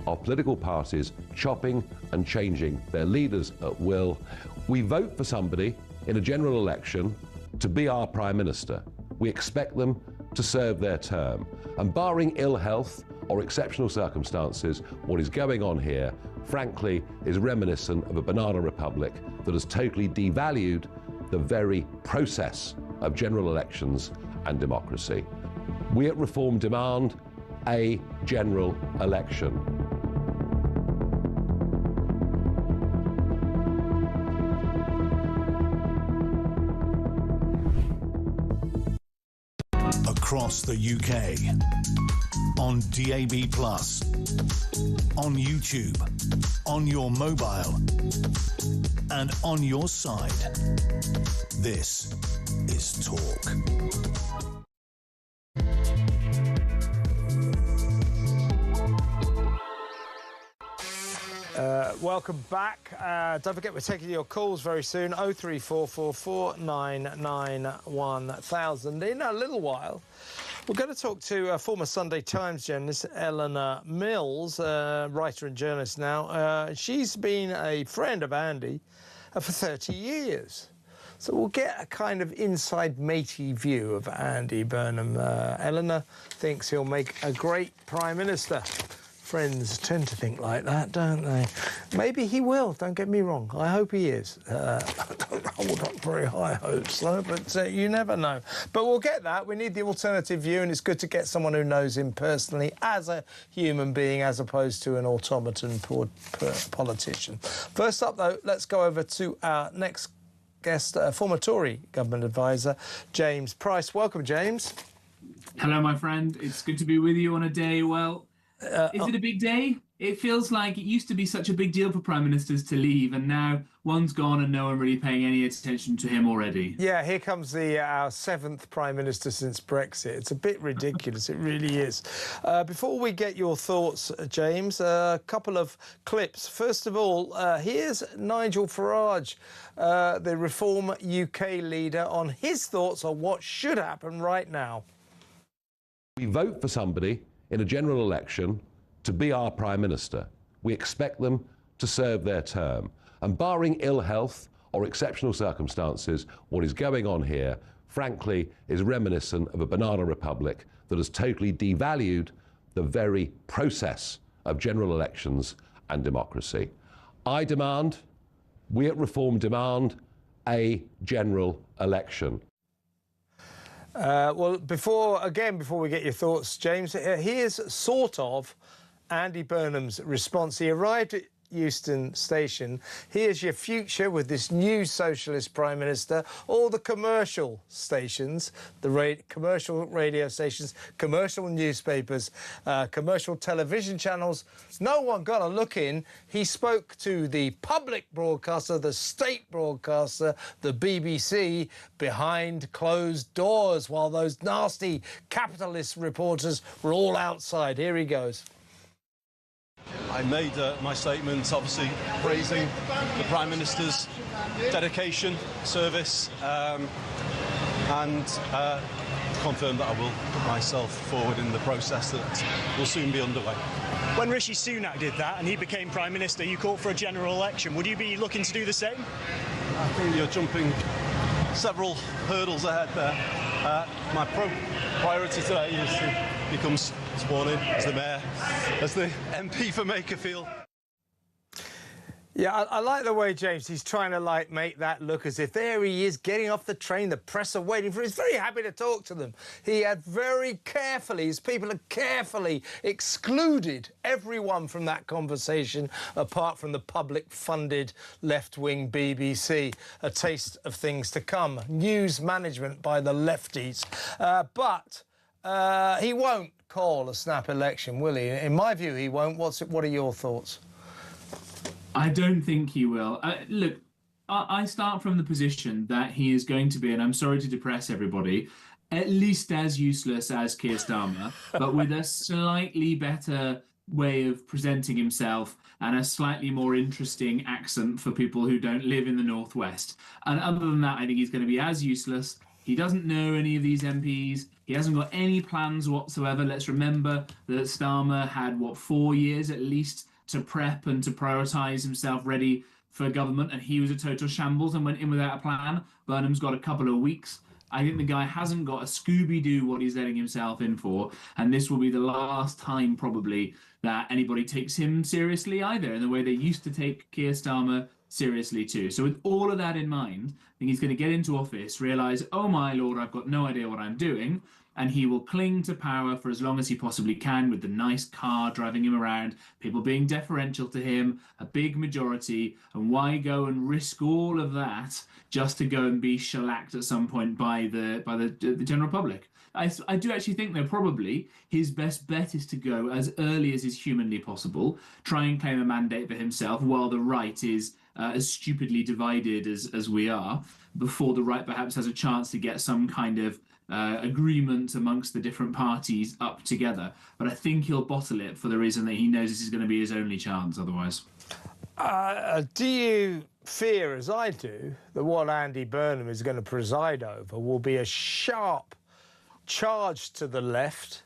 of political parties chopping and changing their leaders at will. We vote for somebody in a general election to be our Prime Minister. We expect them to serve their term. And barring ill health or exceptional circumstances, what is going on here, frankly, is reminiscent of a banana republic that has totally devalued the very process of general elections and democracy. We at Reform demand a general election. Across the UK, on DAB+, on YouTube, on your mobile, and on your side. This is Talk. Welcome back. Don't forget, we're taking your calls very soon. 03444 499 1000. In a little while, we're going to talk to former Sunday Times journalist Eleanor Mills, writer and journalist now. She's been a friend of Andy for 30 years. So we'll get a kind of inside matey view of Andy Burnham. Eleanor thinks he'll make a great Prime Minister. Friends tend to think like that, don't they? Maybe he will, don't get me wrong. I hope he is. I don't hold up very high hopes, though, but you never know. But we'll get that. We need the alternative view, and it's good to get someone who knows him personally as a human being as opposed to an automaton politician. First up, though, let's go over to our next guest, former Tory government advisor, James Price. Welcome, James. Hello, my friend. It's good to be with you on a day, well, is it a big day? It feels like it used to be such a big deal for prime ministers to leave, and now one's gone and no one really paying any attention to him already. Yeah, here comes our 7th Prime Minister since Brexit. It's a bit ridiculous, it really is. Before we get your thoughts, James, a couple of clips. First of all, here's Nigel Farage, the Reform UK leader, on his thoughts on what should happen right now. We vote for somebody in a general election to be our Prime Minister. We expect them to serve their term. And barring ill health or exceptional circumstances, what is going on here, frankly, is reminiscent of a banana republic that has totally devalued the very process of general elections and democracy. I demand, we at Reform demand, a general election. Well, before we get your thoughts, James, here's sort of Andy Burnham's response. He arrived at Euston Station. Here's your future with this new socialist Prime Minister. All the commercial stations, commercial radio stations, commercial newspapers, commercial television channels, no one got a look in. He spoke to the public broadcaster, the state broadcaster, the BBC, behind closed doors while those nasty capitalist reporters were all outside. Here he goes. I made my statement, obviously praising the Prime Minister's dedication, service, and confirmed that I will put myself forward in the process that will soon be underway. When Rishi Sunak did that and he became Prime Minister, you called for a general election. Would you be looking to do the same? I think you're jumping several hurdles ahead there. My priority today is to become sworn in as the Mayor, as the MP for Makerfield. Yeah, I like the way, James, he's trying to, make that look as if there he is, getting off the train, the press are waiting for him. He's very happy to talk to them. He had very carefully, his people had carefully excluded everyone from that conversation, apart from the public-funded left-wing BBC. A taste of things to come. News management by the lefties. But he won't call a snap election, will he? In my view, he won't. What are your thoughts? I don't think he will. Look, I start from the position that he is going to be, and I'm sorry to depress everybody, at least as useless as Keir Starmer, but with a slightly better way of presenting himself and a slightly more interesting accent for people who don't live in the Northwest. And other than that, I think he's going to be as useless. He doesn't know any of these MPs. He hasn't got any plans whatsoever. Let's remember that Starmer had, 4 years at least to prep and to prioritise himself ready for government, and he was a total shambles and went in without a plan. Burnham's got a couple of weeks. I think the guy hasn't got a Scooby-Doo what he's letting himself in for, and this will be the last time probably that anybody takes him seriously either, in the way they used to take Keir Starmer seriously too. So with all of that in mind, I think he's going to get into office, realise, oh my lord, I've got no idea what I'm doing, and he will cling to power for as long as he possibly can, with the nice car driving him around, people being deferential to him, a big majority, and why go and risk all of that just to go and be shellacked at some point by the general public? I do actually think, though, probably his best bet is to go as early as is humanly possible, try and claim a mandate for himself while the right is as stupidly divided as we are, before the right perhaps has a chance to get some kind of agreement amongst the different parties up together. But I think he'll bottle it for the reason that he knows this is going to be his only chance otherwise. Do you fear, as I do, that what Andy Burnham is going to preside over will be a sharp charge to the left?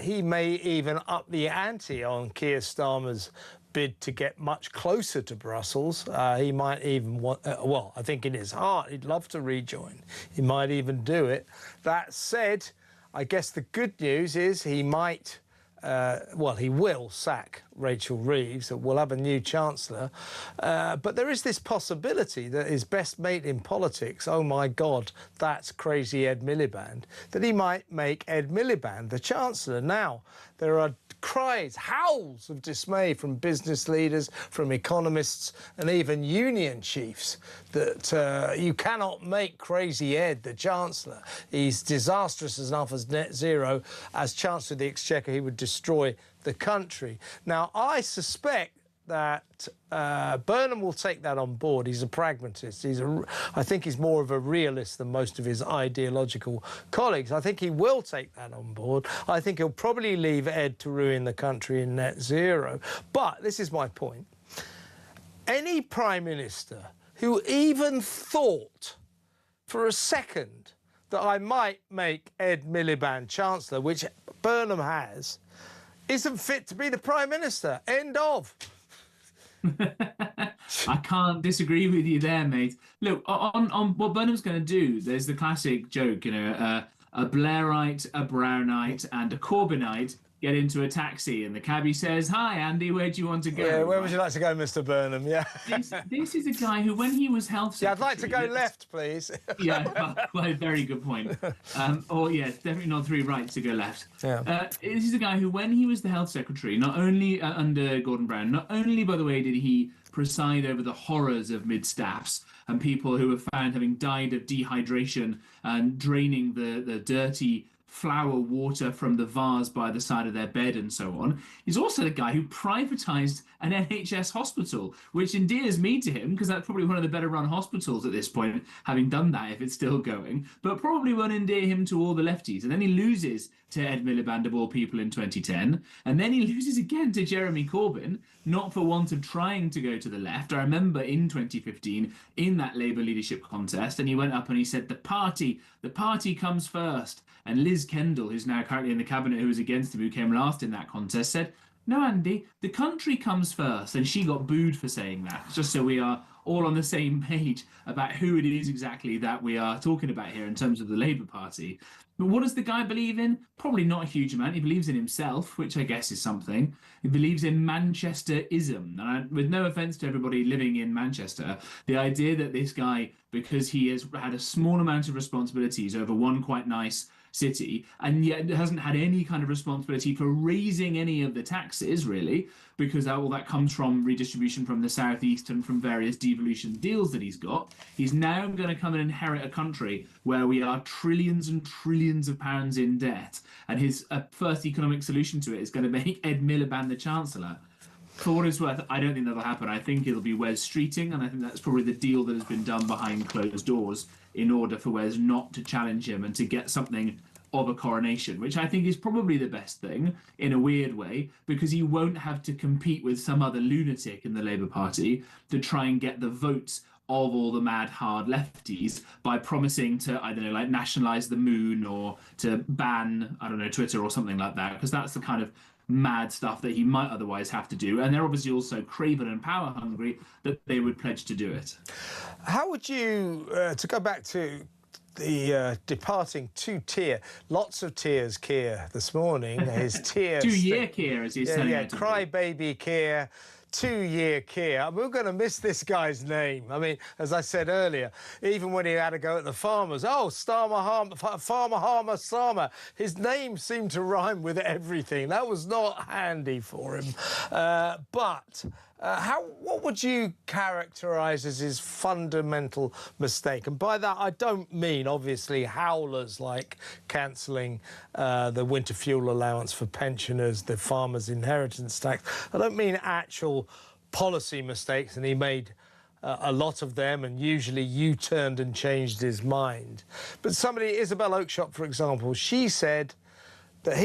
He may even up the ante on Keir Starmer's bid to get much closer to Brussels. He might even want, I think in his heart he'd love to rejoin. He might even do it. That said, I guess the good news is he might, he will sack Rachel Reeves, that we'll have a new Chancellor. But there is this possibility that his best mate in politics, oh my God, that's crazy Ed Miliband, that he might make Ed Miliband the Chancellor. Now, there are cries, howls of dismay from business leaders, from economists and even union chiefs that you cannot make crazy Ed the Chancellor. He's disastrous enough as net zero. As Chancellor of the Exchequer, he would destroy the country. Now, I suspect that Burnham will take that on board. He's a pragmatist. I think he's more of a realist than most of his ideological colleagues. I think he will take that on board. I think he'll probably leave Ed to ruin the country in net zero. But this is my point. Any Prime Minister who even thought for a second that I might make Ed Miliband Chancellor, which Burnham has, isn't fit to be the Prime Minister. End of. I can't disagree with you there, mate. Look, on what Burnham's going to do, there's the classic joke, you know, a Blairite, a Brownite and a Corbynite get into a taxi and the cabbie says, "Hi, Andy, where do you want to go?" Yeah, where would you like to go, Mr. Burnham? Yeah. This is a guy who, when he was health secretary... Yeah, I'd like to go left, please. Yeah, well, very good point. Or, yeah, definitely not 3 right to go left. Yeah. This is a guy who, when he was the health secretary, not only under Gordon Brown, not only, by the way, did he preside over the horrors of mid-staffs and people who were found having died of dehydration and draining the dirty flower water from the vase by the side of their bed and so on. He's also the guy who privatised an NHS hospital, which endears me to him because that's probably one of the better run hospitals at this point, having done that if it's still going, but probably won't endear him to all the lefties. And then he loses to Ed Miliband of all people in 2010, and then he loses again to Jeremy Corbyn, not for want of trying to go to the left. I remember in 2015 in that Labour leadership contest, and he went up and he said the party comes first. And Liz Kendall, who's now currently in the cabinet, who was against him, who came last in that contest, said, "No, Andy, the country comes first." And she got booed for saying that, just so we are all on the same page about who it is exactly that we are talking about here in terms of the Labour Party. But what does the guy believe in? Probably not a huge amount. He believes in himself, which I guess is something. He believes in Manchesterism. And with no offence to everybody living in Manchester, the idea that this guy, because he has had a small amount of responsibilities over one quite nice city and yet hasn't had any kind of responsibility for raising any of the taxes, really, because all that comes from redistribution from the southeast and from various devolution deals that he's got. He's now going to come and inherit a country where we are trillions and trillions of pounds in debt, and his first economic solution to it is going to make Ed Miliband the Chancellor. For what it's worth, I don't think that'll happen. I think it'll be Wes Streeting, and I think that's probably the deal that has been done behind closed doors in order for Wes not to challenge him and to get something of a coronation, which I think is probably the best thing in a weird way, because he won't have to compete with some other lunatic in the Labour Party to try and get the votes of all the mad hard lefties by promising to, I don't know, like nationalise the moon or to ban, I don't know, Twitter or something like that, because that's the kind of mad stuff that he might otherwise have to do. And they're obviously also craven and power hungry that they would pledge to do it. How would you, to go back to the departing two-tier, lots of tears Keir this morning, his tears... 2-year Keir, as he's telling you. Crybaby Keir, 2-year Keir. We're going to miss this guy's name. I mean, as I said earlier, even when he had to go at the farmers, Farmer Harmer Starmer, his name seemed to rhyme with everything. That was not handy for him. What would you characterise as his fundamental mistake? And by that, I don't mean, obviously, howlers like cancelling the winter fuel allowance for pensioners, the farmers' inheritance tax. I don't mean actual policy mistakes, and he made a lot of them, and usually U-turned and changed his mind. But somebody, Isabel Oakeshott, for example, she said that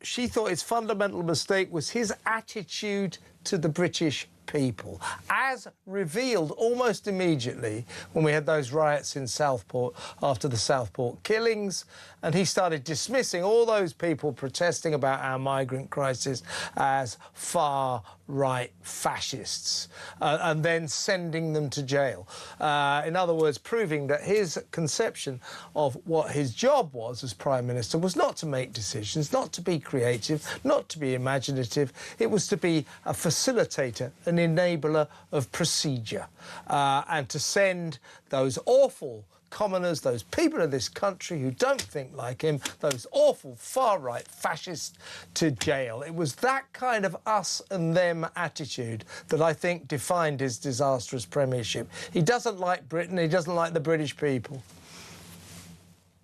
she thought his fundamental mistake was his attitude to the British people, as revealed almost immediately when we had those riots in Southport after the Southport killings, and he started dismissing all those people protesting about our migrant crisis as far-right fascists, and then sending them to jail. In other words, proving that his conception of what his job was as Prime Minister was not to make decisions, not to be creative, not to be imaginative. It was to be a facilitator, an enabler of procedure, and to send those awful commoners, those people of this country who don't think like him, those awful far-right fascists, to jail. It was that kind of us and them attitude that I think defined his disastrous premiership. He doesn't like Britain, he doesn't like the British people.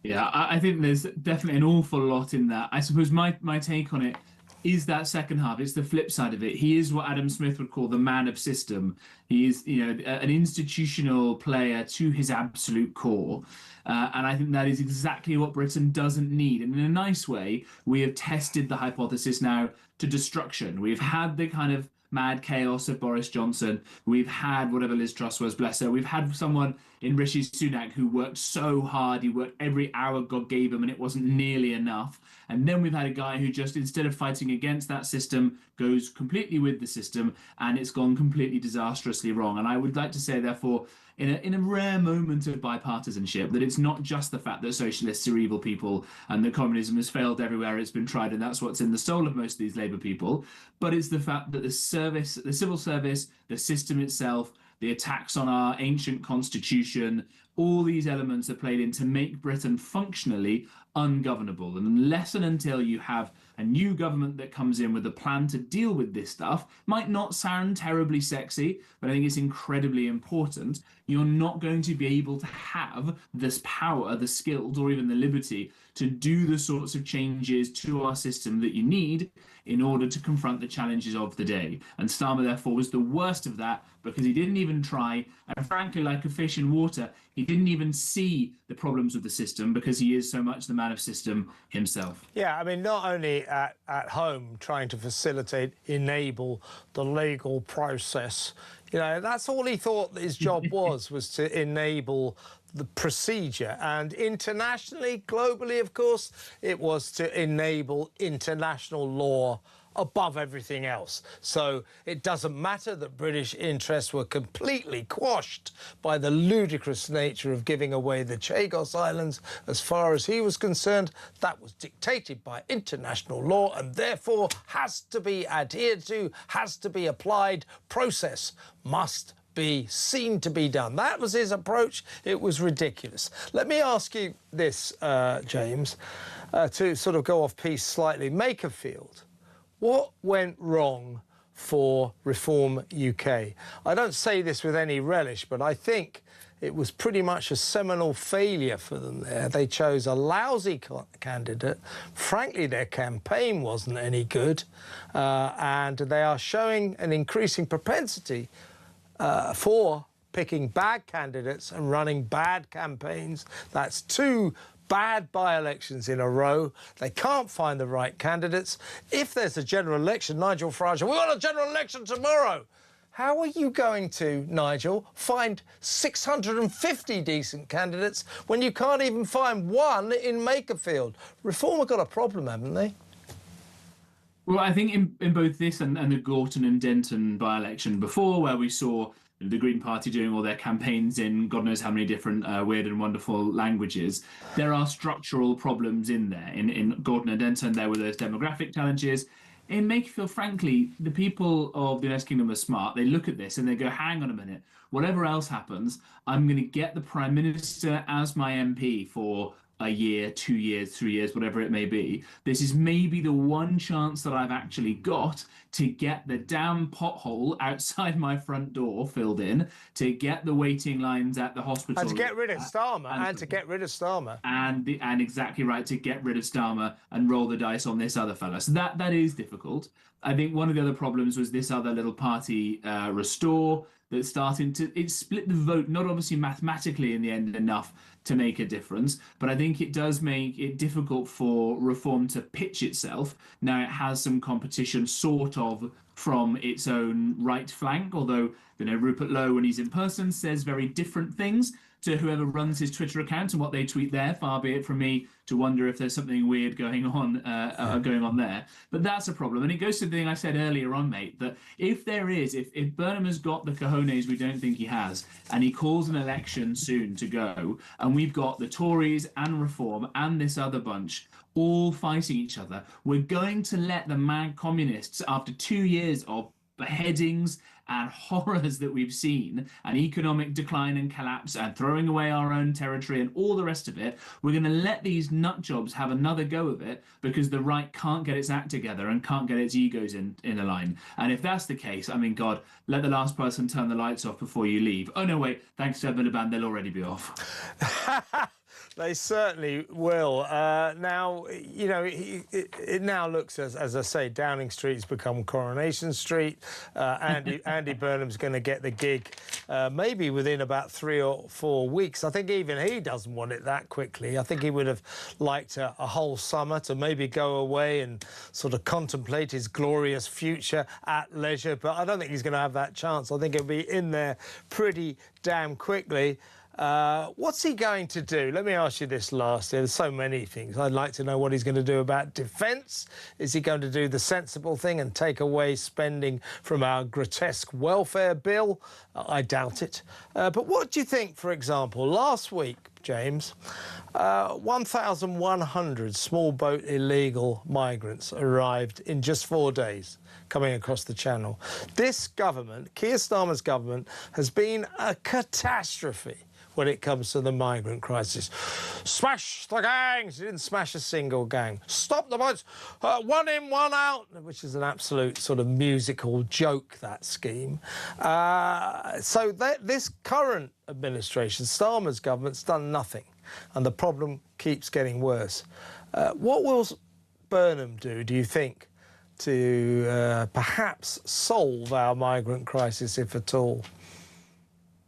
Yeah, I think there's definitely an awful lot in that. I suppose my take on it is that second half. It's the flip side of it. He is what Adam Smith would call the man of system. He is, an institutional player to his absolute core. And I think that is exactly what Britain doesn't need. And in a nice way, we have tested the hypothesis now to destruction. We've had the kind of mad chaos of Boris Johnson. We've had whatever Liz Truss was, bless her. We've had someone in Rishi Sunak who worked so hard. He worked every hour God gave him, and it wasn't nearly enough. And then we've had a guy who just, instead of fighting against that system, goes completely with the system, and it's gone completely disastrously wrong. And I would like to say, therefore, in a rare moment of bipartisanship, that it's not just the fact that socialists are evil people and that communism has failed everywhere it's been tried, and that's what's in the soul of most of these Labour people, but it's the fact that the civil service, the system itself, the attacks on our ancient constitution, all these elements are played in to make Britain functionally ungovernable. And unless and until you have a new government that comes in with a plan to deal with this stuff, might not sound terribly sexy, but I think it's incredibly important, you're not going to be able to have this power, the skills, or even the liberty to do the sorts of changes to our system that you need in order to confront the challenges of the day. And Starmer, therefore, was the worst of that, because he didn't even try, and frankly, like a fish in water, he didn't even see the problems of the system, because he is so much the man of system himself. Yeah, I mean, not only at home trying to facilitate, enable the legal process, that's all he thought his job was to enable the procedure. And internationally, globally, of course, it was to enable international law above everything else. So it doesn't matter that British interests were completely quashed by the ludicrous nature of giving away the Chagos Islands. As far as he was concerned, that was dictated by international law and therefore has to be adhered to, has to be applied. Process must be seen to be done. That was his approach. It was ridiculous. Let me ask you this, James, to sort of go off piece slightly. Makerfield. What went wrong for Reform UK? I don't say this with any relish, but I think it was pretty much a seminal failure for them there. They chose a lousy candidate. Frankly, their campaign wasn't any good, and they are showing an increasing propensity for picking bad candidates and running bad campaigns. That's two bad by-elections in a row. They can't find the right candidates. If there's a general election, Nigel Farage, we want a general election tomorrow. How are you going to, Nigel, find 650 decent candidates when you can't even find one in Makerfield? Reform have got a problem, haven't they? Well, I think in both this and the Gorton and Denton by-election before, where we saw the Green Party doing all their campaigns in God knows how many different weird and wonderful languages, there are structural problems in there. In Gorton and Denton, there were those demographic challenges. In Makerfield, frankly, the people of the United Kingdom are smart. They look at this and they go, hang on a minute, whatever else happens, I'm going to get the Prime Minister as my MP for a year, 2 years, 3 years, whatever it may be. This is maybe the one chance that I've actually got to get the damn pothole outside my front door filled in, to get the waiting lines at the hospital. And to get rid of Starmer. And exactly right, to get rid of Starmer and roll the dice on this other fella. So that is difficult. I think one of the other problems was this other little party, Restore, that's starting to... It split the vote, not obviously mathematically in the end enough to make a difference, but I think it does make it difficult for Reform to pitch itself. Now it has some competition sort of from its own right flank, although, you know, Rupert Lowe, when he's in person, says very different things to whoever runs his Twitter account and what they tweet there. Far be it from me to wonder if there's something weird going on there. But that's a problem. And it goes to the thing I said earlier on, mate, that if Burnham has got the cojones we don't think he has, and he calls an election soon to go, and we've got the Tories and Reform and this other bunch all fighting each other, we're going to let the mad communists, after 2 years of beheadings and horrors that we've seen, and economic decline and collapse and throwing away our own territory and all the rest of it, we're going to let these nut jobs have another go of it because the right can't get its act together and can't get its egos in a line. And if that's the case, I mean, God, let the last person turn the lights off before you leave. Oh, no, wait, thanks to Miliband, they'll already be off. They certainly will. Now, you know, it now looks, as I say, Downing Street's become Coronation Street. Andy Burnham's going to get the gig maybe within about 3 or 4 weeks. I think even he doesn't want it that quickly. I think he would have liked a whole summer to maybe go away and sort of contemplate his glorious future at leisure. But I don't think he's going to have that chance. I think he'll be in there pretty damn quickly. What's he going to do? Let me ask you this last. There's so many things. I'd like to know what he's going to do about defence. Is he going to do the sensible thing and take away spending from our grotesque welfare bill? I doubt it. But what do you think, for example, last week, James, 1,100 small boat illegal migrants arrived in just 4 days coming across the channel. This government, Keir Starmer's government, has been a catastrophe when it comes to the migrant crisis. Smash the gangs! He didn't smash a single gang. Stop the boats! One in, one out! Which is an absolute sort of musical joke, that scheme. So this current administration, Starmer's government's done nothing, and the problem keeps getting worse. What will Burnham do you think, to perhaps solve our migrant crisis, if at all?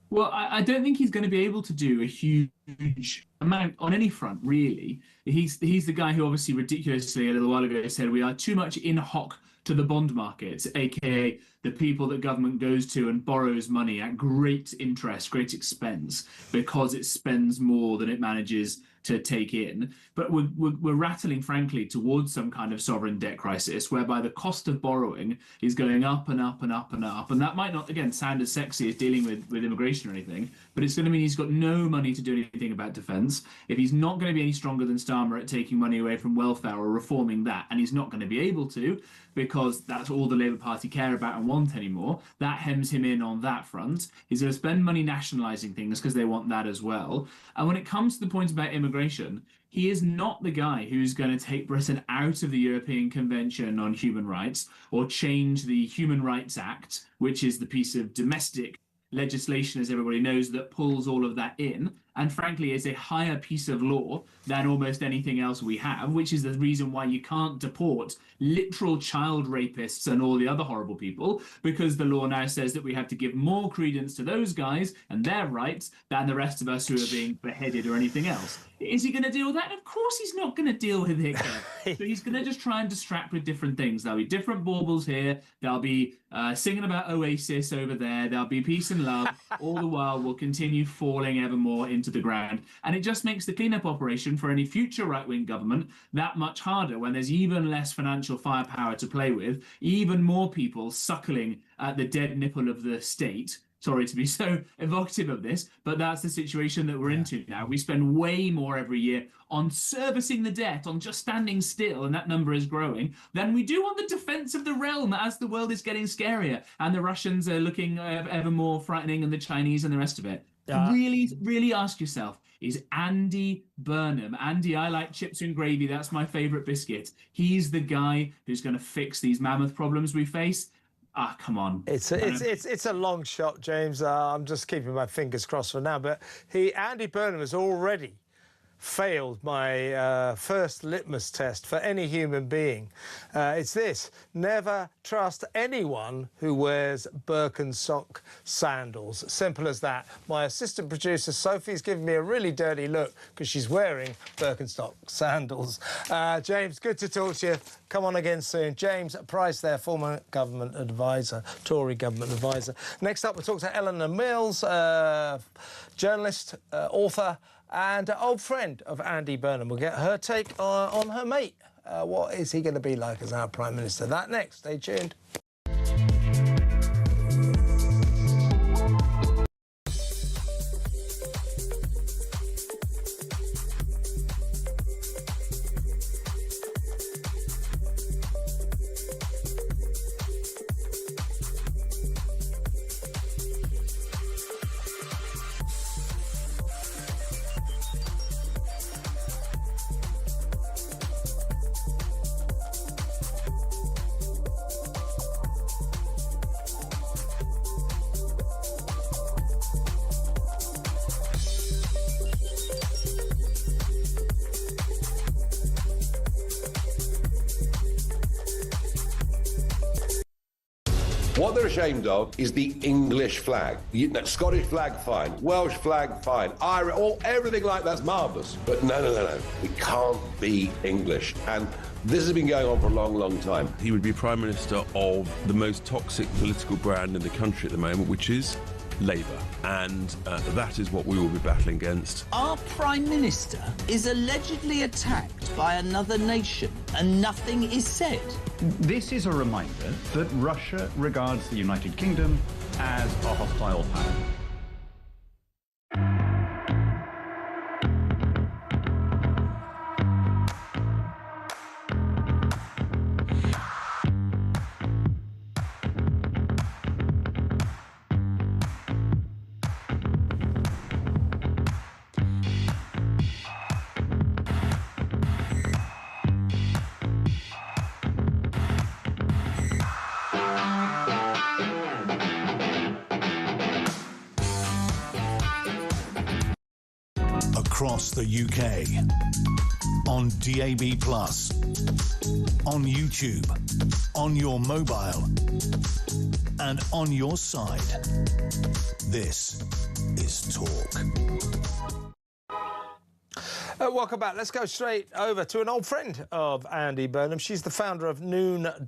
Well, I don't think he's going to be able to do a huge amount on any front, really. He's the guy who obviously ridiculously a little while ago said we are too much in hoc to the bond markets, aka the people that government goes to and borrows money at great interest, great expense, because it spends more than it manages to take in. But we're rattling, frankly, towards some kind of sovereign debt crisis whereby the cost of borrowing is going up and up and up and up. And that might not, again, sound as sexy as dealing with immigration or anything, but it's going to mean he's got no money to do anything about defence. If he's not going to be any stronger than Starmer at taking money away from welfare or reforming that, and he's not going to be able to because that's all the Labour Party care about and want anymore, that hems him in on that front. He's going to spend money nationalising things because they want that as well. And when it comes to the point about immigration, he is not the guy who's going to take Britain out of the European Convention on Human Rights or change the Human Rights Act, which is the piece of domestic legislation, as everybody knows, that pulls all of that in, and frankly is a higher piece of law than almost anything else we have, which is the reason why you can't deport literal child rapists and all the other horrible people, because the law now says that we have to give more credence to those guys and their rights than the rest of us who are being beheaded or anything else. Is he going to deal with that? Of course he's not going to deal with it. So he's going to just try and distract with different things. There'll be different baubles here. There'll be singing about Oasis over there. There'll be peace and love. All the while we'll continue falling ever more into the ground. And it just makes the cleanup operation for any future right-wing government that much harder when there's even less financial firepower to play with, even more people suckling at the dead nipple of the state. Sorry to be so evocative of this, but that's the situation that we're into now. We spend way more every year on servicing the debt, on just standing still, and that number is growing, than we do on the defence of the realm as the world is getting scarier and the Russians are looking ever more frightening, and the Chinese and the rest of it. Really ask yourself, is Andy Burnham, Andy, I like chips and gravy, that's my favourite biscuit, he's the guy who's going to fix these mammoth problems we face? Ah, come on. It's a long shot, James. I'm just keeping my fingers crossed for now. But Andy Burnham has already failed my first litmus test for any human being. It's this: never trust anyone who wears Birkenstock sandals. Simple as that. My assistant producer Sophie's giving me a really dirty look because she's wearing Birkenstock sandals. James, good to talk to you. Come on again soon. James Price there, former government advisor, Tory government advisor. Next up, we'll talk to Eleanor Mills, journalist, author, and old friend of Andy Burnham. We'll get her take on her mate. What is he going to be like as our Prime Minister? That next. Stay tuned. What they're ashamed of is the English flag. Scottish flag, fine. Welsh flag, fine. Irish, everything like that's marvellous. But no. We can't be English. And this has been going on for a long, long time. He would be Prime Minister of the most toxic political brand in the country at the moment, which is Labour. And that is what we will be battling against. Our Prime Minister is allegedly attacked by another nation and nothing is said. This is a reminder that Russia regards the United Kingdom as a hostile power. Across the UK, on DAB+, on YouTube, on your mobile, and on your side. This is Talk. Welcome back. Let's go straight over to an old friend of Andy Burnham. She's the founder of noon.org.uk,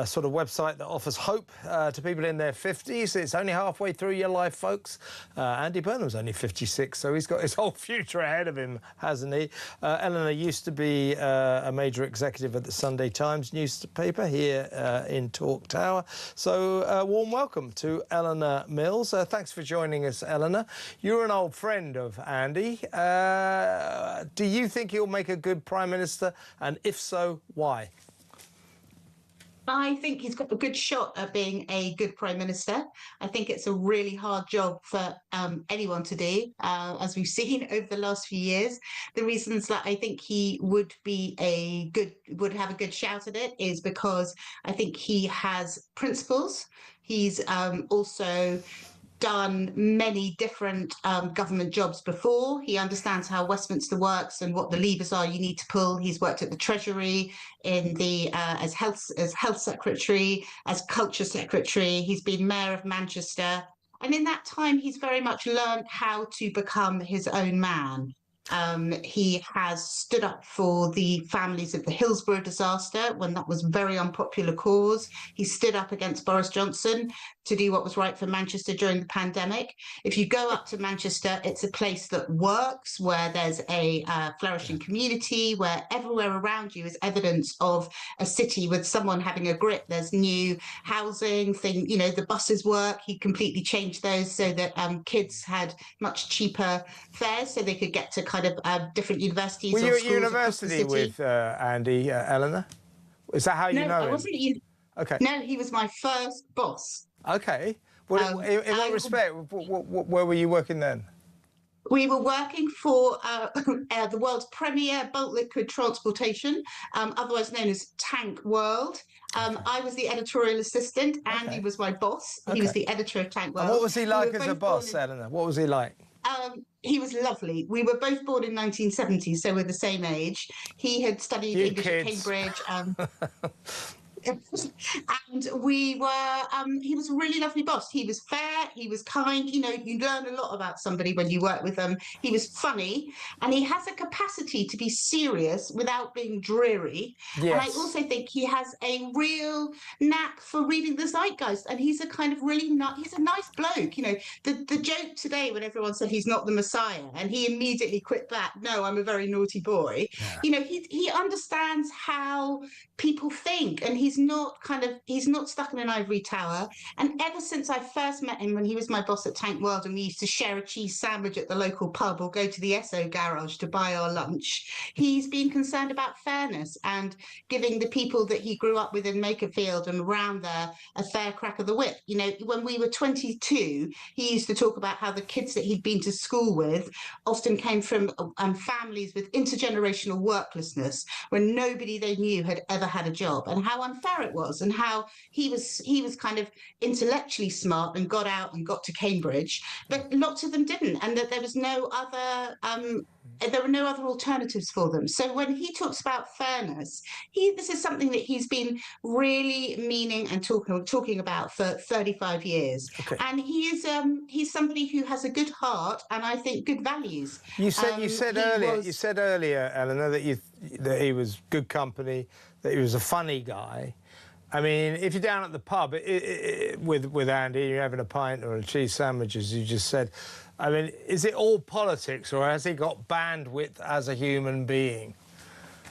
sort of website that offers hope to people in their 50s. It's only halfway through your life, folks. Andy Burnham's only 56, so he's got his whole future ahead of him, hasn't he? Eleanor used to be a major executive at the Sunday Times newspaper here in Talk Tower. So warm welcome to Eleanor Mills. Thanks for joining us, Eleanor. You're an old friend of Andy. Do you think he'll make a good Prime Minister? And if so, why? I think he's got a good shot at being a good Prime Minister. I think it's a really hard job for anyone to do, as we've seen over the last few years. The reasons that I think he would have a good shout at it is because I think he has principles. He's also done many different government jobs before. He understands how Westminster works and what the levers are you need to pull. He's worked at the Treasury, in the as health secretary, as culture secretary. He's been mayor of Manchester, and in that time, he's very much learned how to become his own man. He has stood up for the families of the Hillsborough disaster when that was a very unpopular cause. He stood up against Boris Johnson to do what was right for Manchester during the pandemic. If you go up to Manchester, it's a place that works, where there's a flourishing community, where everywhere around you is evidence of a city with someone having a grip. There's new housing, the buses work. He completely changed those so that kids had much cheaper fares so they could get to kind of different universities. Were you at university with Andy, Eleanor? Is that how you know him? No, I wasn't. Okay. No, he was my first boss. Okay. Well, in what respect? Where were you working then? We were working for the world's premier bulk liquid transportation, otherwise known as Tank World. I was the editorial assistant. Andy was my boss. He was the editor of Tank World. And what was he like as a boss, Eleanor? What was he like? He was lovely. We were both born in 1970, so we're the same age. He had studied You English kids. at Cambridge. And we were he was a really lovely boss. He was fair, he was kind. You know, you learn a lot about somebody when you work with them. He was funny, and he has a capacity to be serious without being dreary. And I Yes. also think he has a real knack for reading the zeitgeist, and he's a kind of really he's a nice bloke. You know, the joke today when everyone said he's not the Messiah, and he immediately quit back, no, I'm a very naughty boy. You know, he understands how people think, and he's not stuck in an ivory tower. And ever since I first met him, when he was my boss at Tank World, and we used to share a cheese sandwich at the local pub or go to the Esso garage to buy our lunch, he's been concerned about fairness and giving the people that he grew up with in Makerfield and around there a fair crack of the whip. You know, when we were 22, he used to talk about how the kids that he'd been to school with often came from families with intergenerational worklessness, when nobody they knew had ever had a job, and how unfair it was, and how he was kind of intellectually smart and got out and got to Cambridge, but lots of them didn't, and that there was no other there were no other alternatives for them. So when he talks about fairness, this is something that he's been really meaning and talking about for 35 years. Okay. And he's somebody who has a good heart and I think good values. You said earlier, Eleanor, that he was good company, that he was a funny guy. I mean, if you're down at the pub with Andy, you're having a pint or a cheese sandwich, as you just said, I mean, is it all politics, or has he got bandwidth as a human being?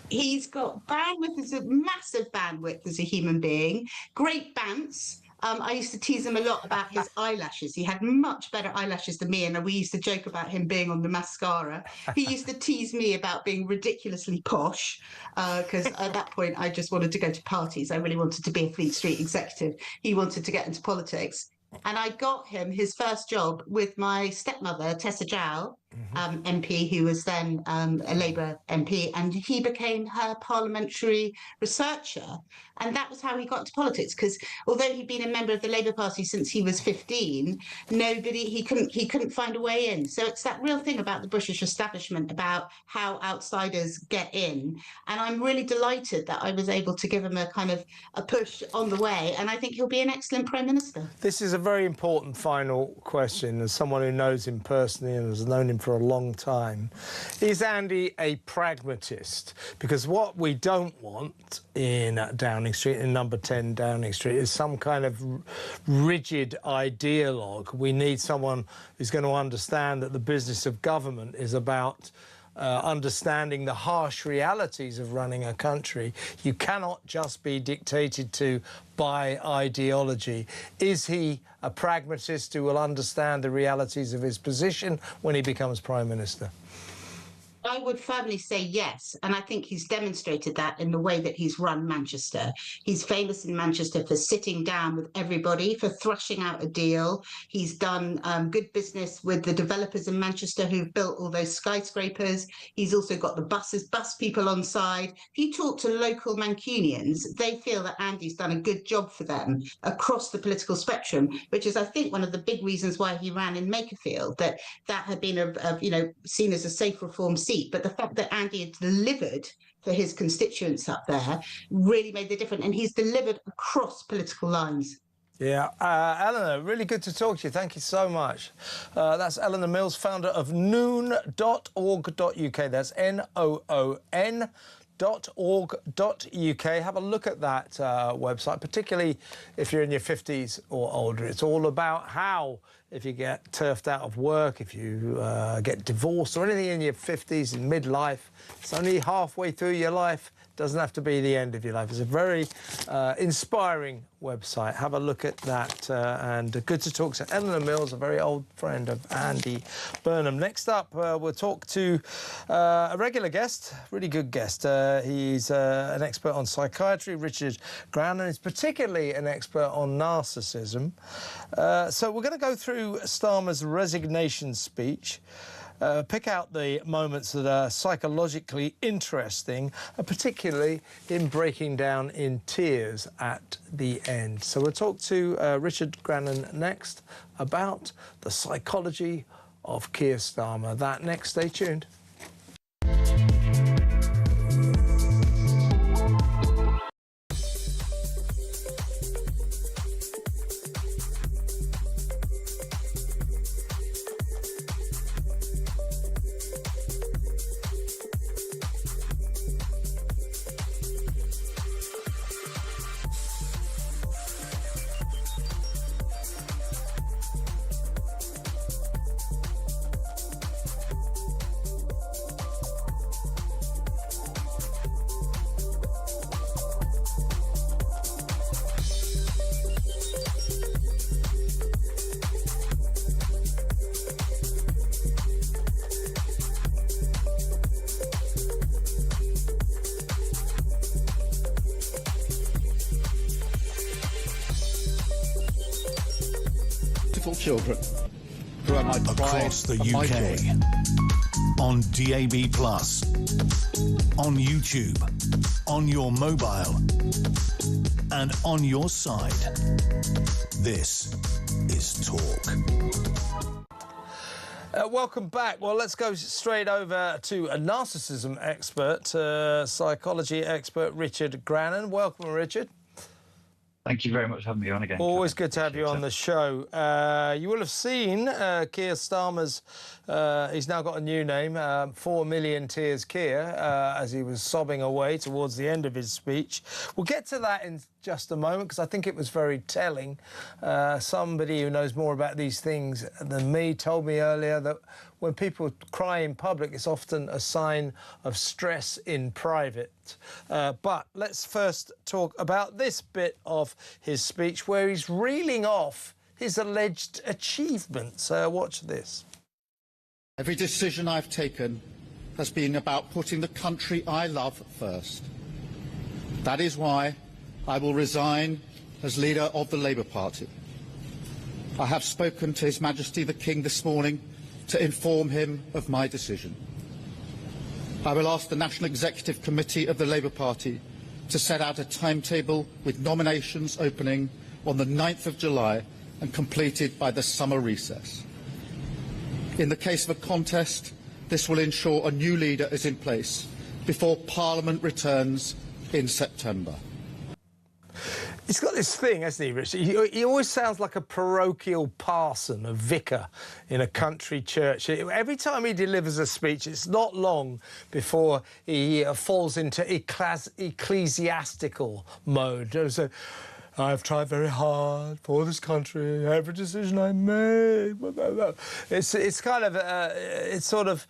He's got bandwidth, massive bandwidth as a human being, great bounce. I used to tease him a lot about his eyelashes. He had much better eyelashes than me, and we used to joke about him being on the mascara. He used to tease me about being ridiculously posh, because at that point I just wanted to go to parties. I really wanted to be a Fleet Street executive. He wanted to get into politics. And I got him his first job with my stepmother, Tessa Jow, MP, who was then a Labour MP, and he became her parliamentary researcher. And that was how he got into politics, because although he'd been a member of the Labour Party since he was 15, he couldn't find a way in. So it's that real thing about the British establishment, about how outsiders get in. And I'm really delighted that I was able to give him a kind of a push on the way. And I think he'll be an excellent Prime Minister. This is a very important final question, as someone who knows him personally and has known him for a long time. Is Andy a pragmatist? Because what we don't want in Downing Street, in number 10 Downing Street, is some kind of rigid ideologue. We need someone who's going to understand that the business of government is about understanding the harsh realities of running a country. You cannot just be dictated to by ideology. Is he a pragmatist who will understand the realities of his position when he becomes Prime Minister? I would firmly say yes, and I think he's demonstrated that in the way that he's run Manchester. He's famous in Manchester for sitting down with everybody, for thrashing out a deal. He's done good business with the developers in Manchester who've built all those skyscrapers. He's also got the bus people on side. If you talk to local Mancunians, they feel that Andy's done a good job for them across the political spectrum, which is, I think, one of the big reasons why he ran in Makerfield, that had been seen as a safe reform seat. But the fact that Andy had delivered for his constituents up there really made the difference, and he's delivered across political lines. Yeah, Eleanor, really good to talk to you. Thank you so much. That's Eleanor Mills, founder of noon.org.uk. That's NOON.org.uk. Have a look at that website, particularly if you're in your 50s or older. It's all about how, if you get turfed out of work, if you get divorced or anything in your 50s, in midlife, it's only halfway through your life. It doesn't have to be the end of your life. It's a very inspiring website. Have a look at that. And good to talk to Eleanor Mills, a very old friend of Andy Burnham. Next up, we'll talk to a regular guest, really good guest. He's an expert on psychiatry, Richard Grannon. He's particularly an expert on narcissism. So we're going to go through Starmer's resignation speech, pick out the moments that are psychologically interesting, particularly him breaking down in tears at the end. So we'll talk to Richard Grannon next about the psychology of Keir Starmer. That next, stay tuned. Children who are my pride across the and my UK, joy. on DAB+, on YouTube, on your mobile, and on your side. This is Talk. Welcome back. Well, let's go straight over to a narcissism expert, psychology expert, Richard Grannon. Welcome, Richard. Thank you very much for having me on again. Always good to have you on the show. You will have seen Keir Starmer's, he's now got a new name, 4 Million Tears Keir, as he was sobbing away towards the end of his speech. We'll get to that in just a moment, because I think it was very telling. Somebody who knows more about these things than me told me earlier that when people cry in public, it's often a sign of stress in private. But let's first talk about this bit of his speech where he's reeling off his alleged achievements. Watch this. Every decision I've taken has been about putting the country I love first. That is why I will resign as leader of the Labour Party. I have spoken to His Majesty the King this morning to inform him of my decision. I will ask the National Executive Committee of the Labour Party to set out a timetable with nominations opening on the 9th of July and completed by the summer recess. In the case of a contest, this will ensure a new leader is in place before Parliament returns in September. He's got this thing, hasn't he, Richard? He always sounds like a parochial parson, a vicar in a country church. Every time he delivers a speech, it's not long before he falls into ecclesiastical mode. So, I've tried very hard for this country, every decision I made. It's kind of, it's sort of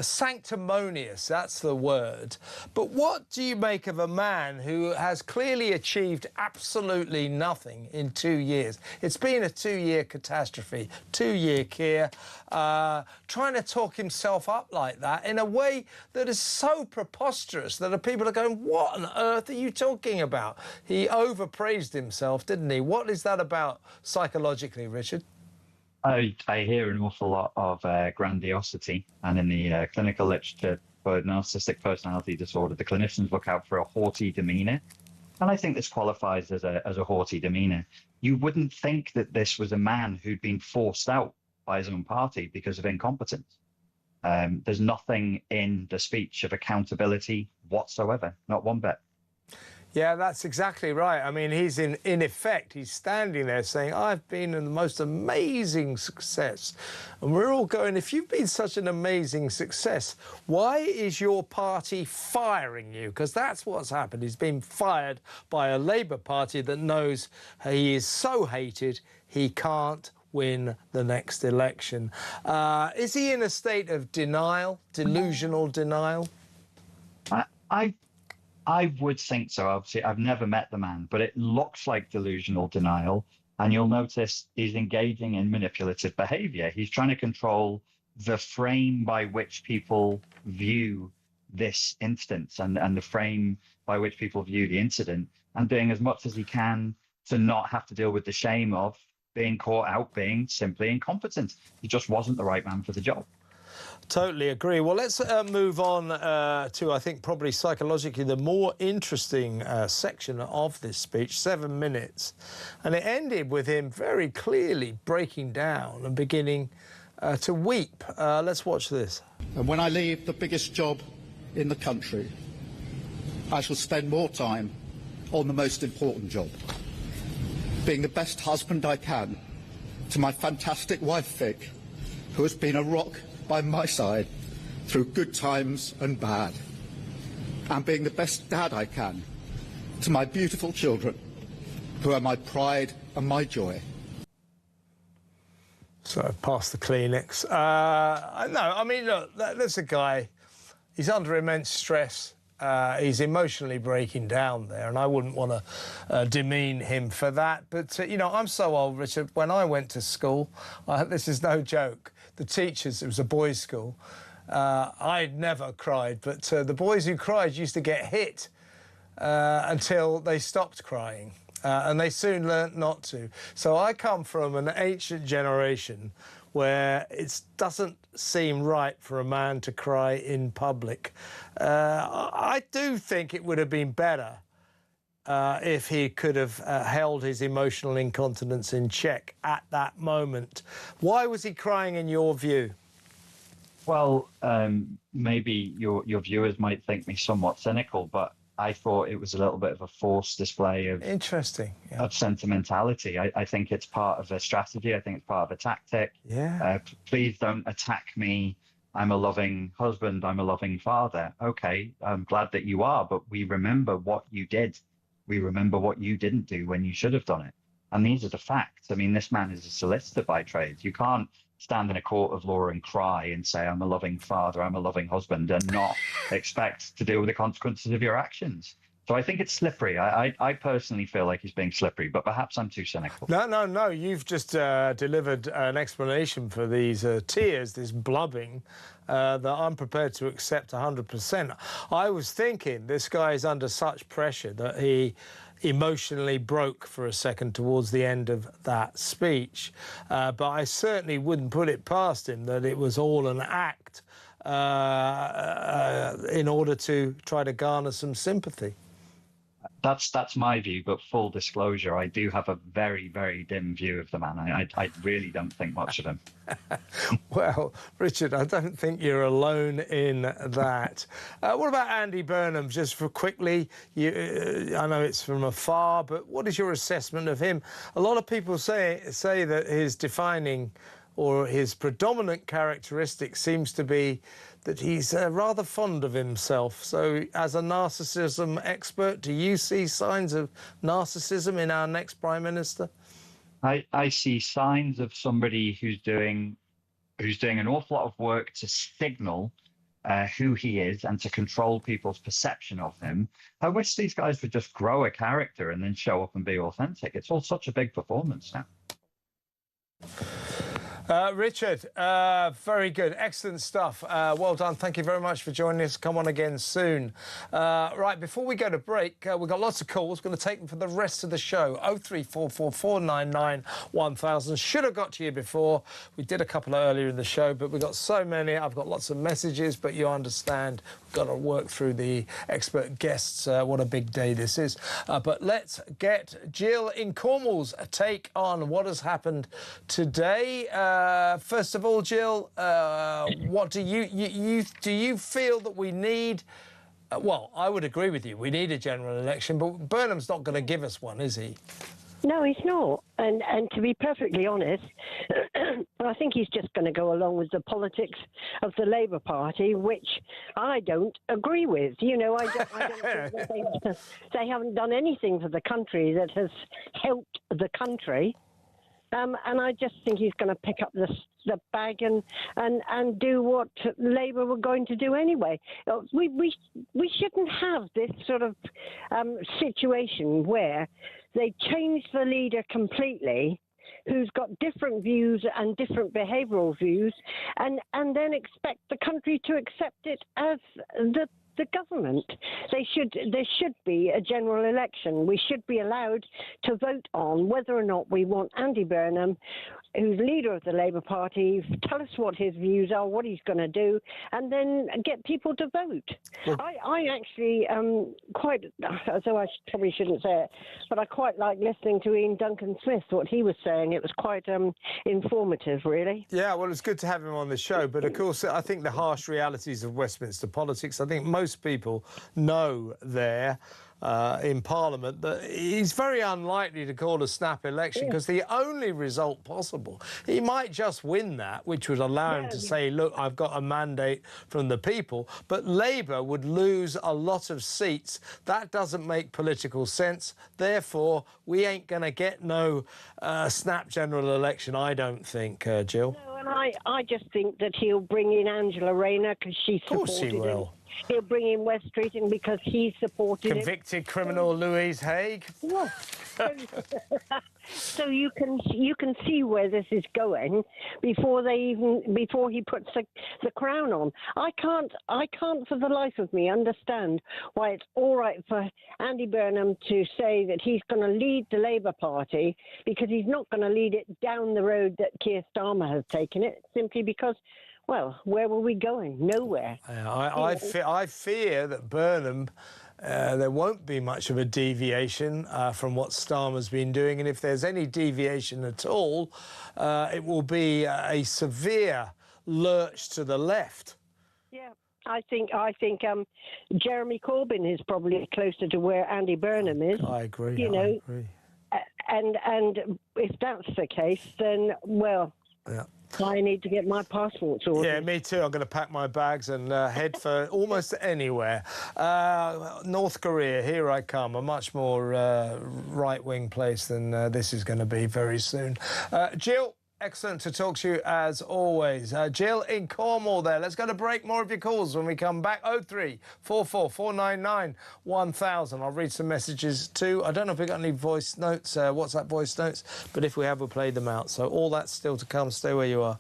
sanctimonious, that's the word. But what do you make of a man who has clearly achieved absolutely nothing in 2 years? It's been a 2-year catastrophe, 2-year Keir, trying to talk himself up like that in a way that is so preposterous that people are going, what on earth are you talking about? He overpraised himself, didn't he? What is that about psychologically, Richard? I hear an awful lot of grandiosity, and in the clinical literature for narcissistic personality disorder, the clinicians look out for a haughty demeanour, and I think this qualifies as a haughty demeanour. You wouldn't think that this was a man who'd been forced out by his own party because of incompetence. There's nothing in the speech of accountability whatsoever, not one bit. Yeah, that's exactly right. I mean, he's in effect, he's standing there saying, I've been in the most amazing success. And we're all going, if you've been such an amazing success, why is your party firing you? Because that's what's happened. He's been fired by a Labour Party that knows he is so hated, he can't win the next election. Is he in a state of denial, delusional denial? I would think so. Obviously, I've never met the man, but it looks like delusional denial. And you'll notice he's engaging in manipulative behavior. He's trying to control the frame by which people view this instance and the frame by which people view the incident, and doing as much as he can to not have to deal with the shame of being caught out being simply incompetent. He just wasn't the right man for the job. Totally agree. Well, let's move on to, I think, probably psychologically the more interesting section of this speech, 7 minutes. And it ended with him very clearly breaking down and beginning to weep. Let's watch this. And when I leave the biggest job in the country, I shall spend more time on the most important job, being the best husband I can to my fantastic wife Vic, who has been a rock by my side through good times and bad, and being the best dad I can to my beautiful children, who are my pride and my joy. So, pass the Kleenex. No, I mean, look, there's a guy, he's under immense stress. He's emotionally breaking down there, and I wouldn't want to demean him for that. But, you know, I'm so old, Richard. When I went to school, this is no joke, the teachers, it was a boys' school, I'd never cried, but the boys who cried used to get hit until they stopped crying. And they soon learnt not to. So I come from an ancient generation where it doesn't seem right for a man to cry in public. I do think it would have been better if he could have held his emotional incontinence in check at that moment. Why was he crying in your view? Well, maybe your viewers might think me somewhat cynical, but I thought it was a little bit of a forced display of of sentimentality. I think it's part of a strategy. I think it's part of a tactic. Yeah. Please don't attack me. I'm a loving husband. I'm a loving father. Okay, I'm glad that you are, but we remember what you did. We remember what you didn't do when you should have done it. And these are the facts. I mean, this man is a solicitor by trade. You can't stand in a court of law and cry and say, I'm a loving father, I'm a loving husband, and not expect to deal with the consequences of your actions. So I think it's slippery. I personally feel like he's being slippery, but perhaps I'm too cynical. No. You've just delivered an explanation for these tears, this blubbing, that I'm prepared to accept 100%. I was thinking this guy is under such pressure that he emotionally broke for a second towards the end of that speech. But I certainly wouldn't put it past him that it was all an act in order to try to garner some sympathy. That's my view, but full disclosure, I do have a very, very dim view of the man. I really don't think much of him. Well, Richard, I don't think you're alone in that. What about Andy Burnham? Just for quickly, I know it's from afar, but what is your assessment of him? A lot of people say that his defining or his predominant characteristic seems to be that he's rather fond of himself. So as a narcissism expert, do you see signs of narcissism in our next Prime Minister? I see signs of somebody who's doing an awful lot of work to signal who he is and to control people's perception of him. I wish these guys would just grow a character and then show up and be authentic. It's all such a big performance now. Richard, very good. Excellent stuff. Well done. Thank you very much for joining us. Come on again soon. Right, before we go to break, we've got lots of calls. We're going to take them for the rest of the show. 03444991000. Should have got to you before. We did a couple earlier in the show, but we've got so many. I've got lots of messages, but you understand we've got to work through the expert guests. What a big day this is. But let's get Jill in Cornwall's take on what has happened today. First of all, Jill, what do you feel that we need? Well, I would agree with you. We need a general election, but Burnham's not going to give us one, is he? No, he's not. And to be perfectly honest, I think he's just going to go along with the politics of the Labour Party, which I don't agree with. You know, I don't think that they haven't done anything for the country that has helped the country. And I just think he's going to pick up the bag and do what Labour were going to do anyway. We shouldn't have this sort of situation where they change the leader completely, who's got different views and different behavioural views, and then expect the country to accept it as the government. There should be a general election. We should be allowed to vote on whether or not we want Andy Burnham, who's leader of the Labour Party, tell us what his views are, what he's going to do, and then get people to vote. Well, I actually quite, although I probably shouldn't say it, but I quite like listening to Ian Duncan Smith, what he was saying. It was quite informative, really. Yeah, well, it's good to have him on the show, but of course, I think the harsh realities of Westminster politics, I think most people know there in Parliament that he's very unlikely to call a snap election because the only result possible, he might just win that, which would allow him to say, look, I've got a mandate from the people, but Labour would lose a lot of seats. That doesn't make political sense. Therefore, we ain't going to get no snap general election, I don't think, Jill. No, and I just think that he'll bring in Angela Rayner because she's supported him. Of course he will. He'll bring in West Streeting because he's supported Convicted criminal Louise Haigh. Yeah. So you can see where this is going before he puts the crown on. I can't for the life of me understand why it's all right for Andy Burnham to say that he's going to lead the Labour Party because he's not going to lead it down the road that Keir Starmer has taken it, simply because, well, where were we going? Nowhere. I fear that Burnham, there won't be much of a deviation from what Starmer's been doing, and if there's any deviation at all, it will be a severe lurch to the left. Yeah. I think Jeremy Corbyn is probably closer to where Andy Burnham is. I agree. I agree. And if that's the case, then, well, yeah. I need to get my passport sorted. Yeah, me too. I'm going to pack my bags and head for almost anywhere. North Korea, here I come. A much more right-wing place than this is going to be very soon. Jill, excellent to talk to you as always. Jill in Cornwall there. Let's go to break. More of your calls when we come back. 0344 499 1000. I'll read some messages too. I don't know if we've got any voice notes, WhatsApp voice notes, but if we have, we'll play them out. So all that's still to come. Stay where you are.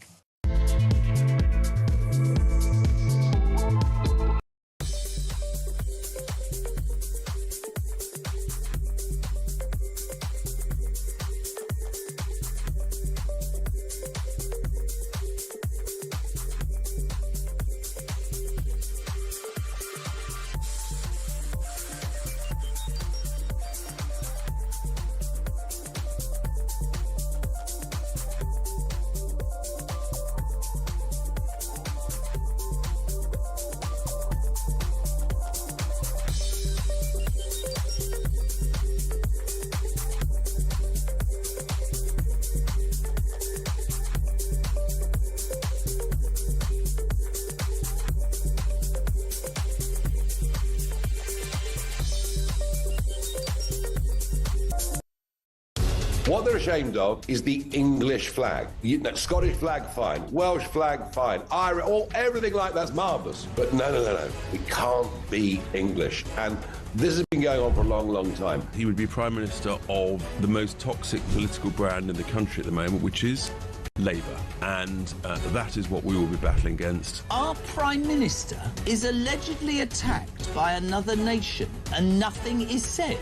What they're ashamed of is the English flag. Scottish flag, fine. Welsh flag, fine. Irish, everything like that's marvellous. But no. We can't be English. And this has been going on for a long, long time. He would be Prime Minister of the most toxic political brand in the country at the moment, which is Labour. And that is what we will be battling against. Our Prime Minister is allegedly attacked by another nation and nothing is said.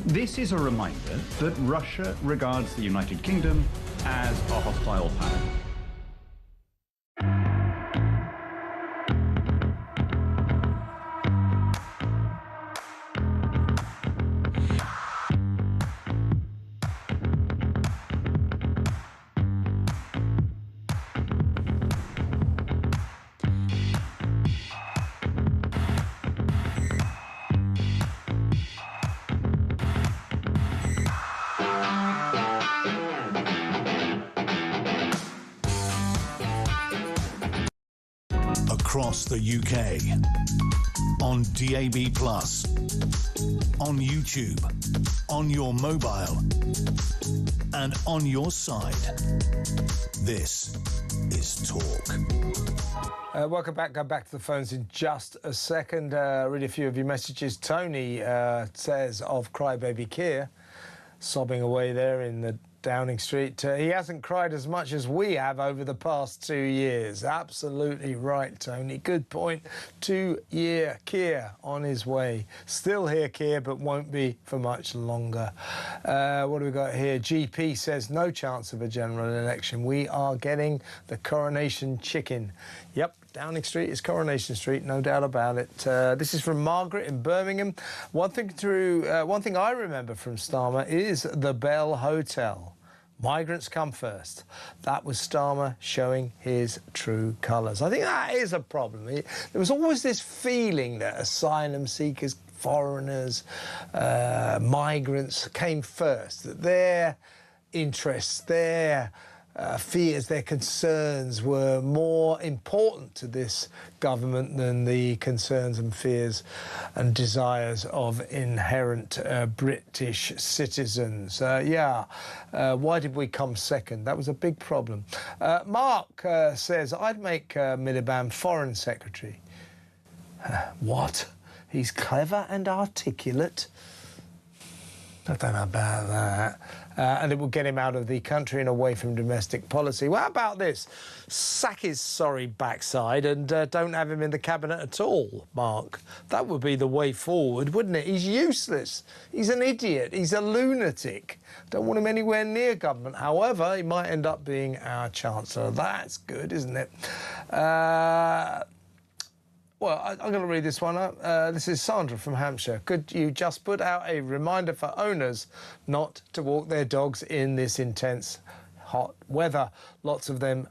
This is a reminder that Russia regards the United Kingdom as a hostile power. Across the UK, on DAB+, on YouTube, on your mobile, and on your side. This is Talk. Welcome back. Go back to the phones in just a second. Read a few of your messages. Tony says of Crybaby Keir, sobbing away there in the Downing Street. He hasn't cried as much as we have over the past 2 years. Absolutely right, Tony. Good point. 2-year Keir on his way. Still here, Keir, but won't be for much longer. What do we got here? GP says no chance of a general election. We are getting the coronation chicken. Yep. Downing Street is Coronation Street, no doubt about it. This is from Margaret in Birmingham. One thing I remember from Starmer is the Bell Hotel. Migrants come first. That was Starmer showing his true colours. I think that is a problem. There was always this feeling that asylum seekers, foreigners, migrants came first, that their interests, their fears, their concerns were more important to this government than the concerns and fears and desires of inherent British citizens. Why did we come second? That was a big problem. Mark says, I'd make Miliband Foreign Secretary. What? He's clever and articulate. I don't know about that. And it will get him out of the country and away from domestic policy. Well, how about this? Sack his sorry backside and don't have him in the cabinet at all, Mark. That would be the way forward, wouldn't it? He's useless. He's an idiot. He's a lunatic. Don't want him anywhere near government. However, he might end up being our Chancellor. That's good, isn't it? Well, I'm going to read this one up. This is Sandra from Hampshire. Could you just put out a reminder for owners not to walk their dogs in this intense hot weather? Lots of them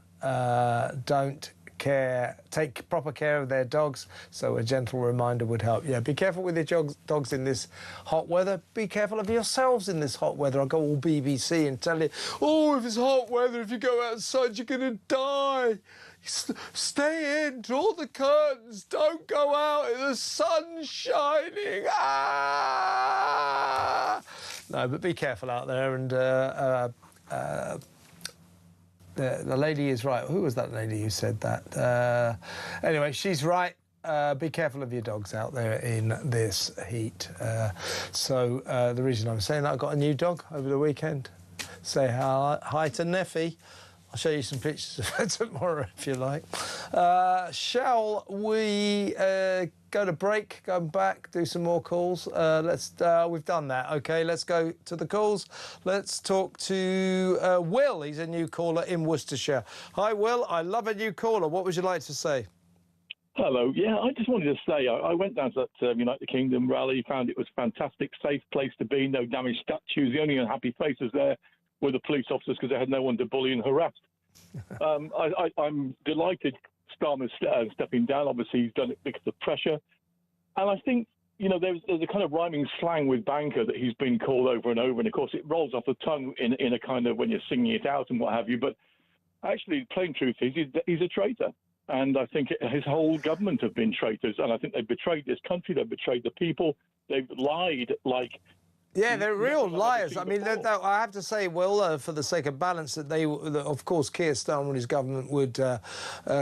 don't take proper care of their dogs, so a gentle reminder would help. Yeah, be careful with your dogs in this hot weather. Be careful of yourselves in this hot weather. I'll go all BBC and tell you, oh, if it's hot weather, if you go outside, you're going to die. Stay in, draw the curtains, don't go out, the sun's shining. Ah! No, but be careful out there. And the lady is right. Who was that lady who said that? Anyway, she's right. Be careful of your dogs out there in this heat. The reason I'm saying that, I got a new dog over the weekend. Say hi to Neffy. I'll show you some pictures of her tomorrow if you like. Shall we go to break, go back, do some more calls? We've done that. OK, let's go to the calls. Let's talk to Will. He's a new caller in Worcestershire. Hi, Will. I love a new caller. What would you like to say? Hello. Yeah, I just wanted to say I went down to that United Kingdom rally, found it was a fantastic, safe place to be, no damaged statues. The only unhappy faces there were the police officers because they had no one to bully and harass. I'm delighted Starmer's stepping down. Obviously, he's done it because of pressure. And I think, there's a kind of rhyming slang with banker that he's been called over and over. And, of course, it rolls off the tongue in a kind of when you're singing it out and what have you. But actually, plain truth is he's a traitor. And I think his whole government have been traitors. And I think they've betrayed this country. They've betrayed the people. They've lied like... Yeah, they're real liars. I mean, I have to say, Will, for the sake of balance, that of course, Keir Starmer and his government would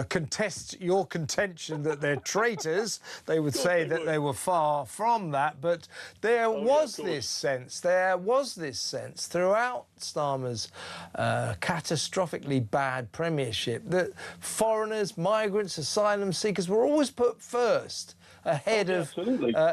contest your contention that they're traitors. They would say that they were far from that. But there was this sense throughout Starmer's catastrophically bad premiership that foreigners, migrants, asylum seekers were always put first ahead of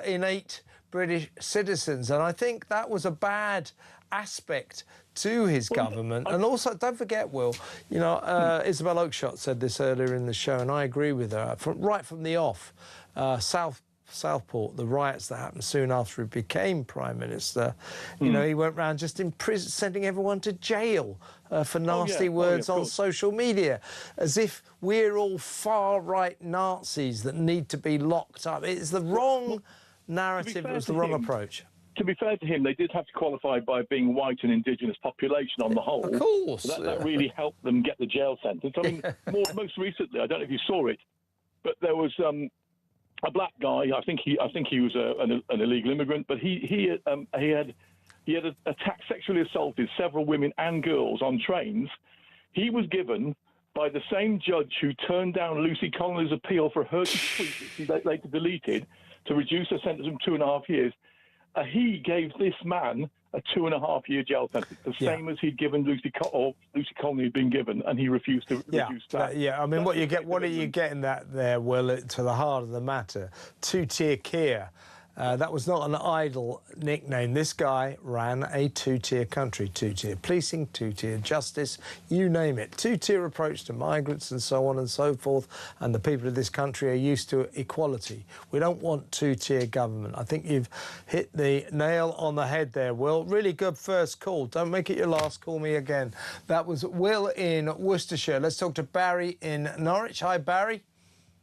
innate British citizens, and I think that was a bad aspect to his government. And also, don't forget, Will, Isabel Oakeshott said this earlier in the show, and I agree with her. Right from the off, Southport, the riots that happened soon after he became Prime Minister, he went round just sending everyone to jail for nasty words on social media, as if we're all far-right Nazis that need to be locked up. It's the wrong... narrative. It was the wrong approach. To be fair to him, they did have to qualify by being white and indigenous population on the whole. Of course. So that really helped them get the jail sentence. I mean, most recently, I don't know if you saw it, but there was a black guy. I think he was an illegal immigrant, but he had attacked, sexually assaulted several women and girls on trains. He was given by the same judge who turned down Lucy Connolly's appeal for her to tweet, which she later deleted, to reduce her sentence from 2.5 years. He gave this man a 2.5-year jail sentence, the same as he'd given Lucy Colney had been given, and he refused to reduce that. Yeah, I mean, what are you getting that there, Will, to the heart of the matter? Two-tier Keir. That was not an idle nickname. This guy ran a two-tier country, two-tier policing, two-tier justice, you name it. Two-tier approach to migrants and so on and so forth. And the people of this country are used to equality. We don't want two-tier government. I think you've hit the nail on the head there, Will. Really good first call. Don't make it your last. Call me again. That was Will in Worcestershire. Let's talk to Barry in Norwich. Hi, Barry.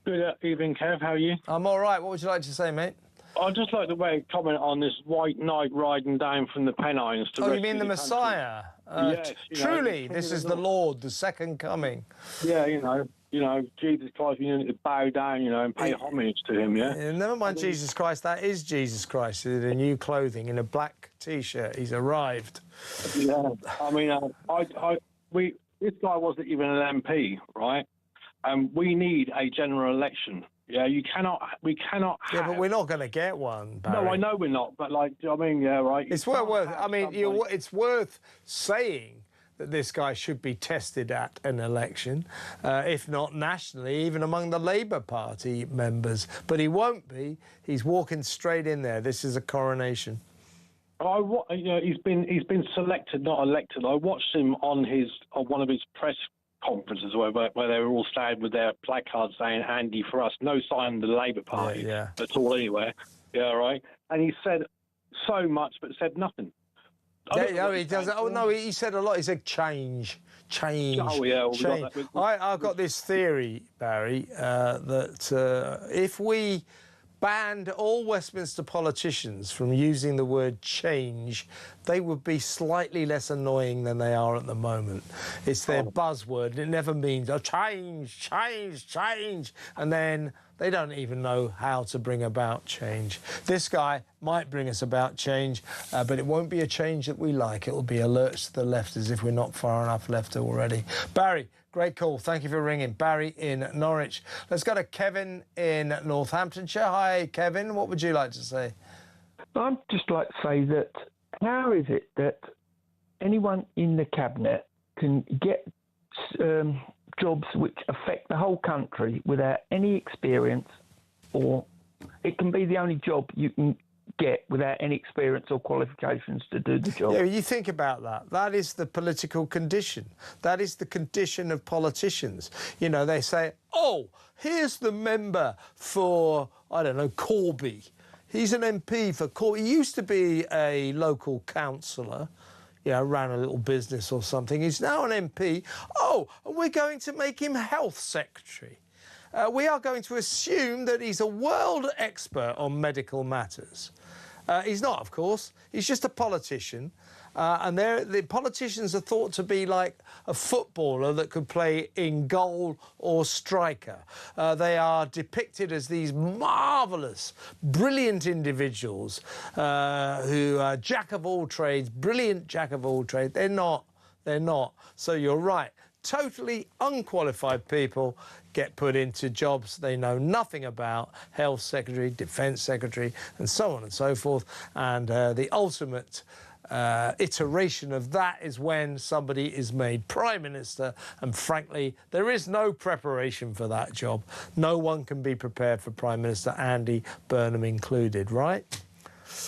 Good evening, Kev. How are you? I'm all right. What would you like to say, mate? I'd just like to comment on this white knight riding down from the Pennines to Oh, you rescue mean the Messiah? Yes. Truly, this is the Lord, the second coming. Yeah, you know, Jesus Christ, you need to bow down, and pay homage to him, yeah? Never mind Jesus Christ, that is Jesus Christ in a new clothing, in a black T-shirt. He's arrived. Yeah, I mean, this guy wasn't even an MP, right? And we need a general election. Yeah, we cannot Yeah, but we're not going to get one, Barry. No, I know we're not, but yeah, right. It's it's worth saying that this guy should be tested at an election, if not nationally, even among the Labour Party members. But he won't be. He's walking straight in there. This is a coronation. He's been selected, not elected. I watched him on one of his press conferences where they were all standing with their placards saying "Andy for us," no sign of the Labour Party at all anywhere. Yeah, right. And he said so much, but said nothing. He does. Oh no, he said a lot. He said change. Oh yeah, change. I've got this theory, Barry, that if we banned all Westminster politicians from using the word change, they would be slightly less annoying than they are at the moment. It's their buzzword. It never means change. And then they don't even know how to bring about change. This guy might bring us about change, but it won't be a change that we like. It will be a lurch to the left, as if we're not far enough left already. Barry, great call. Thank you for ringing. Barry in Norwich. Let's go to Kevin in Northamptonshire. Hi, Kevin. What would you like to say? I'd just like to say that how is it that anyone in the cabinet can get jobs which affect the whole country without any experience, or it can be the only job you can get without any experience or qualifications to do the job? Yeah, you think about that. That is the political condition. That is the condition of politicians. You know, they say, oh, here's the member for, I don't know, Corby. He's an MP for Corby. He used to be a local councillor, ran a little business or something. He's now an MP. Oh, and we're going to make him health secretary. We are going to assume that he's a world expert on medical matters. He's not, of course. He's just a politician. And the politicians are thought to be like a footballer that could play in goal or striker. They are depicted as these marvellous, brilliant individuals who are jack of all trades, brilliant jack of all trades. They're not. They're not. So you're right. Totally unqualified people get put into jobs they know nothing about, health secretary, defence secretary, and so on and so forth. And the ultimate iteration of that is when somebody is made Prime Minister, and frankly, there is no preparation for that job. No one can be prepared for Prime Minister, Andy Burnham included, right?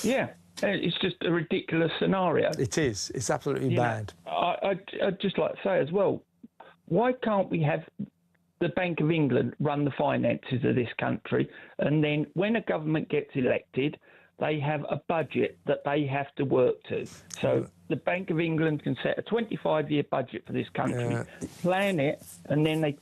Yeah. It's just a ridiculous scenario. It is. It's absolutely bad. I'd just like to say as well, why can't we have the Bank of England run the finances of this country, and then when a government gets elected, they have a budget that they have to work to. So the Bank of England can set a 25-year budget for this country, plan it, and then they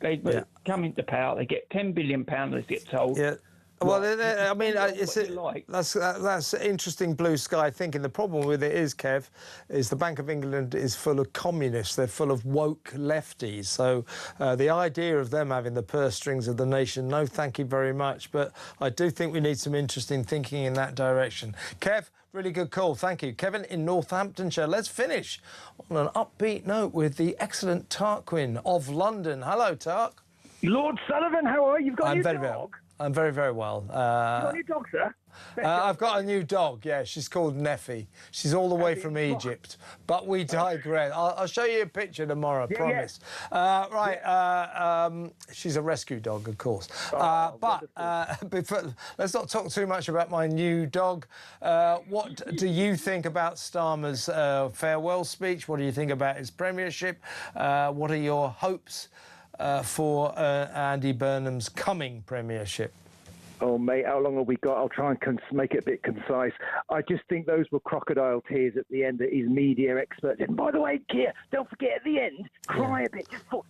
come into power. They get £10 billion, they get told. Yeah. Well, I mean, that's interesting blue sky thinking. The problem with it is, Kev, is the Bank of England is full of communists. They're full of woke lefties. So the idea of them having the purse strings of the nation, no, thank you very much. But I do think we need some interesting thinking in that direction. Kev, really good call. Thank you. Kevin in Northamptonshire. Let's finish on an upbeat note with the excellent Tarquin of London. Hello, Tark. Lord Sullivan, how are you? You've got a new dog. I'm very, very well. You got a new dog, sir? I've got a new dog, yeah. She's called Neffy. She's all the way from Egypt. But we digress. I'll show you a picture tomorrow, I promise. She's a rescue dog, of course. Let's not talk too much about my new dog. What do you think about Starmer's farewell speech? What do you think about his premiership? What are your hopes for Andy Burnham's coming premiership? Oh, mate, how long have we got? I'll try and make it a bit concise. I just think those were crocodile tears at the end that his media experts. And by the way, Keir, don't forget at the end, cry a bit.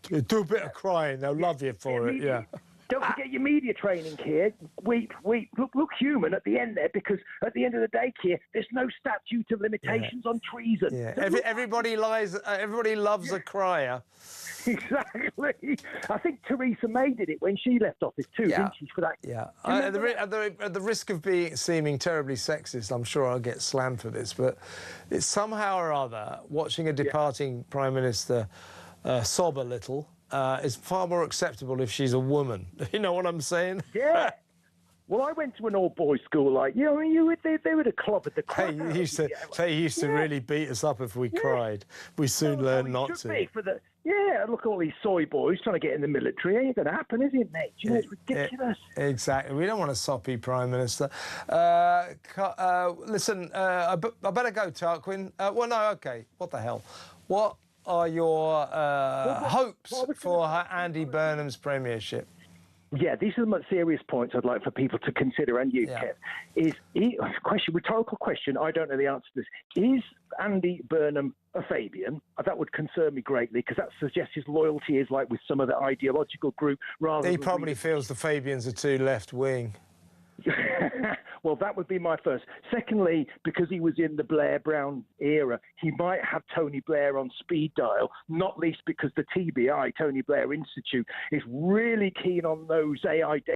Just do a bit of crying. They'll love you for it, yeah. Don't forget your media training, Keir. Weep. Look human at the end there, because at the end of the day, Keir, there's no statute of limitations on treason. Yeah. Everybody loves a crier. Exactly. I think Theresa May did it when she left office too, didn't she? For that. Yeah. At the risk of seeming terribly sexist, I'm sure I'll get slammed for this, but it's somehow or other watching a departing Prime Minister sob a little is far more acceptable if she's a woman. You know what I'm saying? Yeah. Well, I went to an all-boys school, like, you know, they were the club at the crowd. They used to really beat us up if we cried. We soon learned not to. Look at all these soy boys trying to get in the military. Ain't going to happen, is it, mate? You know, it's ridiculous. Exactly. We don't want a soppy Prime Minister. Listen, I better go, Tarquin. Well, no, OK. What the hell? What are your hopes for Andy Burnham's premiership? Yeah, these are the serious points I'd like for people to consider, and you, Kev. Rhetorical question, I don't know the answer to this. Is Andy Burnham a Fabian? That would concern me greatly, because that suggests his loyalty is like with some other ideological group rather He probably feels the Fabians are too left-wing. Well, that would be my first. Secondly, because he was in the Blair-Brown era, he might have Tony Blair on speed dial, not least because the TBI, Tony Blair Institute, is really keen on those AI data